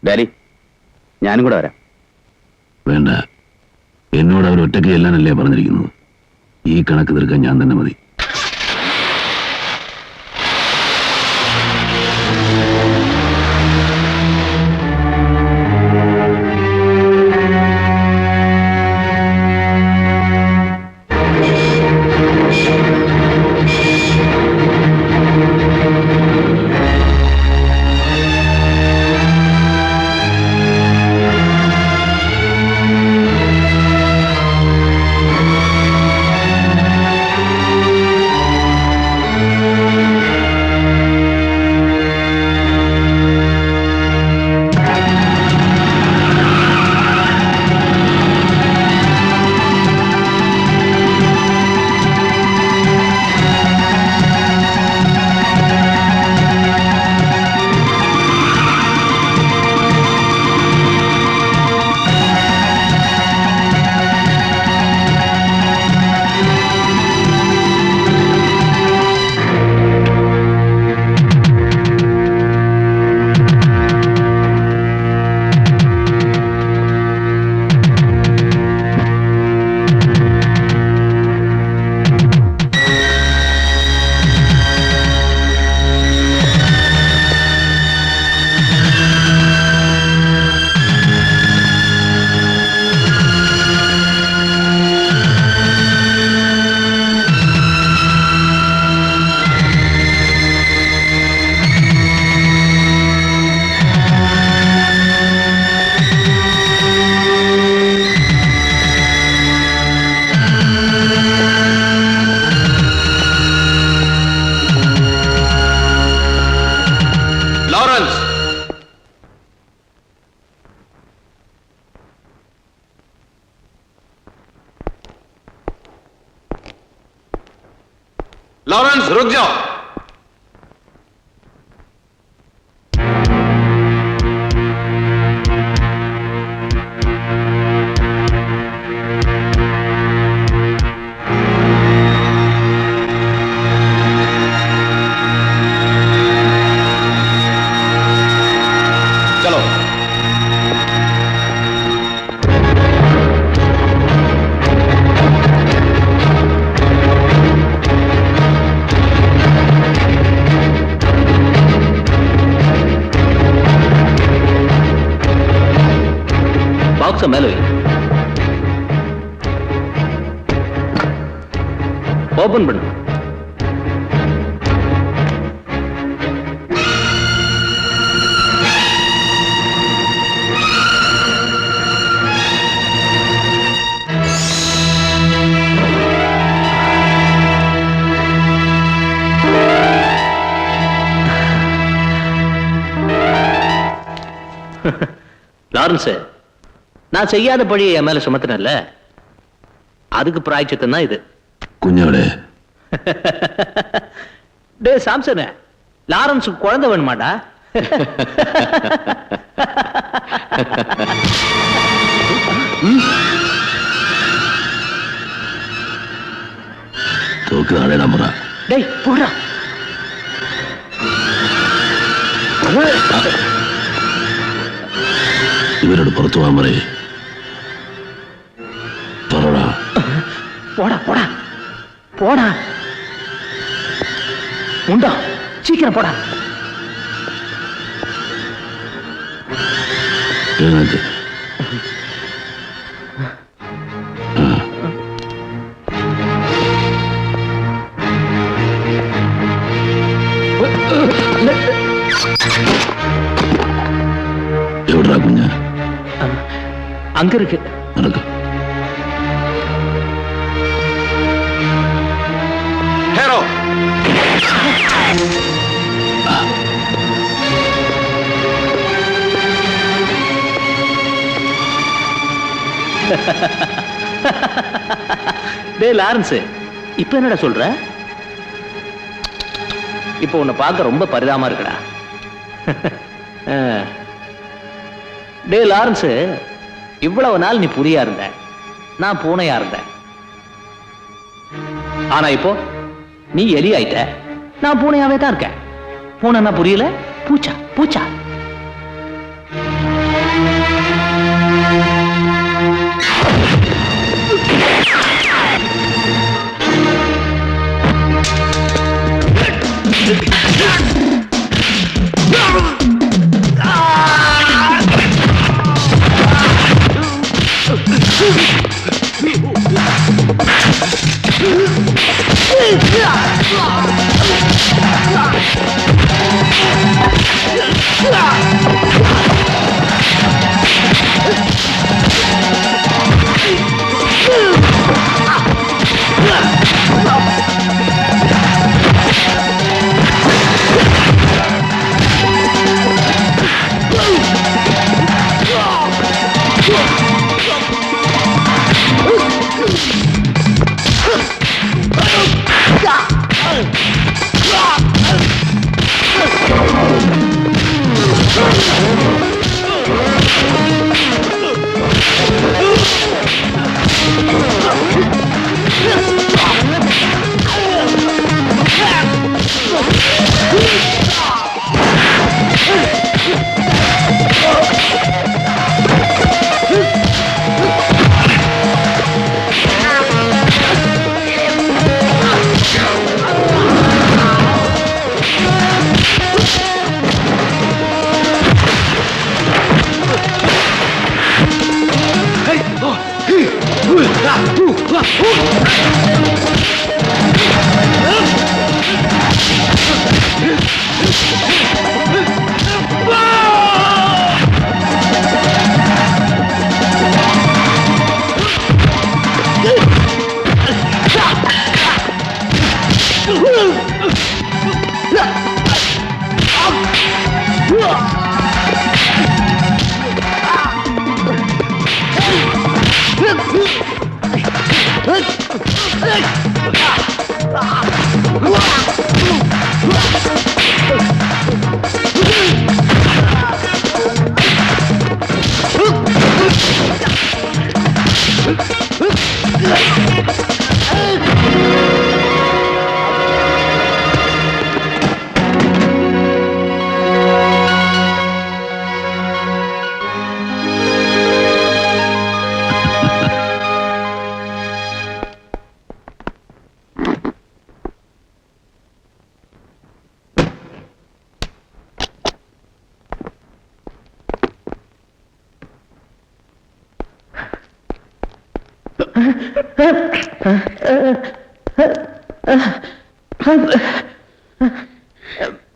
ഡാഡി, ഞാനും കൂടെ വരാം. വേണ്ട, എന്നോട് അവർ ഒറ്റയ്ക്ക് ചെല്ലാനല്ലേ പറഞ്ഞിരിക്കുന്നത്. ഈ കണക്ക് തീർക്കാൻ ഞാൻ തന്നെ മതി. लॉरेंस, रुक जाओ। चलो। பாக்ஸ மேல வை. ஓபன் பண்ணு. லாரன்ஸ், நான் செய்யாத பழியை என் மேல சுமத்தினல்ல, அதுக்கு பிராய்ச்சித்தம் தான் இது. കുഞ്ഞോടെ, டே சாம்சன், லாரன்ஸ் குழந்தை வேணுமாடா? തോക്ക് ആടേടാ പറ. டேய் போடா. ഇവരോട് പുറത്തു പോകാൻ പറയേ. പറടാ. போடா போடா போடா. முண்டா, சீக்கிரம் போடா. എഴുന്നേക്ക്. ആ. എവിടാ കുഞ്ഞ്? அங்க இருக்கு. നടക്ക്. ഹേറോ டேய் லாரன்ஸ், இப்ப என்னடா சொல்ற? இப்போ உன்னை பார்க்க ரொம்ப பரிதாபமா இருக்குடா. டேய் லாரன்ஸ், இவ்வளவு நாள் நீ புலியா இருந்த, நான் பூனையா இருந்தேன். ஆனா இப்போ நீ எலி ஆயிட்ட, நான் பூனையாவே தான் இருக்கேன். பூனைன்னா புரியல, பூச்சா பூச்சா.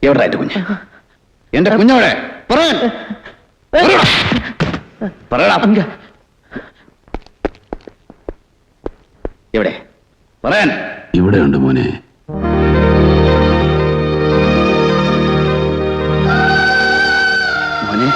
എവിടെ എന്റെ കുഞ്ഞ്? എന്റെ കുഞ്ഞവിടെ പറയാൻ പറയടാ. എവിടെ പറയാൻ? ഇവിടെയുണ്ട് മോനെ. മോനെ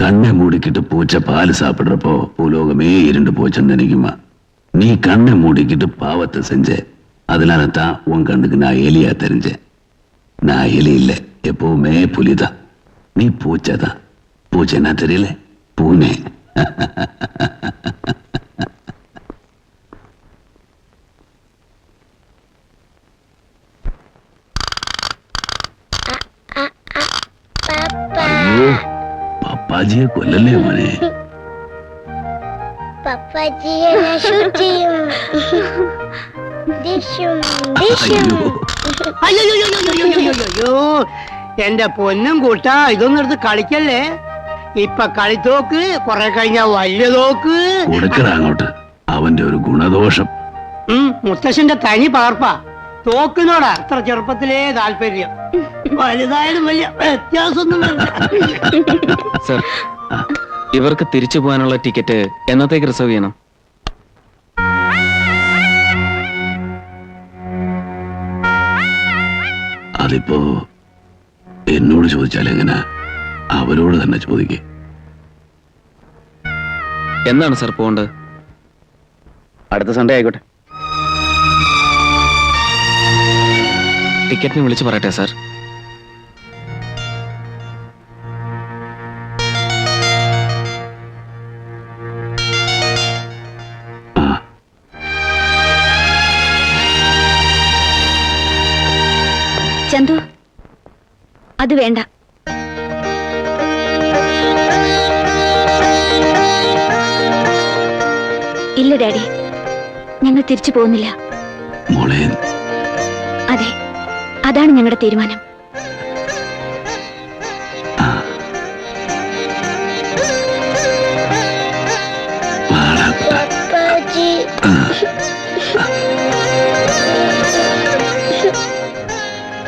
கண்ணை மூடிக்கிட்டு பூச்சை பால் சாப்பிடுறப்போ பூலோகமே இருண்டு போச்சுன்னு நினைக்குமா? நீ கண்ணை மூடிக்கிட்டு பாவத்தை செஞ்ச, அதனால தான் உன் கண்ணுக்கு நான் எலியா தெரிஞ்சேன். நான் எலி இல்லை, எப்பவுமே புலிதான். நீ பூச்சை தான். பூச்சைன்னா தெரியல, பூனை. പപ്പാജിയെ കൊല്ലല്ലേ മോനെ. പപ്പാജിയെ ഞാൻ ഷൂട്ട് ചെയ്യും. ഡിഷും ഡിഷും. അയ്യോ എന്റെ പൊന്നും കൂട്ടാ, ഇതൊന്നും എടുത്ത് കളിക്കല്ലേ. ഇപ്പൊ കളിത്തോക്ക്, കുറെ കഴിഞ്ഞാ വലിയ തോക്ക്. കൊടുക്കറ അങ്ങോട്ട്, അവന്റെ ഒരു ഗുണദോഷം. മുത്തശ്ശന്റെ തനി പകർപ്പാ. തോക്കിനോടാ അത്ര ചെറുപ്പത്തിലേ താല്പര്യം. വലുതായാലും വലിയ വ്യത്യാസമൊന്നും വരില്ല. സർ, ഇവർക്ക് തിരിച്ചു പോകാനുള്ള ടിക്കറ്റ് എന്നത്തേക്ക് റിസർവ് ചെയ്യണം? അതിപ്പോ എന്നോട് ചോദിച്ചാൽ എങ്ങനെ? അവരോട് തന്നെ ചോദിക്കേ. എന്നാണ് സർ പോകേണ്ടത്? അടുത്ത സൺഡേ ആയിക്കോട്ടെ. ടിക്കറ്റിന് വിളിച്ചു പറയട്ടെ സാർ? ചന്തു, അത് വേണ്ട. ഇല്ല ഡാഡി, ഞങ്ങൾ തിരിച്ചു പോകുന്നില്ല. മോളെ, അതെ, അതാണ് ഞങ്ങളുടെ തീരുമാനം. പപ്പാജി.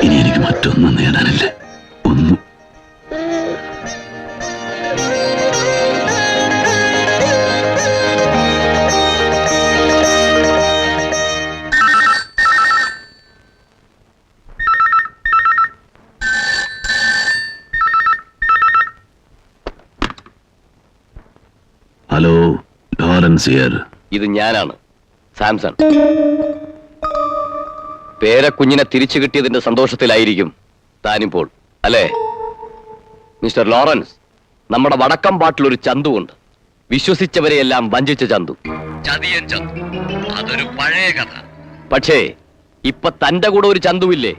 ഇനി എനിക്ക് മറ്റൊന്നും നേടാനില്ല. ഒന്നും. Hello, Lawrence here. ഇത് ഞാനാണ്, സാംസൺ. പേരക്കുഞ്ഞിനെ തിരിച്ചു കിട്ടിയതിന്റെ സന്തോഷത്തിലായിരിക്കും താനിപ്പോൾ, അല്ലേ മിസ്റ്റർ ലോറൻസ്? നമ്മുടെ വടക്കം പാട്ടിലൊരു ചന്തുണ്ട്, വിശ്വസിച്ചവരെയെല്ലാം വഞ്ചിച്ച ചന്തു, ചതിയൻ ചന്തു. അതൊരു പഴയ കഥ. പക്ഷേ ഇപ്പൊ തന്റെ കൂടെ ഒരു ചന്തുവില്ലേ,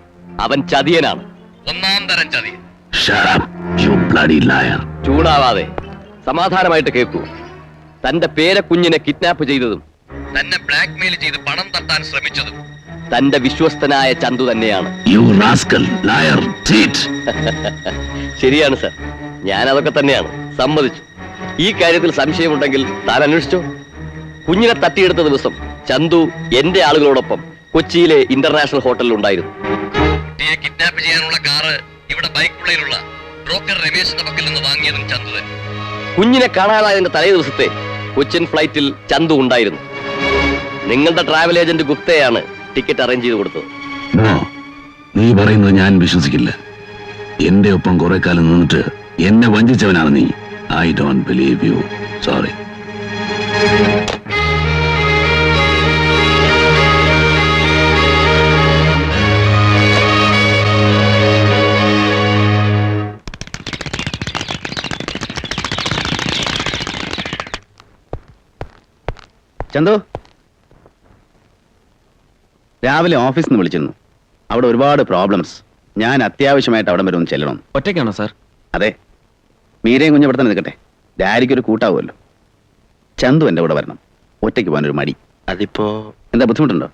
അവൻ ചതിയനാണ്, ഒന്നാം തരം ചതിയൻ. Shut up, you bloody liar. ചൂടാവാതെ സമാധാനമായിട്ട് കേൾക്കൂ. തന്റെ പേരക്കുഞ്ഞിനെ കിഡ്നാപ്പ് ചെയ്തതും തന്നെ ബ്ലാക്ക്മെയിൽ ചെയ്ത് പണം തട്ടാൻ ശ്രമിച്ചതും തന്റെ വിശ്വസ്തനായ ചന്തു തന്നെയാണ്. You rascal, liar, cheat. ശരിയാണ് സർ, ഞാൻ അതൊക്കെ തന്നെയാണ്, സമ്മതിച്ചു. ഈ കാര്യത്തിൽ സംശയമുണ്ടെങ്കിൽ താൻ അന്വേഷിച്ചോ. കുഞ്ഞിനെ തട്ടിയെടുത്ത ദിവസം ചന്തു എന്റെ ആളുകളോടൊപ്പം കൊച്ചിയിലെ ഇന്റർനാഷണൽ ഹോട്ടലിൽ ഉണ്ടായിരുന്നു. കുട്ടിയെ കിഡ്നാപ്പ് ചെയ്യാനുള്ള കാറ് ഇവിടെ ബൈക്കുള്ളിലുള്ള ബ്രോക്കർ രമേശിന്റെ പക്കൽ നിന്ന് വാങ്ങിയതും ചന്തു തന്നെ. കുഞ്ഞിനെ കാണാതായതിന്റെ തലേ ദിവസത്തെ കൊച്ചിൻ ഫ്ലൈറ്റിൽ ചന്തു ഉണ്ടായിരുന്നു. നിങ്ങളുടെ ട്രാവൽ ഏജന്റ് ഗുപ്തയാണ് ടിക്കറ്റ് അറേഞ്ച് ചെയ്ത് കൊടുത്തത്. No, നീ പറയുന്നത് ഞാൻ വിശ്വസിക്കില്ല. എന്റെ ഒപ്പം കുറെ കാലം നിന്നിട്ട് എന്നെ വഞ്ചിച്ചവനാണ് നീ. I don't believe you. Sorry. Chandu, രാവിലെ ഓഫീസിൽ നിന്ന് വിളിച്ചിരുന്നു. അവിടെ ഒരുപാട് പ്രോബ്ലംസ്. ഞാൻ അത്യാവശ്യമായിട്ട് അവിടെ വരെ ഒന്ന് ചെല്ലണം. ഒറ്റയ്ക്കാണോ സാർ? അതെ, മീരയും കുഞ്ഞ് ഇവിടെ തന്നെ നിൽക്കട്ടെ. ഡാരിക്ക് ഒരു കൂട്ടാവുമല്ലോ. ചന്തു എൻ്റെ കൂടെ വരണം. ഒറ്റയ്ക്ക് പോകാനൊരു മടി. അതിപ്പോ എന്താ ബുദ്ധിമുട്ടുണ്ടോ?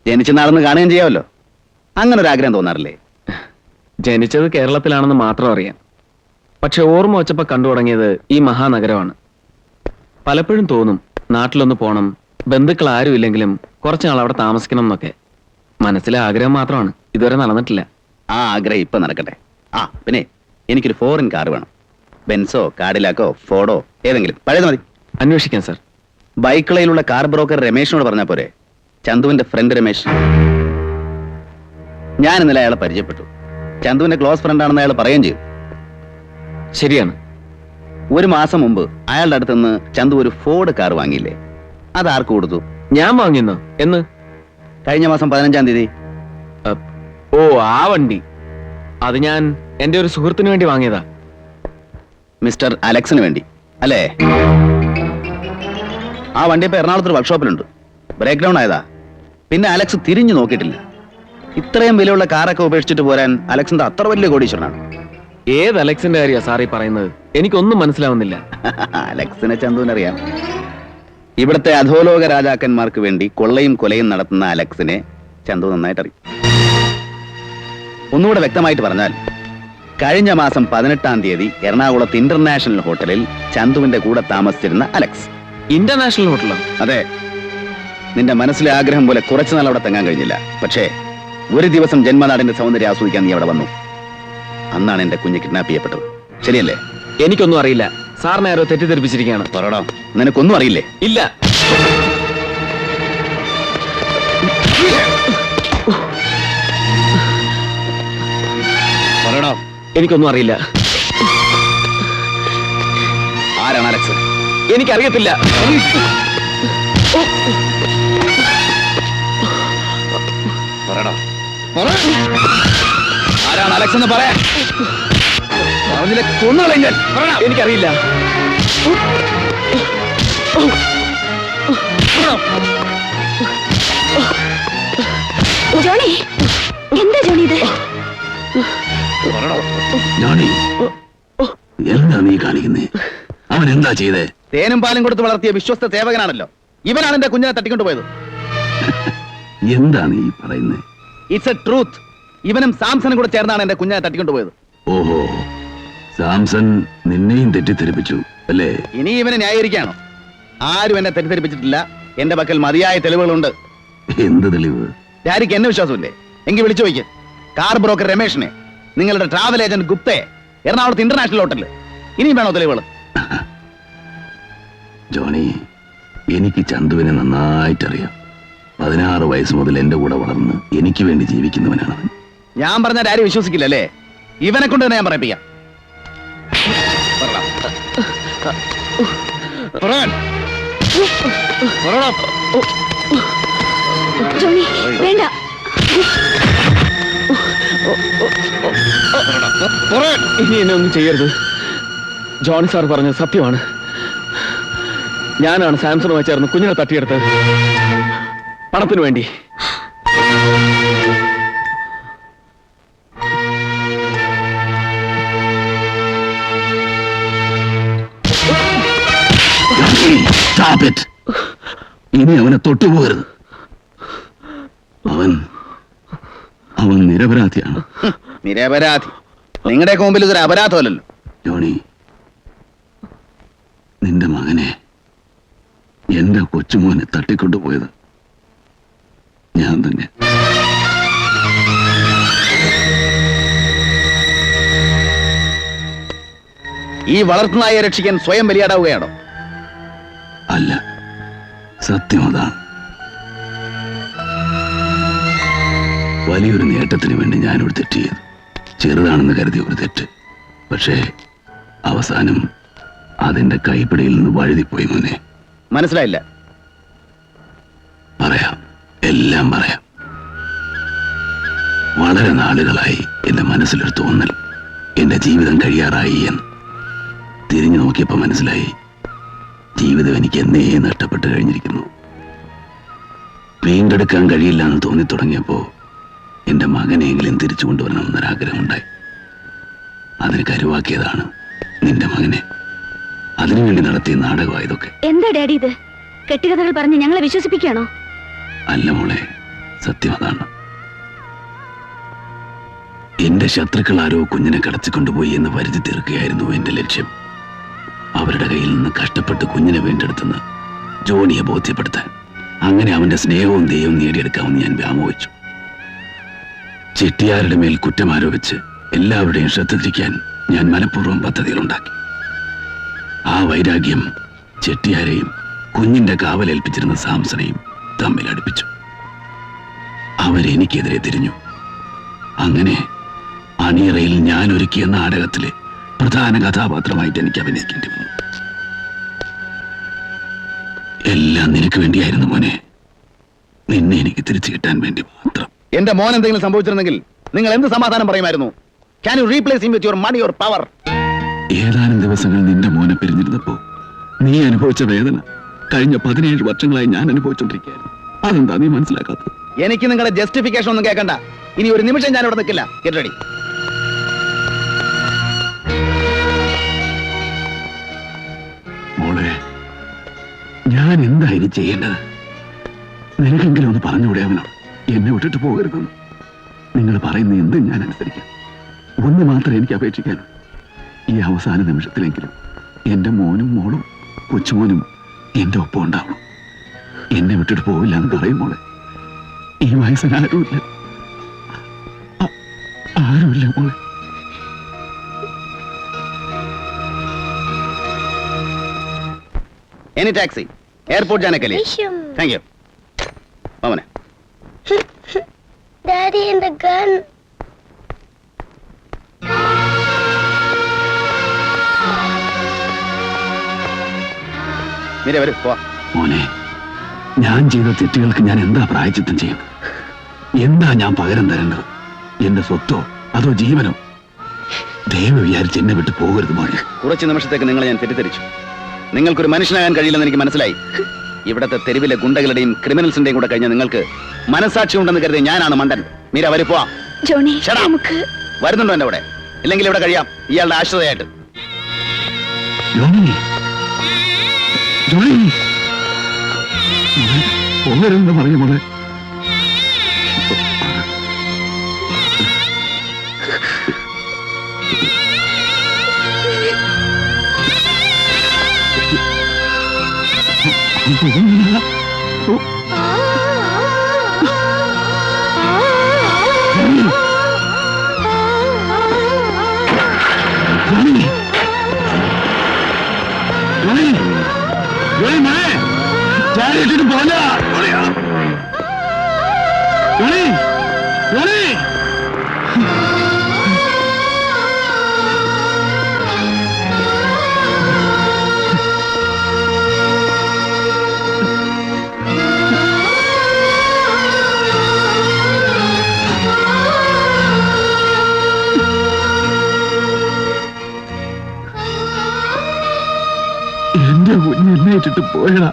ജനിച്ച നാളെന്ന് കാണുകയും ചെയ്യാമല്ലോ. അങ്ങനെ ഒരു ആഗ്രഹം തോന്നാറില്ലേ? ജനിച്ചത് കേരളത്തിലാണെന്ന് മാത്രം അറിയാം. പക്ഷെ ഓർമ്മ വച്ചപ്പോ കണ്ടു തുടങ്ങിയത് ഈ മഹാനഗരമാണ്. പലപ്പോഴും തോന്നും നാട്ടിലൊന്ന് പോണം, ബന്ധുക്കൾ ആരും ഇല്ലെങ്കിലും കുറച്ച് നാൾ അവിടെ താമസിക്കണം എന്നൊക്കെ. മനസ്സിലെ ആഗ്രഹം മാത്രമാണ്, ഇതുവരെ നടന്നിട്ടില്ല. ആ ആഗ്രഹം ഇപ്പൊ നടക്കട്ടെ. ആ പിന്നെ എനിക്കൊരു ഫോറിൻ കാർ വേണം. ബെൻസോ, കാഡിലാക്കോ, ഫോർഡോ, ഏതെങ്കിലും പഴയത് മതി. അന്വേഷിക്കാം സാർ. ബൈക്കിളയിലുള്ള കാർ ബ്രോക്കർ രമേശിനോട് പറഞ്ഞാൽ പോരെ? ചന്തുവിന്റെ ഫ്രണ്ട് രമേശ്. ഞാൻ ഇന്നലെ അയാളെ പരിചയപ്പെട്ടു. ചന്തുവിന്റെ ക്ലോസ് ഫ്രണ്ട് ആണെന്ന് അയാൾ പറയുകയും ചെയ്തു. ശരിയാണ്. ഒരു മാസം മുമ്പ് അയാളുടെ അടുത്ത് നിന്ന് ചന്തു ഒരു ഫോർഡ് കാർ വാങ്ങിയില്ലേ? അത് ആർക്ക് കൊടുത്തു? ഞാൻ വാങ്ങിയെന്നോ? എന്ന്? കഴിഞ്ഞ മാസം 15-ാം തീയതി. ഓ, ആ വണ്ടി. അത് ഞാൻ എന്റെ ഒരു സുഹൃത്തിന് വേണ്ടി വാങ്ങിയതാ. മിസ്റ്റർ അലക്സിന് വേണ്ടി അല്ലേ? ആ വണ്ടി ഇപ്പൊ എറണാകുളത്തൊരു വർക്ക്ഷോപ്പിലുണ്ട്. ബ്രേക്ക് ഡൗൺ ആയതാ. പിന്നെ അലക്സ് തിരിഞ്ഞു നോക്കിയിട്ടില്ല. ഇത്രയും വിലയുള്ള കാറൊക്കെ ഉപേക്ഷിച്ചിട്ട് പോരാൻ അലക്സിന്റെ അത്ര വലിയ കോടീശ്വരനാണ്. ഏത് അലക്സിന്റെ കാര്യ സാറി പറയുന്നത്? എനിക്കൊന്നും മനസ്സിലാവുന്നില്ല. അലക്സിനെ ചന്തുവിനറിയാം. ഇവിടുത്തെ അധോലോക രാജാക്കന്മാർക്ക് വേണ്ടി കൊള്ളയും കൊലയും നടത്തുന്ന അലക്സിനെ ചന്തു നന്നായിട്ട് അറിയും. ഒന്നുകൂടെ വ്യക്തമായിട്ട് പറഞ്ഞാൽ, കഴിഞ്ഞ മാസം 18-ാം തീയതി എറണാകുളത്ത് ഇന്റർനാഷണൽ ഹോട്ടലിൽ ചന്തുവിന്റെ കൂടെ താമസിച്ചിരുന്ന അലക്സ്. ഇന്റർനാഷണൽ ഹോട്ടലോ? അതെ. നിന്റെ മനസ്സിലെ ആഗ്രഹം പോലെ കുറച്ചു നാൾ അവിടെ തങ്ങാൻ കഴിഞ്ഞില്ല. പക്ഷേ ഒരു ദിവസം ജന്മനാടിന്റെ സൗന്ദര്യം ആസ്വദിക്കാൻ നീ അവിടെ വന്നു. അന്നാണ് എന്റെ കുഞ്ഞ് കിഡ്നാപ്പ് ചെയ്യപ്പെട്ടത്. ശരിയല്ലേ? എനിക്കൊന്നും അറിയില്ല. സാറിനെ ആരോ തെറ്റിദ്ധരിപ്പിച്ചിരിക്കുകയാണ്. പറയടാ, നിനക്കൊന്നും അറിയില്ലേ? ഇല്ല. പറയടാ. എനിക്കൊന്നും അറിയില്ല. ആരാണ് അലക്സ്? എനിക്കറിയത്തില്ല. പറയടാ. ആരാണ് അലക്സ് എന്ന് പറയാൻ? കൊന്നുകളഞ്ഞാൽ എനിക്കറിയില്ല. ജോണി, എന്താ ജോണി ഇത്? ജോണി, എന്താ നീ കാണിക്കുന്നേ? അവൻ എന്താ ചെയ്തേ? തേനും പാലും കൊടുത്ത് വളർത്തിയ വിശ്വസ്ത സേവകനാണല്ലോ ഇവനാണ് എന്റെ കുഞ്ഞിനെ തട്ടിക്കൊണ്ടുപോയത്. എന്താ നീ പറയുന്നേ? It's A truth. ഇവനും സാംസണും കൂടെ ചേർന്നാണ് എന്റെ കുഞ്ഞിനെ തട്ടിക്കൊണ്ടുപോയത്. ഓഹോ, സാംസൺ നിന്നെയും തെറ്റിദ്ധരിപ്പിച്ചു അല്ലേ? ഇനി ഇവനെ ന്യായീകരിക്കാണോ? ആരും എന്നെ തെറ്റിദ്ധരിപ്പിച്ചിട്ടില്ല. എന്റെ പക്കൽ മതിയായ തെളിവുകളുണ്ട്. എന്ത് തെളിവ്? ഡാഡിക്ക് എന്നെ വിശ്വാസമില്ലേ? എങ്കിൽ വിളിച്ചു ചോദിക്കും. കാർ ബ്രോക്കർ രമേഷിനെ, നിങ്ങളുടെ ട്രാവൽ ഏജന്റ് ഗുപ്തയെ, എറണാകുളത്ത് ഇന്റർനാഷണൽ ഹോട്ടലിൽ. ഇനിയും വേണോ തെളിവുകൾ? ജോണി, എനിക്ക് ചന്തുവിനെ നന്നായിട്ടറിയാം. 16 വയസ്സ് മുതൽ എന്റെ കൂടെ വളർന്ന് എനിക്ക് വേണ്ടി ജീവിക്കുന്നവനാണ് അവൻ. ഞാൻ പറഞ്ഞ ഡാഡി വിശ്വസിക്കില്ല അല്ലേ? ഇവനെ കൊണ്ട് തന്നെ ഞാൻ പറയിപ്പിക്കാം. ജോണി, വേണ്ട. ഇനി എന്നെ ഒന്നും ചെയ്യരുത്. ജോണി സാർ പറഞ്ഞത് സത്യമാണ്. ഞാനാണ് സാംസണുമായി ചേർന്ന് കുഞ്ഞിനെ തട്ടിയെടുത്തത് പണത്തിനു വേണ്ടി. ഇനി അവനെ തൊട്ടുപോകരുത്. അവൻ നിരപരാധിയാണ്. നിരപരാധി? നിങ്ങളുടെ മുമ്പിൽ ഇതൊരു അപരാധമല്ലല്ലോ. ജോണി, നിന്റെ മകനെ, എന്റെ കൊച്ചുമോനെ തട്ടിക്കൊണ്ടുപോയത് ഞാൻ തന്നെ. ഈ വളർത്തുനായെ രക്ഷിക്കാൻ സ്വയം ബലിയാടാവുകയാണോ? അല്ല, സത്യം അതാണ്. വലിയൊരു നേട്ടത്തിന് വേണ്ടി ഞാനൊരു തെറ്റ് ചെയ്തു. ചെറുതാണെന്ന് കരുതിയ ഒരു തെറ്റ്. പക്ഷേ അവസാനം അതിന്റെ കൈപ്പിടിയിൽ നിന്ന് വഴുതിപ്പോയി. മോനെ, മനസ്സിലായില്ല. പറയാം, എല്ലാം പറയാം. വളരെ നാളുകളായി എന്റെ മനസ്സിലൊരു തോന്നൽ, എന്റെ ജീവിതം കഴിയാറായി എന്ന്. തിരിഞ്ഞു നോക്കിയപ്പോ മനസ്സിലായി, ജീവിതം എനിക്ക് എന്നേ നഷ്ടപ്പെട്ട് കഴിഞ്ഞിരിക്കുന്നു. വീണ്ടെടുക്കാൻ കഴിയില്ല എന്ന് തോന്നി തുടങ്ങിയപ്പോ എന്റെ മകനെയെങ്കിലും തിരിച്ചു കൊണ്ടുവരണമെന്നൊരാഗ്രഹമുണ്ടായി. അതിന് കരുവാക്കിയതാണ് നിന്റെ മകനെ. അതിനുവേണ്ടി നടത്തിയ നാടകമായതൊക്കെ. എന്താ ഡാഡി ഇത്? കെട്ടുകഥകൾ പറഞ്ഞ് ഞങ്ങളെ വിശ്വസിപ്പിക്കുകയാണോ? അല്ല മോളെ, സത്യം അതാണ്. എന്റെ ശത്രുക്കൾ ആരോ കുഞ്ഞിനെ കടത്തിക്കൊണ്ടുപോയി എന്ന് വരുത്തി തീർക്കുകയായിരുന്നു എന്റെ ലക്ഷ്യം. അവരുടെ കയ്യിൽ നിന്ന് കഷ്ടപ്പെട്ട് കുഞ്ഞിനെ വീണ്ടെടുത്തെന്ന് ജോണിയെ ബോധ്യപ്പെടുത്താൻ. അങ്ങനെ അവന്റെ സ്നേഹവും ദയവും നേടിയെടുക്കാമെന്ന് ഞാൻ വ്യാമോഹിച്ചു. ചെട്ടിയാരുടെ മേൽ കുറ്റം ആരോപിച്ച് എല്ലാവരുടെയും ശ്രദ്ധ തിരിക്കാൻ ഞാൻ മനഃപൂർവ്വം പദ്ധതികളുണ്ടാക്കി. ആ വൈരാഗ്യം ചെട്ടിയാരെയും കുഞ്ഞിന്റെ കാവലേൽപ്പിച്ചിരുന്ന സാംസണെയും തമ്മിൽ അടുപ്പിച്ചു. അവരെനിക്കെതിരെ തിരിഞ്ഞു. അങ്ങനെ അണിയറയിൽ ഞാൻ ഒരുക്കിയ നാടകത്തിലെ പ്രധാന കഥാപാത്രമായിട്ട് എനിക്ക് അഭിനയിക്കേണ്ടി വന്നു. എല്ലാം നിനക്ക് വേണ്ടിയായിരുന്നു മോനെ. നിന്നെ എനിക്ക് തിരിച്ചു കിട്ടാൻ വേണ്ടി മാത്രം. എന്റെ മോൻ എന്തെങ്കിലും സംഭവിച്ചിരുന്നെങ്കിൽ നിങ്ങൾ എന്ത് സമാധാനം പറയുമായിരുന്നു? Can you replace him with your money or power? ഏതാനും ദിവസങ്ങൾ നിന്റെ മോനെ പിരിഞ്ഞിരുന്നപ്പോ നീ അനുഭവിച്ച വേദന കഴിഞ്ഞ 17 വർഷങ്ങളായി ഞാൻ അനുഭവിച്ചോണ്ടിരിക്കുകയായിരുന്നു. അതെന്താ നീ മനസ്സിലാക്കാത്തത്? എനിക്ക് നിങ്ങളുടെ ജസ്റ്റിഫിക്കേഷൻ ഒന്നും കേൾക്കണ്ട. ഇനി ഒരു നിമിഷം ഞാൻ ഇവിടെ നിൽക്കില്ല. Get ready. ഞാൻ എന്തായാലും ചെയ്യേണ്ടത്? നിനക്കെങ്കിലും ഒന്ന് പറഞ്ഞുകൂടെ അവനോട് എന്നെ വിട്ടിട്ട് പോകരുതെന്ന്? നിങ്ങൾ പറയുന്ന എന്തും ഞാൻ അനുസരിക്കാം. ഒന്ന് മാത്രമേ എനിക്ക് അപേക്ഷിക്കാനുള്ളൂ. ഈ അവസാന നിമിഷത്തിലെങ്കിലും എന്റെ മോനും മോളും കൊച്ചുമോനും എന്റെ ഒപ്പം ഉണ്ടാവണം. എന്നെ വിട്ടിട്ട് പോവില്ല എന്ന് പറയും മോളെ. ഈ വയസ്സിന് ആരുമില്ല, ആരുമില്ല മോളെ. एनी टैक्सी एयरपोर्ट जाने के लिए. Thank you. मामने Daddy and the gun. मेरे वरे पो. മോനെ, ഞാൻ ചെയ്ത തെറ്റുകൾക്ക് ഞാൻ എന്താ പ്രായച്ചിത്തം ചെയ്യുന്നത്? എന്താ ഞാൻ പകരം തരേണ്ടത്? എന്റെ സ്വത്തോ അതോ ജീവനോ? ദൈവം വിചാരിച്ച് എന്നെ വിട്ട് പോകരുത് മോനെ. കുറച്ച് നിമിഷത്തേക്ക് നിങ്ങളെ ഞാൻ തെറ്റിദ്ധരിച്ചു. നിങ്ങൾക്കൊരു മനുഷ്യനാകാൻ കഴിയില്ലെന്ന് എനിക്ക് മനസ്സിലായി. ഇവിടത്തെ തെരുവിലെ ഗുണ്ടകളുടെയും ക്രിമിനൽസിന്റെയും കൂടെ കഴിഞ്ഞ നിങ്ങൾക്ക് മനസാക്ഷി ഉണ്ടെന്ന് കരുതി ഞാനാണ് മണ്ടൻ. മീര വരെ പോവാം. Johnny, Shut up. നമുക്ക് വരുന്നുണ്ടോ എന്റെ കൂടെ? ഇല്ലെങ്കിൽ ഇവിടെ കഴിയാം ഇയാളുടെ ആശ്രിതയായിട്ട്. ജോണി, ജോണി, മോനെ, പോകരുതെന്ന് പറഞ്ഞു മോളെ. എന്റെ കുഞ്ഞെന്നെ ഇട്ടിട്ട് പോയടാ.